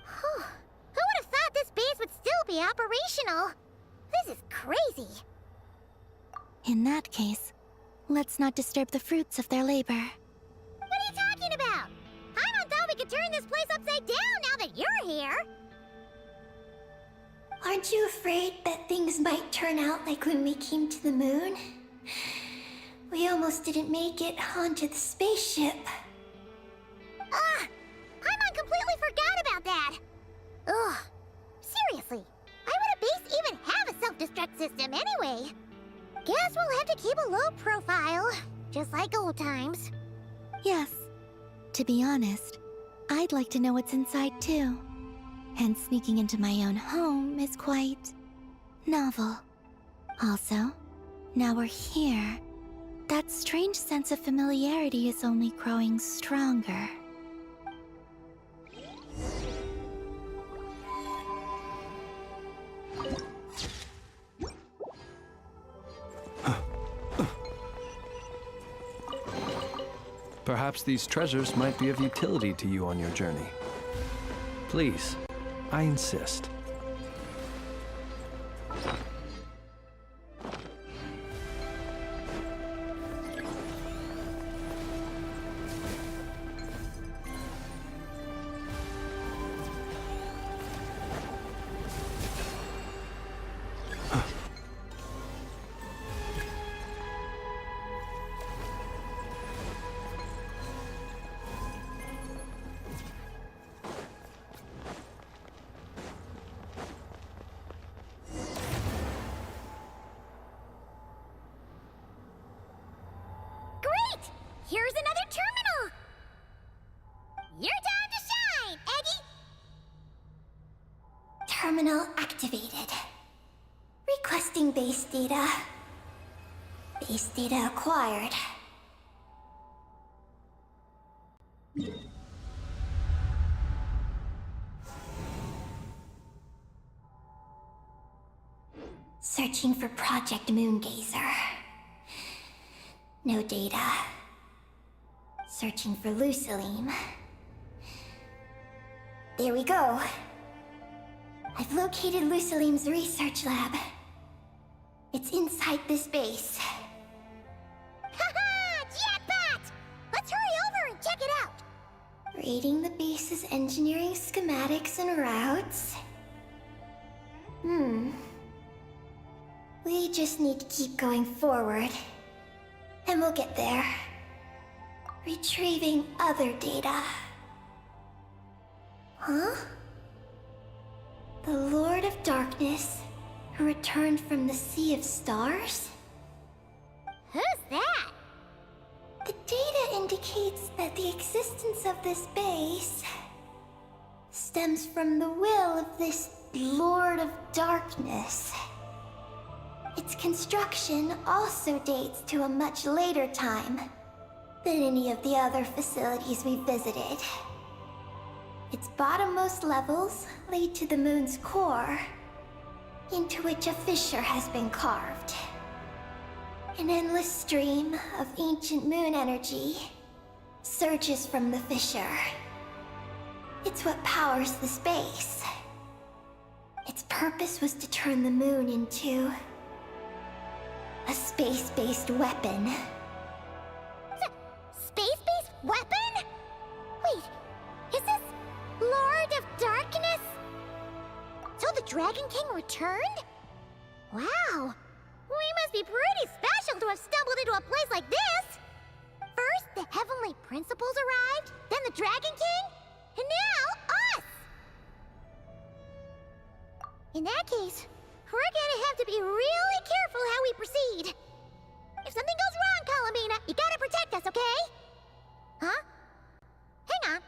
Who would have thought this base would still be operational? This is crazy. In that case, let's not disturb the fruits of their labor. What are you talking about? I thought we could turn this place upside down now that you're here. Aren't you afraid that things might turn out like when we came to the moon? We almost didn't make it onto the spaceship. I completely forgot about that. Ugh. Seriously, why would a base even have a self-destruct system anyway? Guess we'll have to keep a low profile, just like old times. Yes. To be honest, I'd like to know what's inside too. And sneaking into my own home is quite novel. Also, now we're here, that strange sense of familiarity is only growing stronger. Perhaps these treasures might be of utility to you on your journey. Please, I insist. Here's another terminal! Your time to shine, Eggie! Terminal activated. Requesting base data. Base data acquired. Searching for Project Moongazer. No data. Searching for Lucilim. There we go. I've located Lucilim's research lab. It's inside this base. Haha! Jackpot! Let's hurry over and check it out! Reading the base's engineering schematics and routes. We just need to keep going forward. And we'll get there. Retrieving other data. Huh? The Lord of Darkness, who returned from the Sea of Stars? Who's that? The data indicates that the existence of this base stems from the will of this Lord of Darkness. Its construction also dates to a much later time than any of the other facilities we visited. Its bottommost levels lead to the moon's core, into which a fissure has been carved. An endless stream of ancient moon energy surges from the fissure. It's what powers the space. Its purpose was to turn the moon into a space-based weapon. Space-based weapon? Wait, is this Lord of Darkness? So the Dragon King returned? Wow, we must be pretty special to have stumbled into a place like this! First, the Heavenly Principles arrived, then the Dragon King, and now us! In that case, we're gonna have to be really careful how we proceed. If something goes wrong, Columbina, you gotta protect us, okay? Huh? Hang on.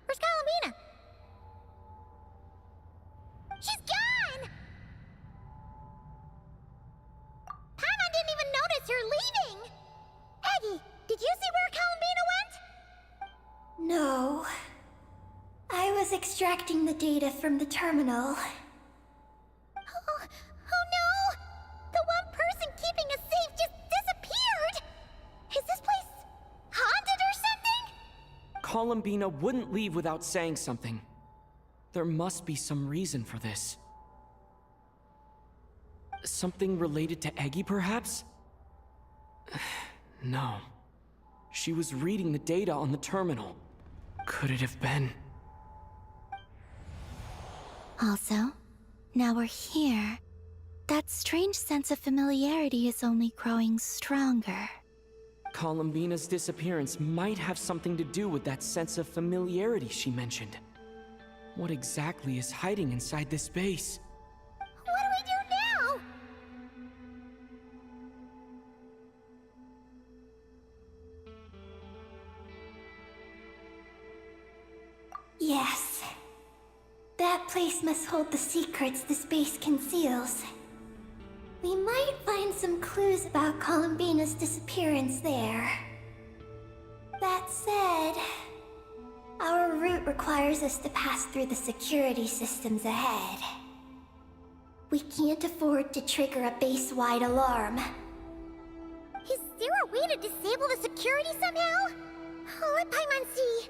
Where's Columbina? She's gone! Paimon didn't even notice her leaving! Eggy, did you see where Columbina went? No. I was extracting the data from the terminal. Oh no! The one person keeping us safe just disappeared! Is this place haunted or something? Columbina wouldn't leave without saying something. There must be some reason for this. Something related to Eggy, perhaps? No. She was reading the data on the terminal. Could it have been? Also, now we're here. That strange sense of familiarity is only growing stronger. Columbina's disappearance might have something to do with that sense of familiarity she mentioned. What exactly is hiding inside this base? What do we do now? Yes. That place must hold the secrets the space conceals. We might find some clues about Columbina's disappearance there. That said, our route requires us to pass through the security systems ahead. We can't afford to trigger a base-wide alarm. Is there a way to disable the security somehow? Let Paimon see.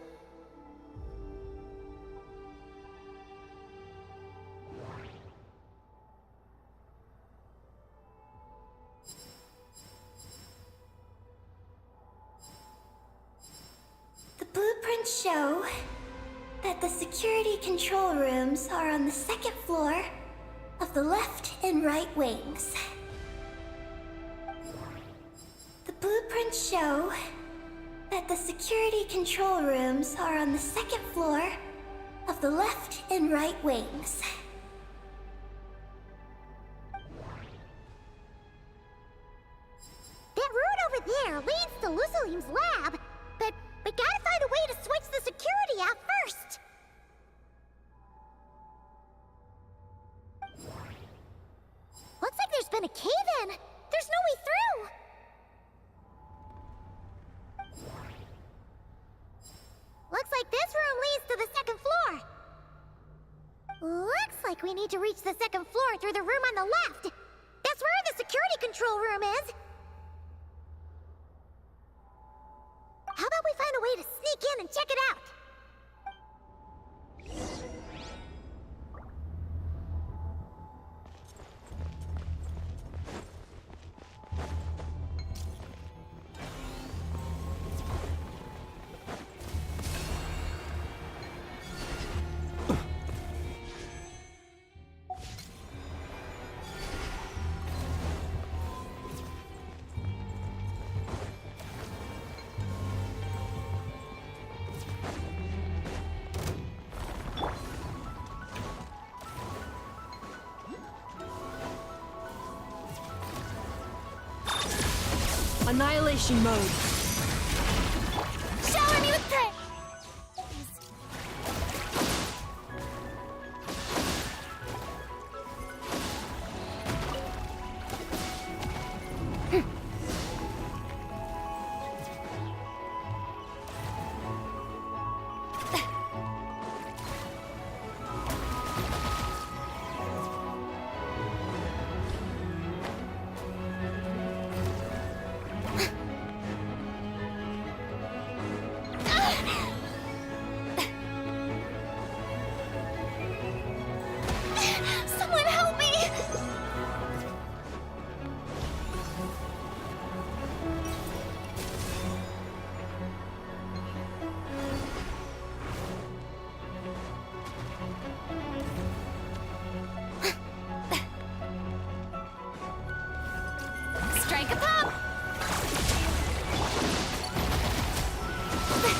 The blueprints show that the security control rooms are on the second floor of the left and right wings. The blueprints show that the security control rooms are on the second floor of the left and right wings. That route over there leads to Lucilim's lab, but we gotta find a way to switch the security out first. Looks like there's been a cave-in. There's no way through. Looks like this room leads to the second floor. Looks like we need to reach the second floor through the room on the left. That's where the security control room is. How about we find a way to sneak in and check it out? Annihilation mode. Shower me with praise!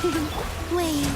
Wait.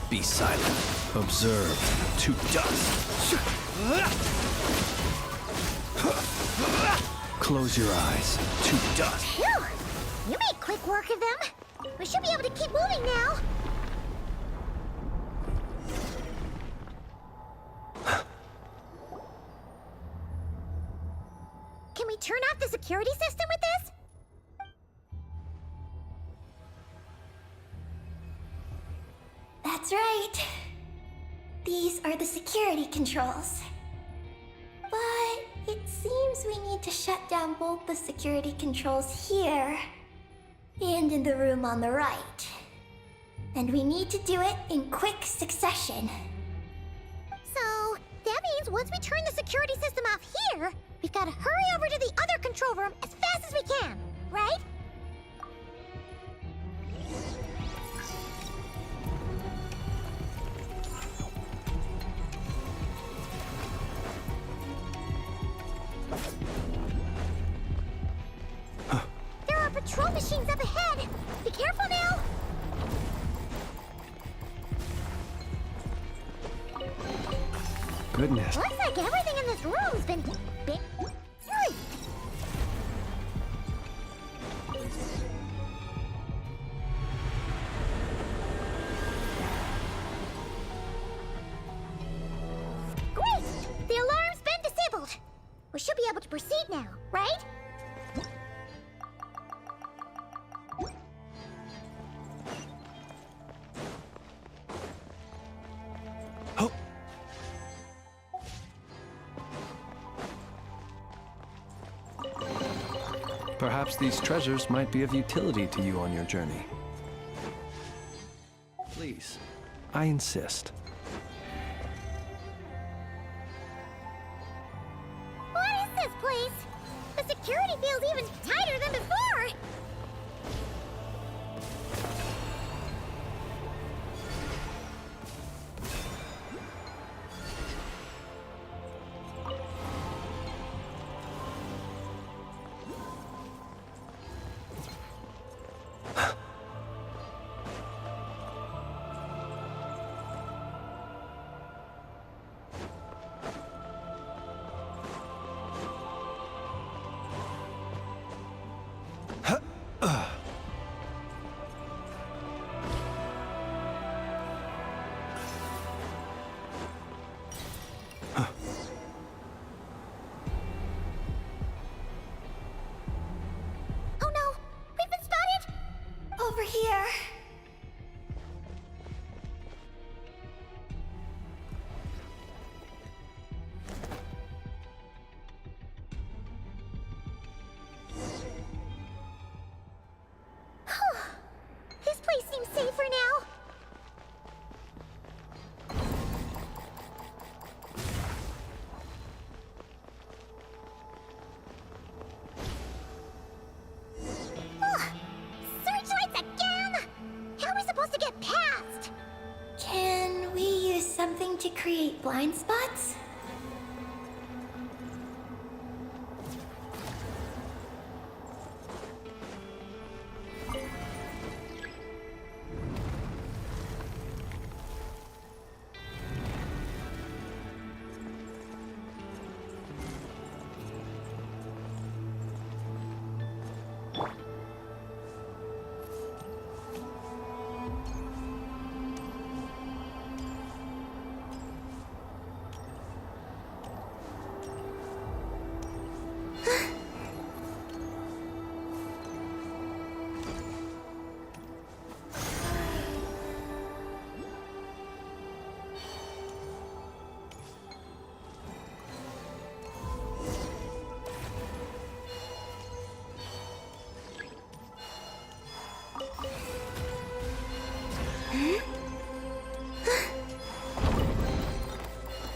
Be silent. Observe. To dust. Close your eyes. To dust. Phew! You made quick work of them. We should be able to keep moving now. turn off the security system with this? That's right. These are the security controls. But it seems we need to shut down both the security controls here and in the room on the right. And we need to do it in quick succession. So, that means once we turn the security system off here, we've got to hurry over to the other control room as fast as we can, right? There are patrol machines up ahead! Be careful now! Goodness. Looks like everything in this room's been bit. Great! The alarm's been disabled. We should be able to proceed now, right? Oh. Perhaps these treasures might be of utility to you on your journey. Please, I insist. What is this place? The security feels even tighter than before! Oh no! We've been spotted! Over here. This place seems safer now. Ugh, searchlights again! How are we supposed to get past? Can we use something to create blind spots?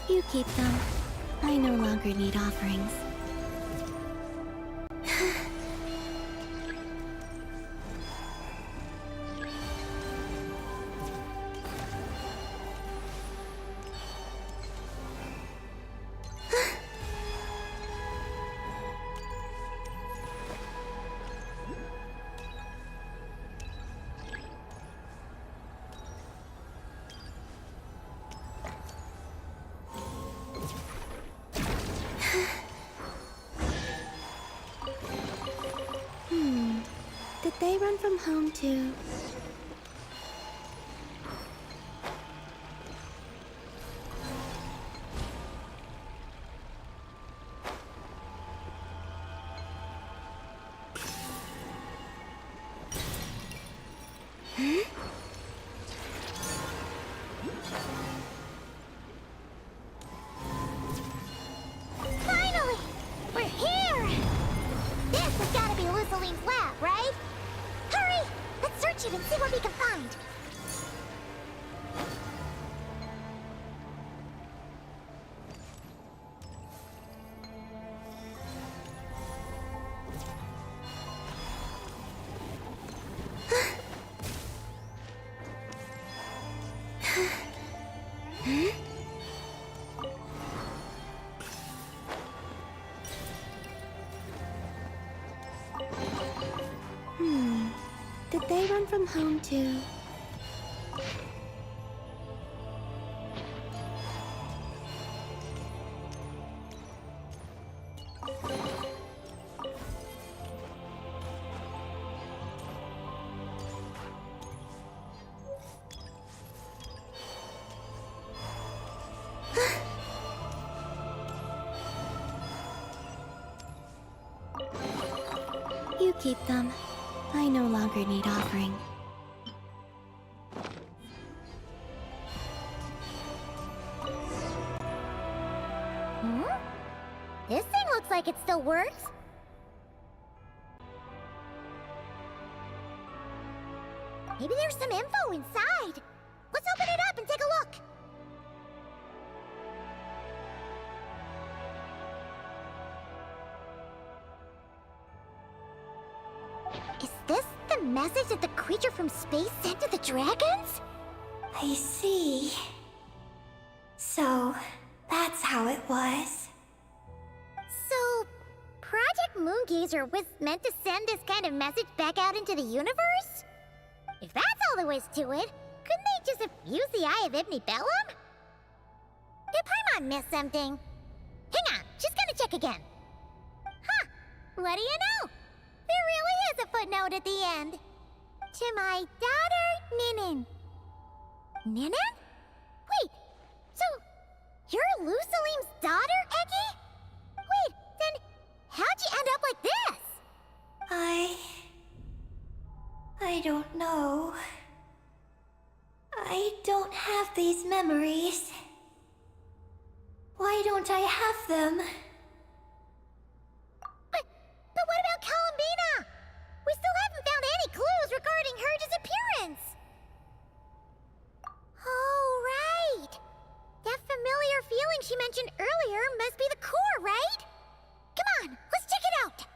You keep them. I no longer need offerings. Did they run from home too? Finally! We're here! This has gotta be Luciline's lab, right? Hurry! Let's search it and see what we can find. Did they run from home too? You keep them. I no longer need offering. This thing looks like it still works. Maybe there's some info inside. Let's open it up and take a look. Is this the message that the creature from space sent to the dragons? I see. So, that's how it was. So, Project Moongazer was meant to send this kind of message back out into the universe? If that's all there was to it, couldn't they just have used the Eye of Ibn Bellum? Did Paimon miss something? Hang on, she's gonna check again. Huh, what do you know? There really is a footnote at the end. To my daughter, Ninnin. Ninnin? Wait, so you're Luciline's daughter, Eggy? Wait, then how'd you end up like this? I don't know. I don't have these memories. Why don't I have them? But what about Columbina? We still haven't found any clues regarding her disappearance. Oh, right. That familiar feeling she mentioned earlier must be the core, right? Come on, let's check it out.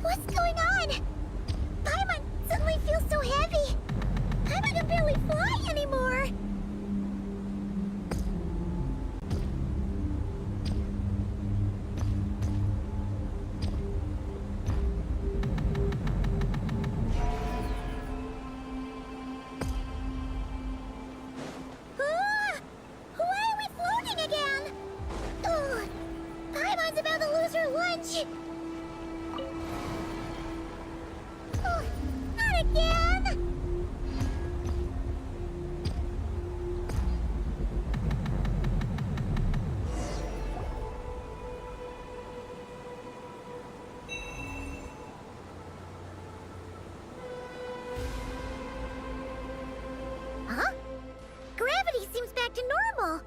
What's going on? Paimon suddenly feels so heavy. Paimon can barely fly anymore. Why are we floating again? Ugh, Paimon's about to lose her lunch. Not again! Huh? Gravity seems back to normal.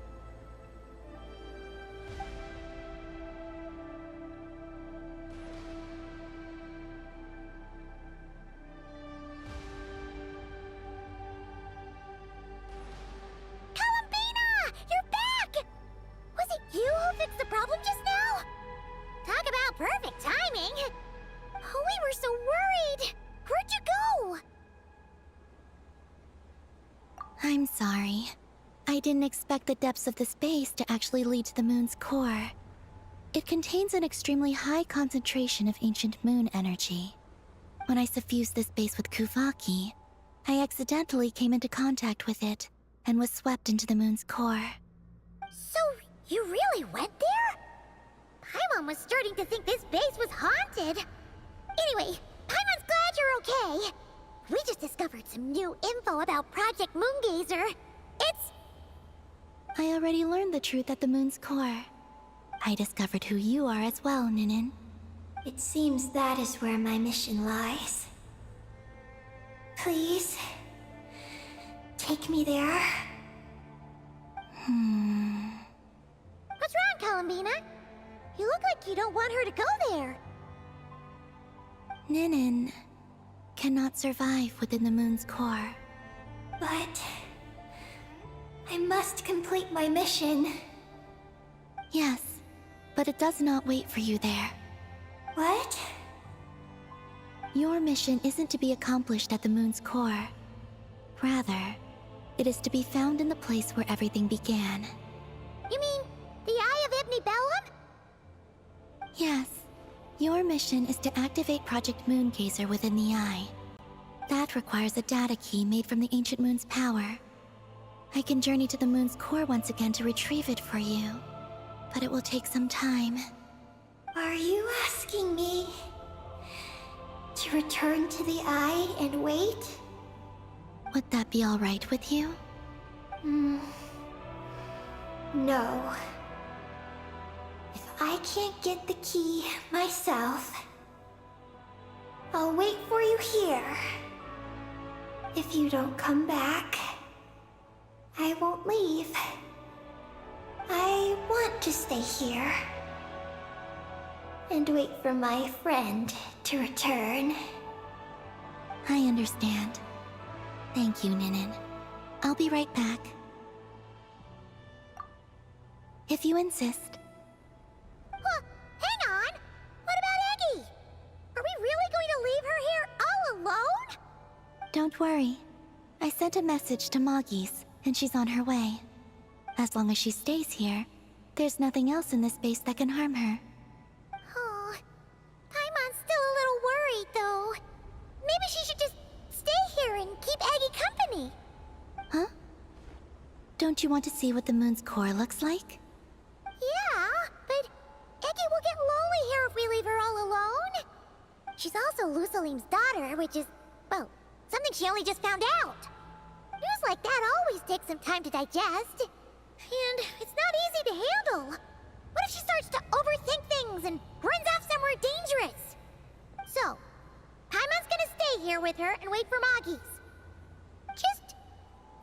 Columbina! You're back! Was it you who fixed the problem just now? Talk about perfect timing! Oh, we were so worried! Where'd you go? I'm sorry. I didn't expect the depths of the space to actually lead to the moon's core. It contains an extremely high concentration of ancient moon energy. When I suffused this base with Kuvaki, I accidentally came into contact with it and was swept into the moon's core. So, you really went there? Paimon was starting to think this base was haunted. Anyway, Paimon's glad you're okay. We just discovered some new info about Project Moongazer. It's... I already learned the truth at the moon's core. I discovered who you are as well, Ninnin. It seems that is where my mission lies. Please, take me there. What's wrong, Columbina? You look like you don't want her to go there. Ninnin cannot survive within the moon's core. But I must complete my mission. Yes, but it does not wait for you there. What? Your mission isn't to be accomplished at the moon's core. Rather, it is to be found in the place where everything began. You mean the Eye of Ibn Bellum? Yes. Your mission is to activate Project Moongazer within the Eye. That requires a data key made from the ancient moon's power. I can journey to the moon's core once again to retrieve it for you, but it will take some time. Are you asking me to return to the Eye and wait? Would that be all right with you? No. If I can't get the key myself, I'll wait for you here. If you don't come back, I won't leave. I want to stay here and wait for my friend to return. I understand. Thank you, Ninnin. I'll be right back. If you insist. Huh, hang on! What about Eggy? Are we really going to leave her here all alone? Don't worry. I sent a message to Moggy's, and she's on her way. As long as she stays here, there's nothing else in this base that can harm her. Oh, Paimon's still a little worried, though. Maybe she should just stay here and keep Eggy company. Huh? Don't you want to see what the moon's core looks like? Yeah, but Eggy will get lonely here if we leave her all alone. She's also Lusalim's daughter, which is, well, something she only just found out. News like that always takes some time to digest. And it's not easy to handle. What if she starts to overthink things and runs off somewhere dangerous? So, Paimon's gonna stay here with her and wait for Moggy's. Just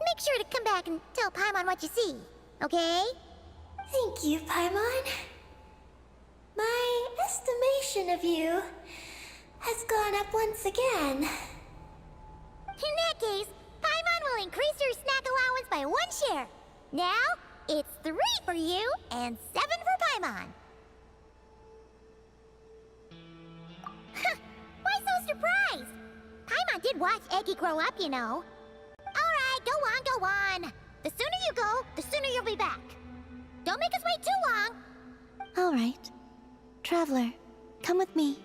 make sure to come back and tell Paimon what you see, okay? Thank you, Paimon. My estimation of you has gone up once again. In that case, Paimon will increase your snack allowance by 1 share. Now, it's 3 for you and 7 for Paimon. Why so surprised? Paimon did watch Eggy grow up, you know. Alright, go on. The sooner you go, the sooner you'll be back. Don't make us wait too long. All right. Traveler, come with me.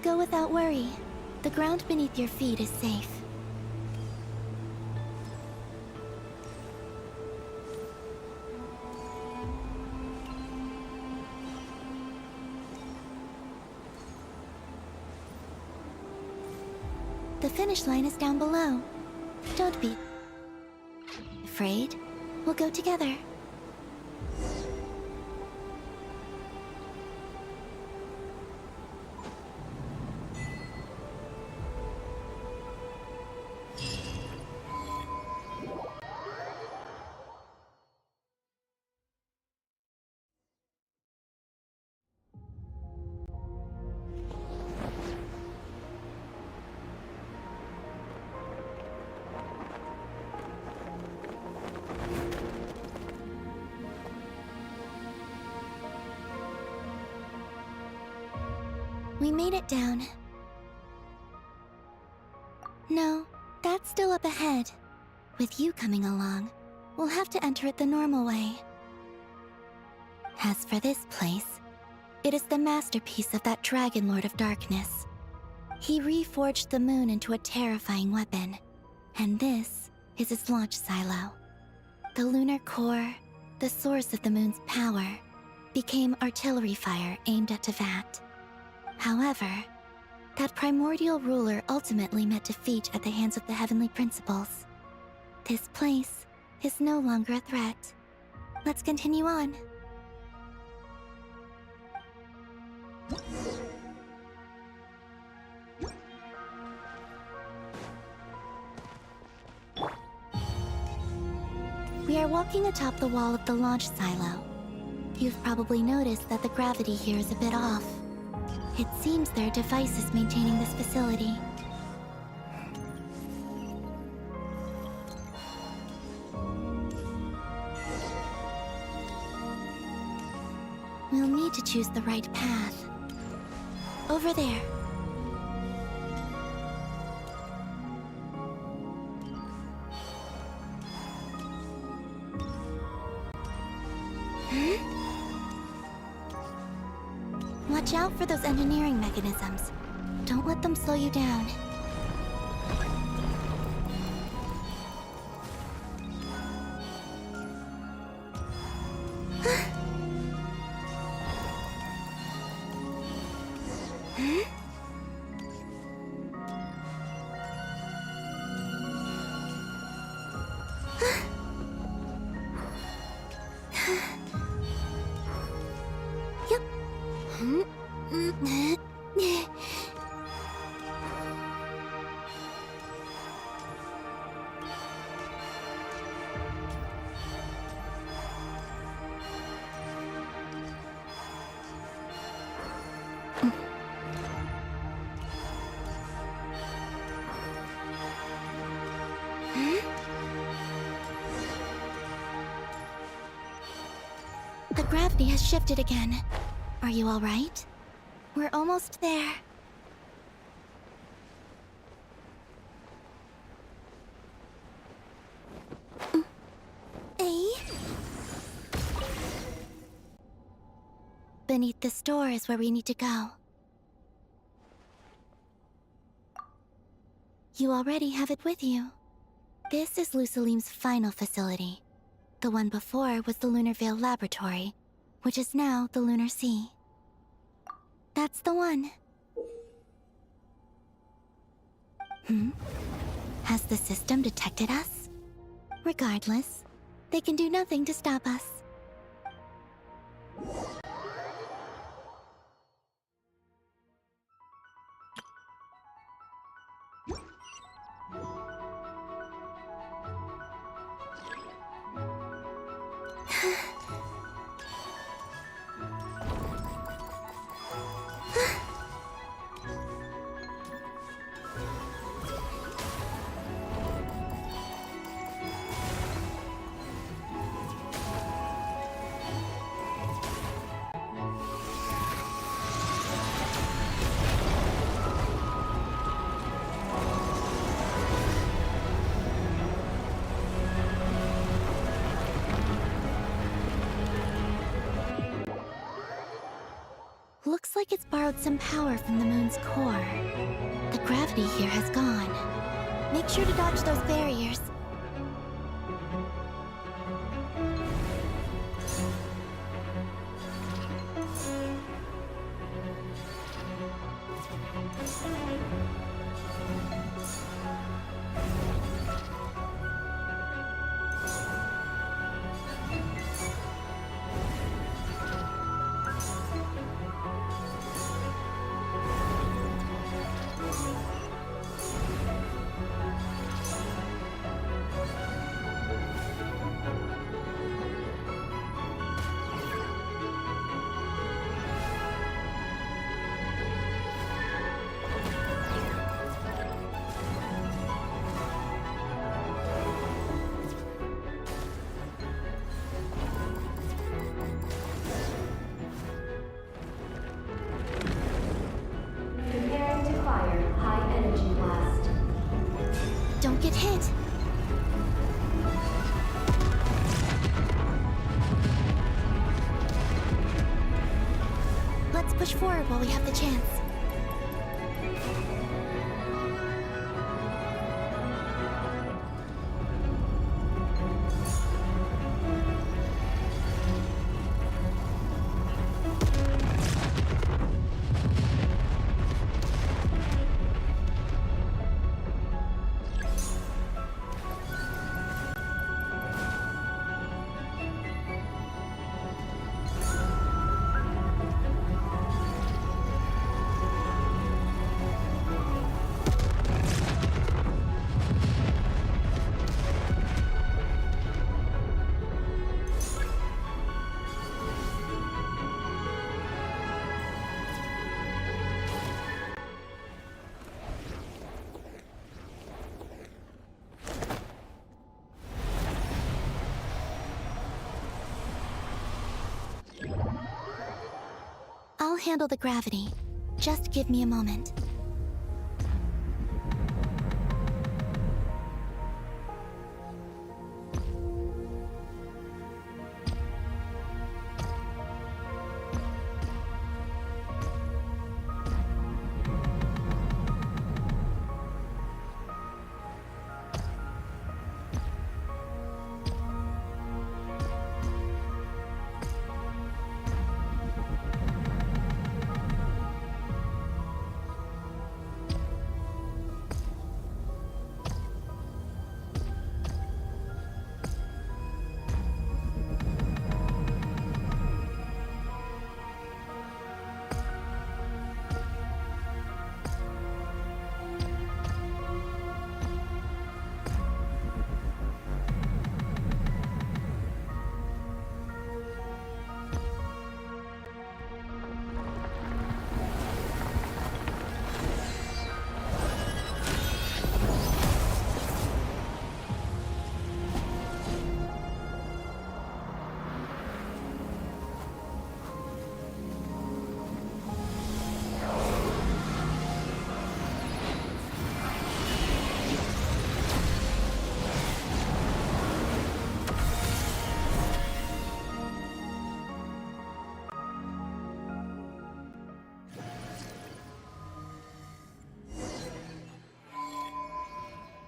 Go without worry. The ground beneath your feet is safe. The finish line is down below. Don't be afraid. We'll go together. We made it down. No, that's still up ahead. With you coming along, we'll have to enter it the normal way. As for this place, it is the masterpiece of that Dragon Lord of Darkness. He reforged the moon into a terrifying weapon, and this is its launch silo. The lunar core, the source of the moon's power, became artillery fire aimed at Tevat. However, that primordial ruler ultimately met defeat at the hands of the heavenly principles. This place is no longer a threat. Let's continue on. We are walking atop the wall of the launch silo. You've probably noticed that the gravity here is a bit off. It seems there are devices maintaining this facility. We'll need to choose the right path. Over there. Watch out for those engineering mechanisms. Don't let them slow you down. The gravity has shifted again. Are you all right? We're almost there. Beneath this door is where we need to go. You already have it with you. This is Lucilim's final facility. The one before was the Lunar Veil Laboratory, which is now the Lunar Sea. That's the one. Has the system detected us? Regardless, they can do nothing to stop us. Looks like it's borrowed some power from the moon's core. The gravity here has gone. Make sure to dodge those barriers. Preparing to fire high energy blast. Don't get hit. word while we have the chance. I'll handle the gravity. Just give me a moment.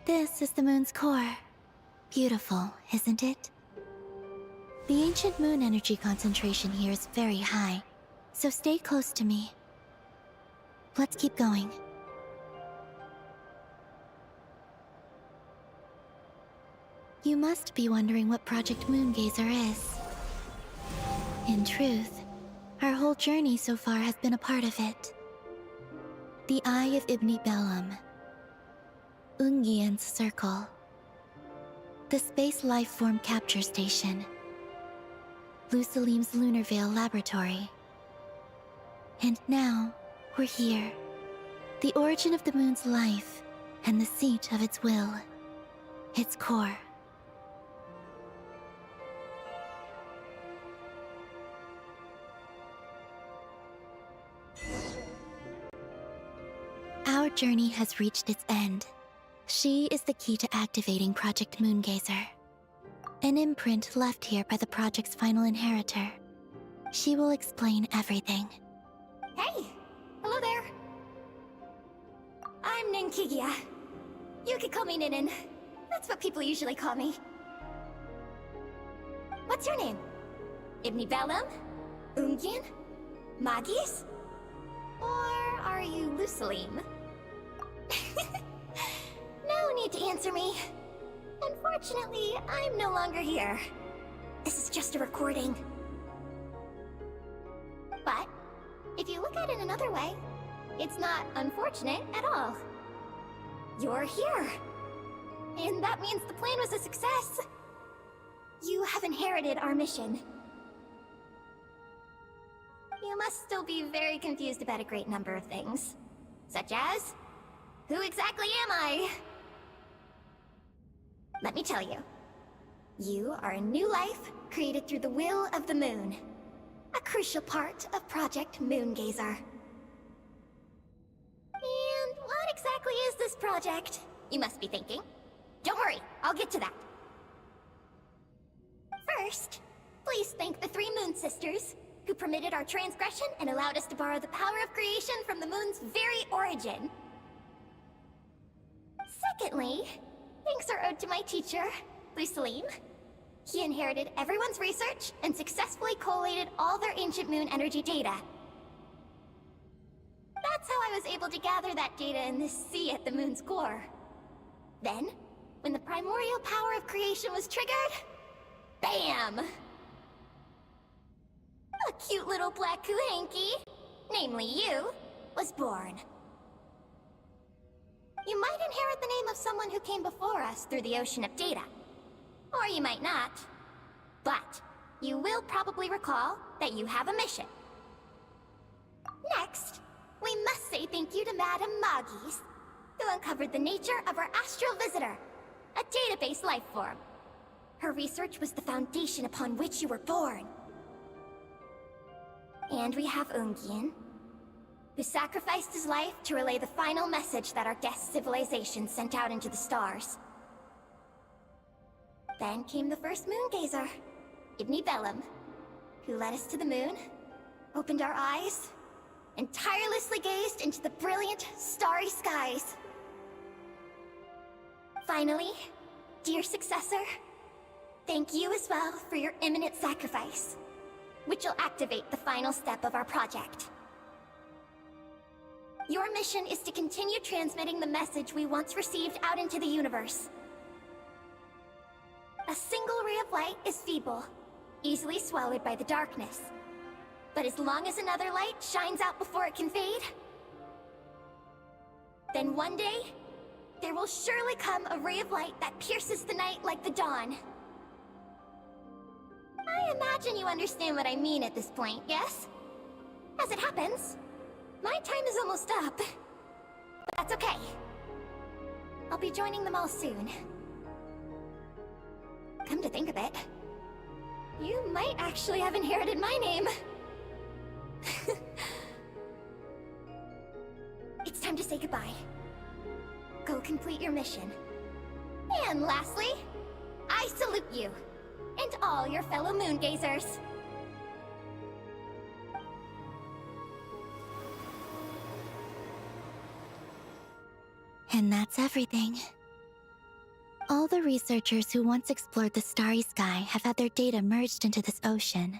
This is the moon's core. Beautiful, isn't it? The ancient moon energy concentration here is very high, so stay close to me. Let's keep going. You must be wondering what Project Moongazer is. In truth, our whole journey so far has been a part of it. The Eye of Ibni Bellum, Ungian's Circle, the Space Lifeform Capture Station, Lusalim's Lunar Veil Laboratory. And now, we're here. The origin of the moon's life, and the seat of its will. Its core. Our journey has reached its end. She is the key to activating Project Moongazer. An imprint left here by the project's final inheritor. She will explain everything. Hey! Hello there! I'm Ninkigia. You could call me Ninnin. That's what people usually call me. What's your name? Ibni Bellum? Ungian? Magis? Or are you Lusalim? No need to answer me. Unfortunately, I'm no longer here. This is just a recording. But, if you look at it another way, it's not unfortunate at all. You're here. And that means the plan was a success. You have inherited our mission. You must still be very confused about a great number of things. Such as, who exactly am I? Let me tell you. You are a new life created through the will of the moon. A crucial part of Project Moongazer. And what exactly is this project? You must be thinking. Don't worry, I'll get to that. First, please thank the 3 Moon Sisters who permitted our transgression and allowed us to borrow the power of creation from the moon's very origin. Secondly, thanks are owed to my teacher, Luceline. He inherited everyone's research and successfully collated all their ancient moon energy data. That's how I was able to gather that data in this sea at the moon's core. Then, when the primordial power of creation was triggered, BAM! A cute little black Kuhanky, namely you, was born. You might inherit the name of someone who came before us through the ocean of data. Or you might not. But you will probably recall that you have a mission. Next, we must say thank you to Madame Moggies, who uncovered the nature of our astral visitor, a database life form. Her research was the foundation upon which you were born. And we have Ungian, who sacrificed his life to relay the final message that our guest civilization sent out into the stars. Then came the first Moongazer, Ibni Bellum, who led us to the moon, opened our eyes, and tirelessly gazed into the brilliant, starry skies. Finally, dear successor, thank you as well for your imminent sacrifice, which will activate the final step of our project. Your mission is to continue transmitting the message we once received out into the universe. A single ray of light is feeble, easily swallowed by the darkness. But as long as another light shines out before it can fade, then one day, there will surely come a ray of light that pierces the night like the dawn. I imagine you understand what I mean at this point, yes? As it happens, my time is almost up. But that's okay. I'll be joining them all soon. Come to think of it, you might actually have inherited my name. It's time to say goodbye. Go complete your mission. And lastly, I salute you, and all your fellow Moongazers. And that's everything. All the researchers who once explored the starry sky have had their data merged into this ocean.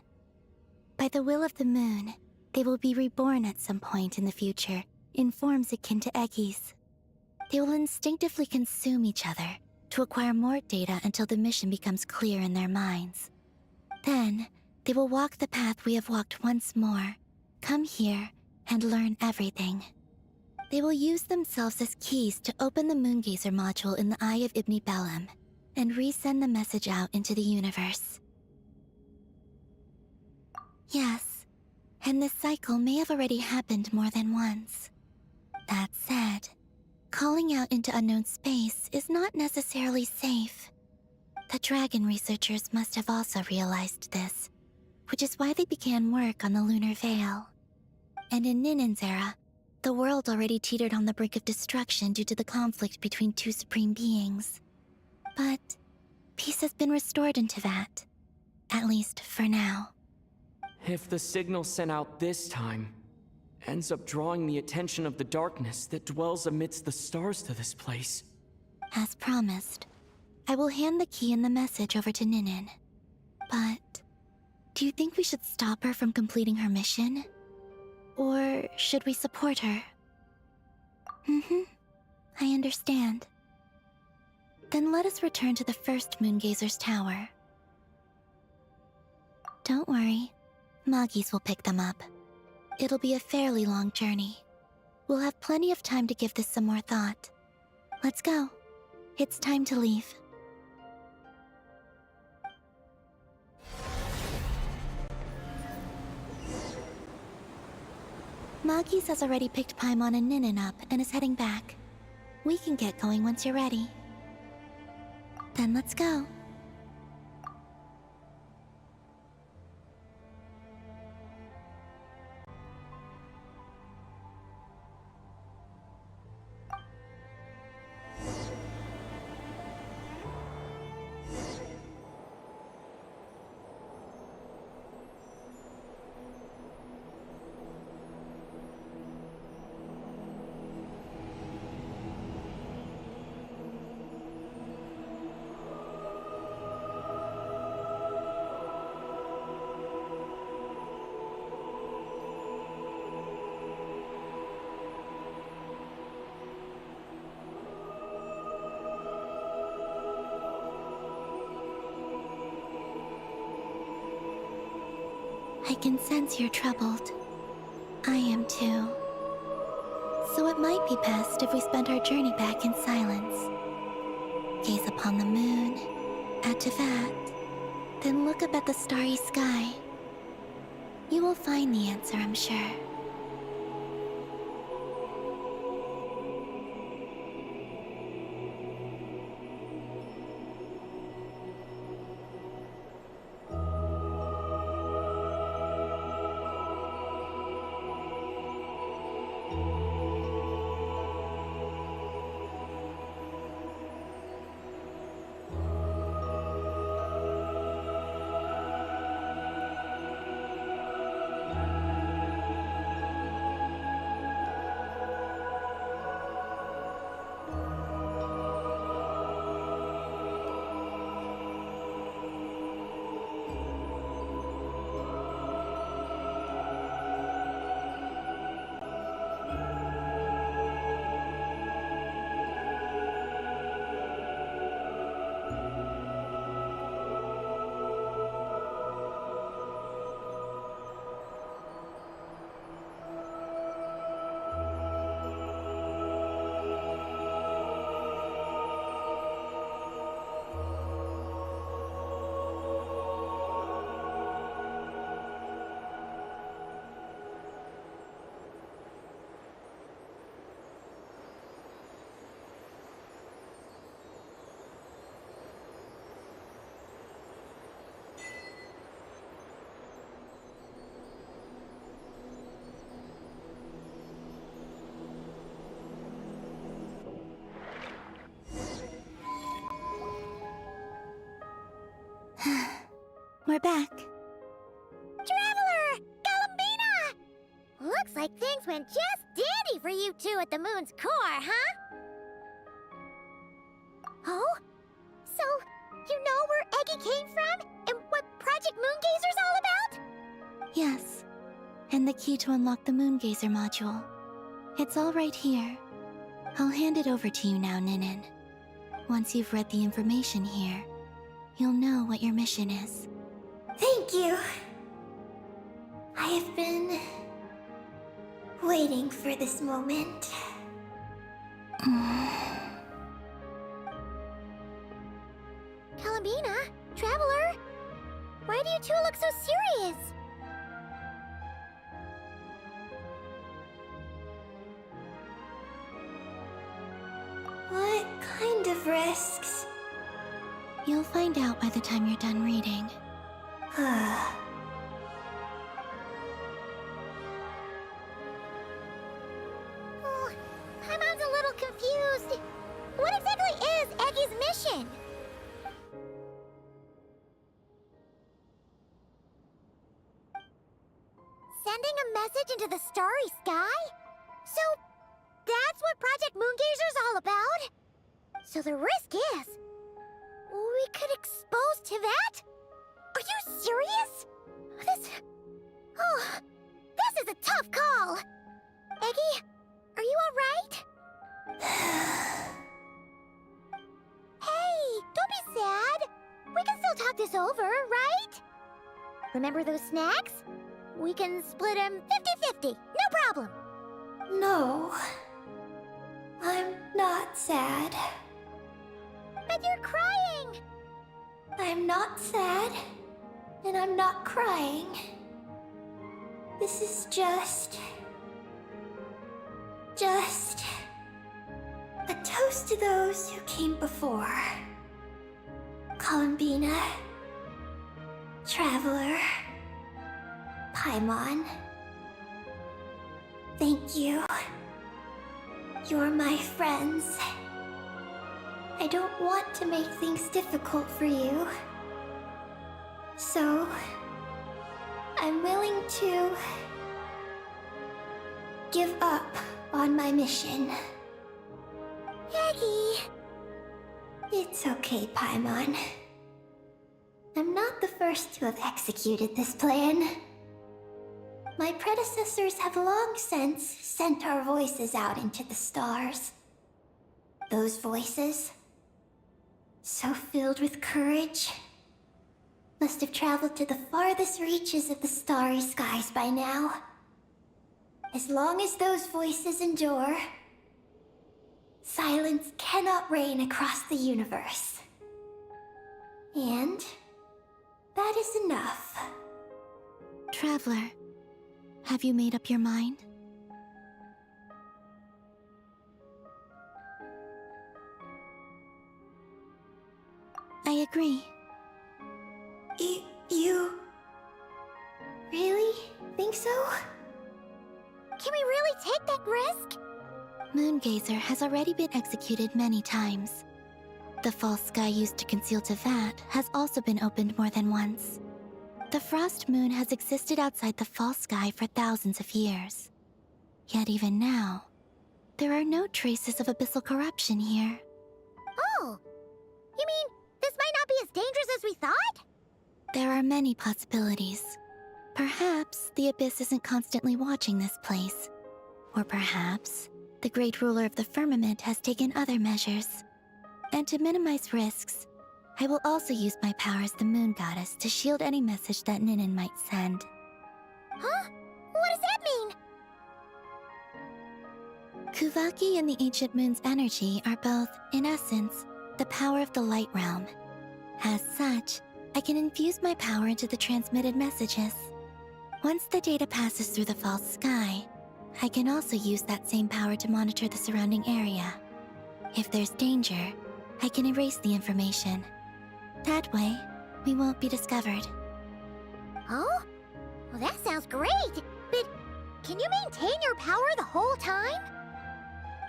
By the will of the moon, they will be reborn at some point in the future, in forms akin to eggies. They will instinctively consume each other to acquire more data until the mission becomes clear in their minds. Then, they will walk the path we have walked once more, come here, and learn everything. They will use themselves as keys to open the Moongazer module in the Eye of Ibni Bellum, and resend the message out into the universe. Yes, and this cycle may have already happened more than once. That said, calling out into unknown space is not necessarily safe. The dragon researchers must have also realized this, which is why they began work on the lunar veil. And in Ninnin's era, the world already teetered on the brink of destruction due to the conflict between two supreme beings. But peace has been restored into that, at least for now. If the signal sent out this time ends up drawing the attention of the darkness that dwells amidst the stars to this place. As promised, I will hand the key and the message over to Ninnin. But do you think we should stop her from completing her mission? Or should we support her? I understand. Then let us return to the first Moongazer's tower. Don't worry, Moggies will pick them up. It'll be a fairly long journey. We'll have plenty of time to give this some more thought. Let's go. It's time to leave. Moggies has already picked Paimon and Ninnin up and is heading back. We can get going once you're ready. Then let's go. can sense you're troubled. I am too. So it might be best if we spent our journey back in silence. Gaze upon the moon, add to that, then look up at the starry sky. You will find the answer, I'm sure. We're back. Traveler! Columbina! Looks like things went just dandy for you two at the moon's core, huh? Oh? So, you know where Eggy came from? And what Project Moongazer's all about? Yes, and the key to unlock the Moongazer module. It's all right here. I'll hand it over to you now, Ninnin. Once you've read the information here, you'll know what your mission is. Thank you. I have been waiting for this moment. Columbina? Traveler? Why do you two look so serious? What kind of risks? You'll find out by the time you're done reading. Oh, Paimon's a little confused. What exactly is Eggy's mission? Sending a message into the starry sky? So, that's what Project Moongazer's all about? So the risk is, we could expose to that? Are you serious? This is a tough call. Eggy, are you alright? Hey, don't be sad. We can still talk this over, right? Remember those snacks? We can split them 50-50, no problem. No. I'm not sad. But you're crying. I'm not sad. And I'm not crying. This is just a toast to those who came before. Columbina, Traveler, Paimon. Thank you. You're my friends. I don't want to make things difficult for you. So, I'm willing to give up on my mission. Eggy. It's okay, Paimon. I'm not the first to have executed this plan. My predecessors have long since sent our voices out into the stars. Those voices, so filled with courage, must have traveled to the farthest reaches of the starry skies by now. As long as those voices endure, silence cannot reign across the universe. And that is enough. Traveler, have you made up your mind? I agree. You really think so? Can we really take that risk? Moongazer has already been executed many times. The false sky used to conceal Tevat has also been opened more than once. The frost moon has existed outside the false sky for thousands of years. Yet even now, there are no traces of abyssal corruption here. Oh, you mean this might not be as dangerous as we thought? There are many possibilities. Perhaps the Abyss isn't constantly watching this place. Or perhaps the Great Ruler of the Firmament has taken other measures. And to minimize risks, I will also use my power as the Moon Goddess to shield any message that Ninnin might send. Huh? What does that mean? Kuvaki and the Ancient Moon's energy are both, in essence, the power of the Light Realm. As such, I can infuse my power into the transmitted messages. Once the data passes through the false sky, I can also use that same power to monitor the surrounding area. If there's danger, I can erase the information. That way, we won't be discovered. Oh? Well, that sounds great! But can you maintain your power the whole time?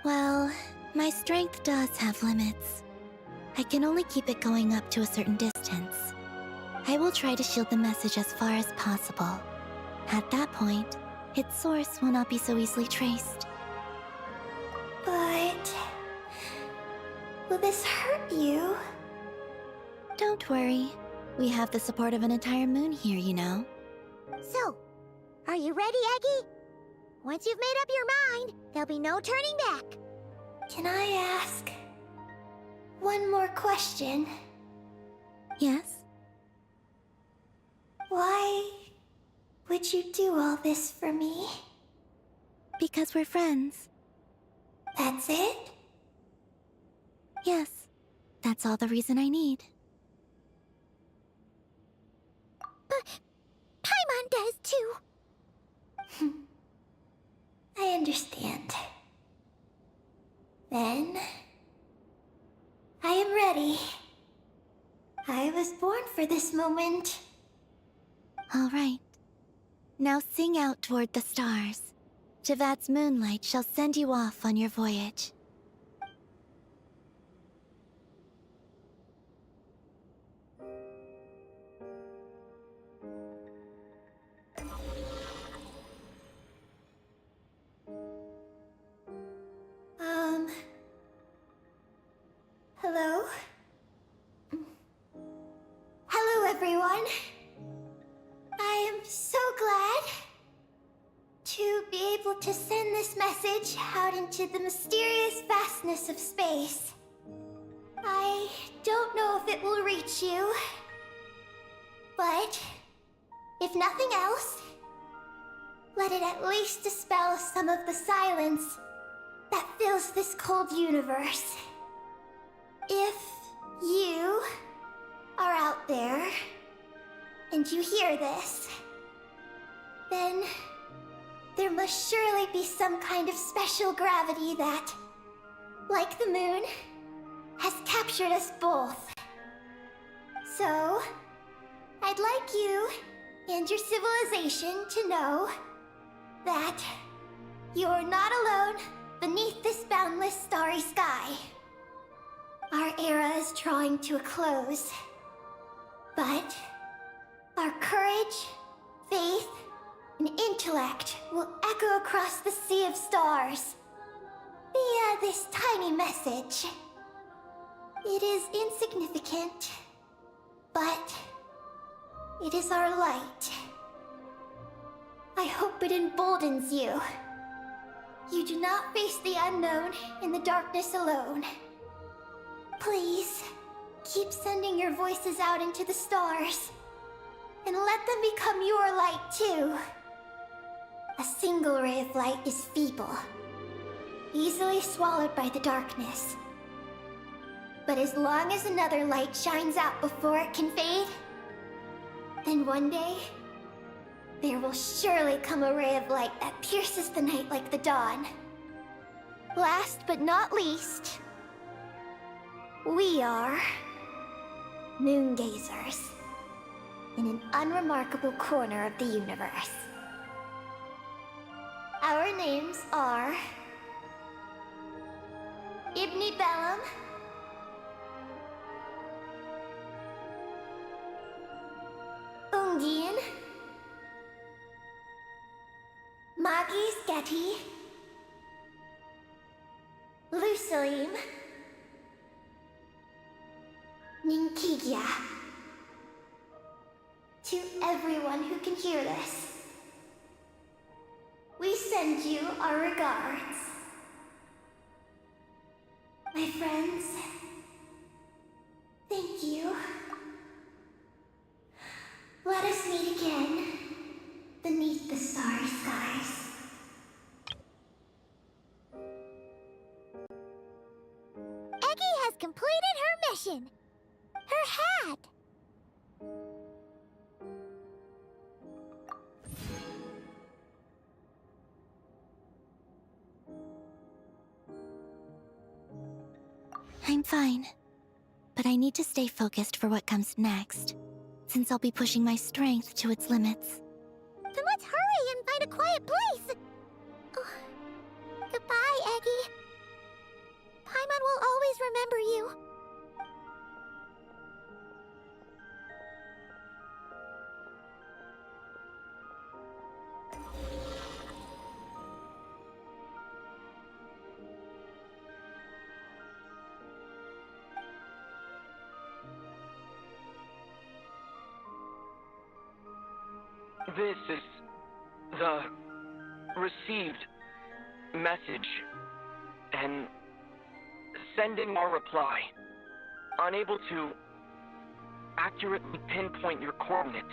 Well, my strength does have limits. I can only keep it going up to a certain distance. I will try to shield the message as far as possible. At that point, its source will not be so easily traced. But will this hurt you? Don't worry. We have the support of an entire moon here, you know. So, are you ready, Eggy? Once you've made up your mind, there'll be no turning back. Can I ask one more question? Yes? Why would you do all this for me? Because we're friends. That's it? Yes. That's all the reason I need. But Paimon does too. I understand. Then I am ready. I was born for this moment. All right. Now sing out toward the stars. Tevat's moonlight shall send you off on your voyage. Hello? Hello, everyone. I am so glad to be able to send this message out into the mysterious vastness of space. I don't know if it will reach you, but if nothing else, let it at least dispel some of the silence that fills this cold universe. If you are out there and you hear this, then there must surely be some kind of special gravity that, like the moon, has captured us both. So, I'd like you and your civilization to know that you're not alone beneath this boundless starry sky. Our era is drawing to a close, but our courage, faith, and intellect will echo across the sea of stars via this tiny message. It is insignificant, but it is our light. I hope it emboldens you. You do not face the unknown in the darkness alone. Please, keep sending your voices out into the stars, and let them become your light too. A single ray of light is feeble, easily swallowed by the darkness. But as long as another light shines out before it can fade, then one day, there will surely come a ray of light that pierces the night like the dawn. Last but not least, we are Moongazers in an unremarkable corner of the universe. Our names are Ibni Bellum, Ungien, Magis Getty, Lusalim, Ninkigia. To everyone who can hear this, we send you our regards. My friends, thank you. Let us meet again beneath the starry skies. Eggy has completed her mission. Her hat. I'm fine. But I need to stay focused for what comes next, since I'll be pushing my strength to its limits. Then let's hurry and find a quiet place. Oh, goodbye, Eggy. Paimon will always remember you. This is the received message, and sending our reply. Unable to accurately pinpoint your coordinates.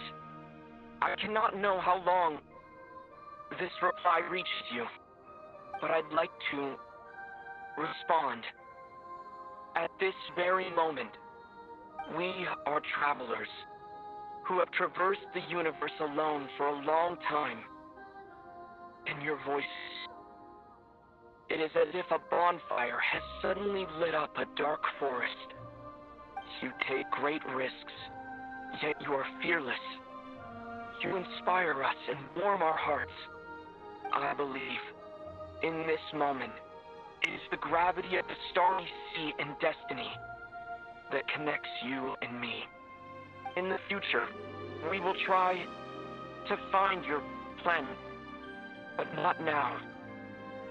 I cannot know how long this reply reaches you, but I'd like to respond. At this very moment, we are travelers who have traversed the universe alone for a long time. And your voice, it is as if a bonfire has suddenly lit up a dark forest. You take great risks, yet you are fearless. You inspire us and warm our hearts. I believe, in this moment, it is the gravity of the starry sea and destiny that connects you and me. In the future, we will try to find your planet, but not now.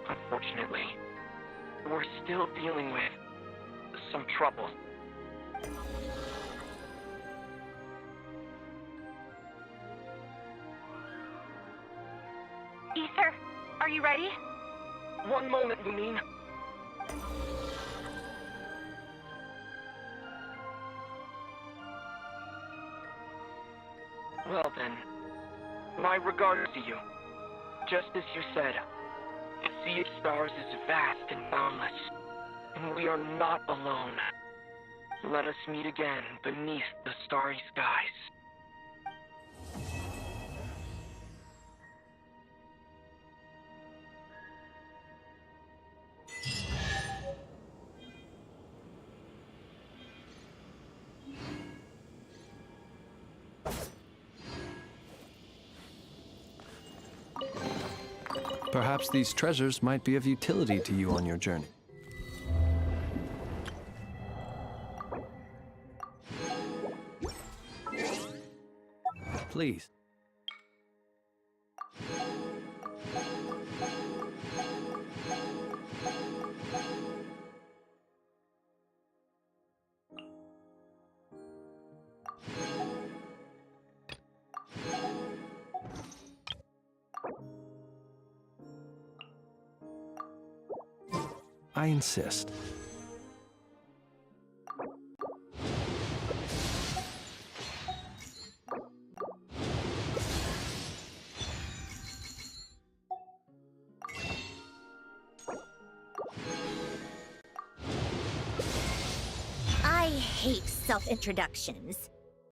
Unfortunately, we're still dealing with some trouble. Ether, are you ready? One moment, Lunine. Well then, my regards to you. Just as you said, the sea of stars is vast and boundless, and we are not alone. Let us meet again beneath the starry skies. Perhaps these treasures might be of utility to you on your journey. Please. I insist. hate self-introductions.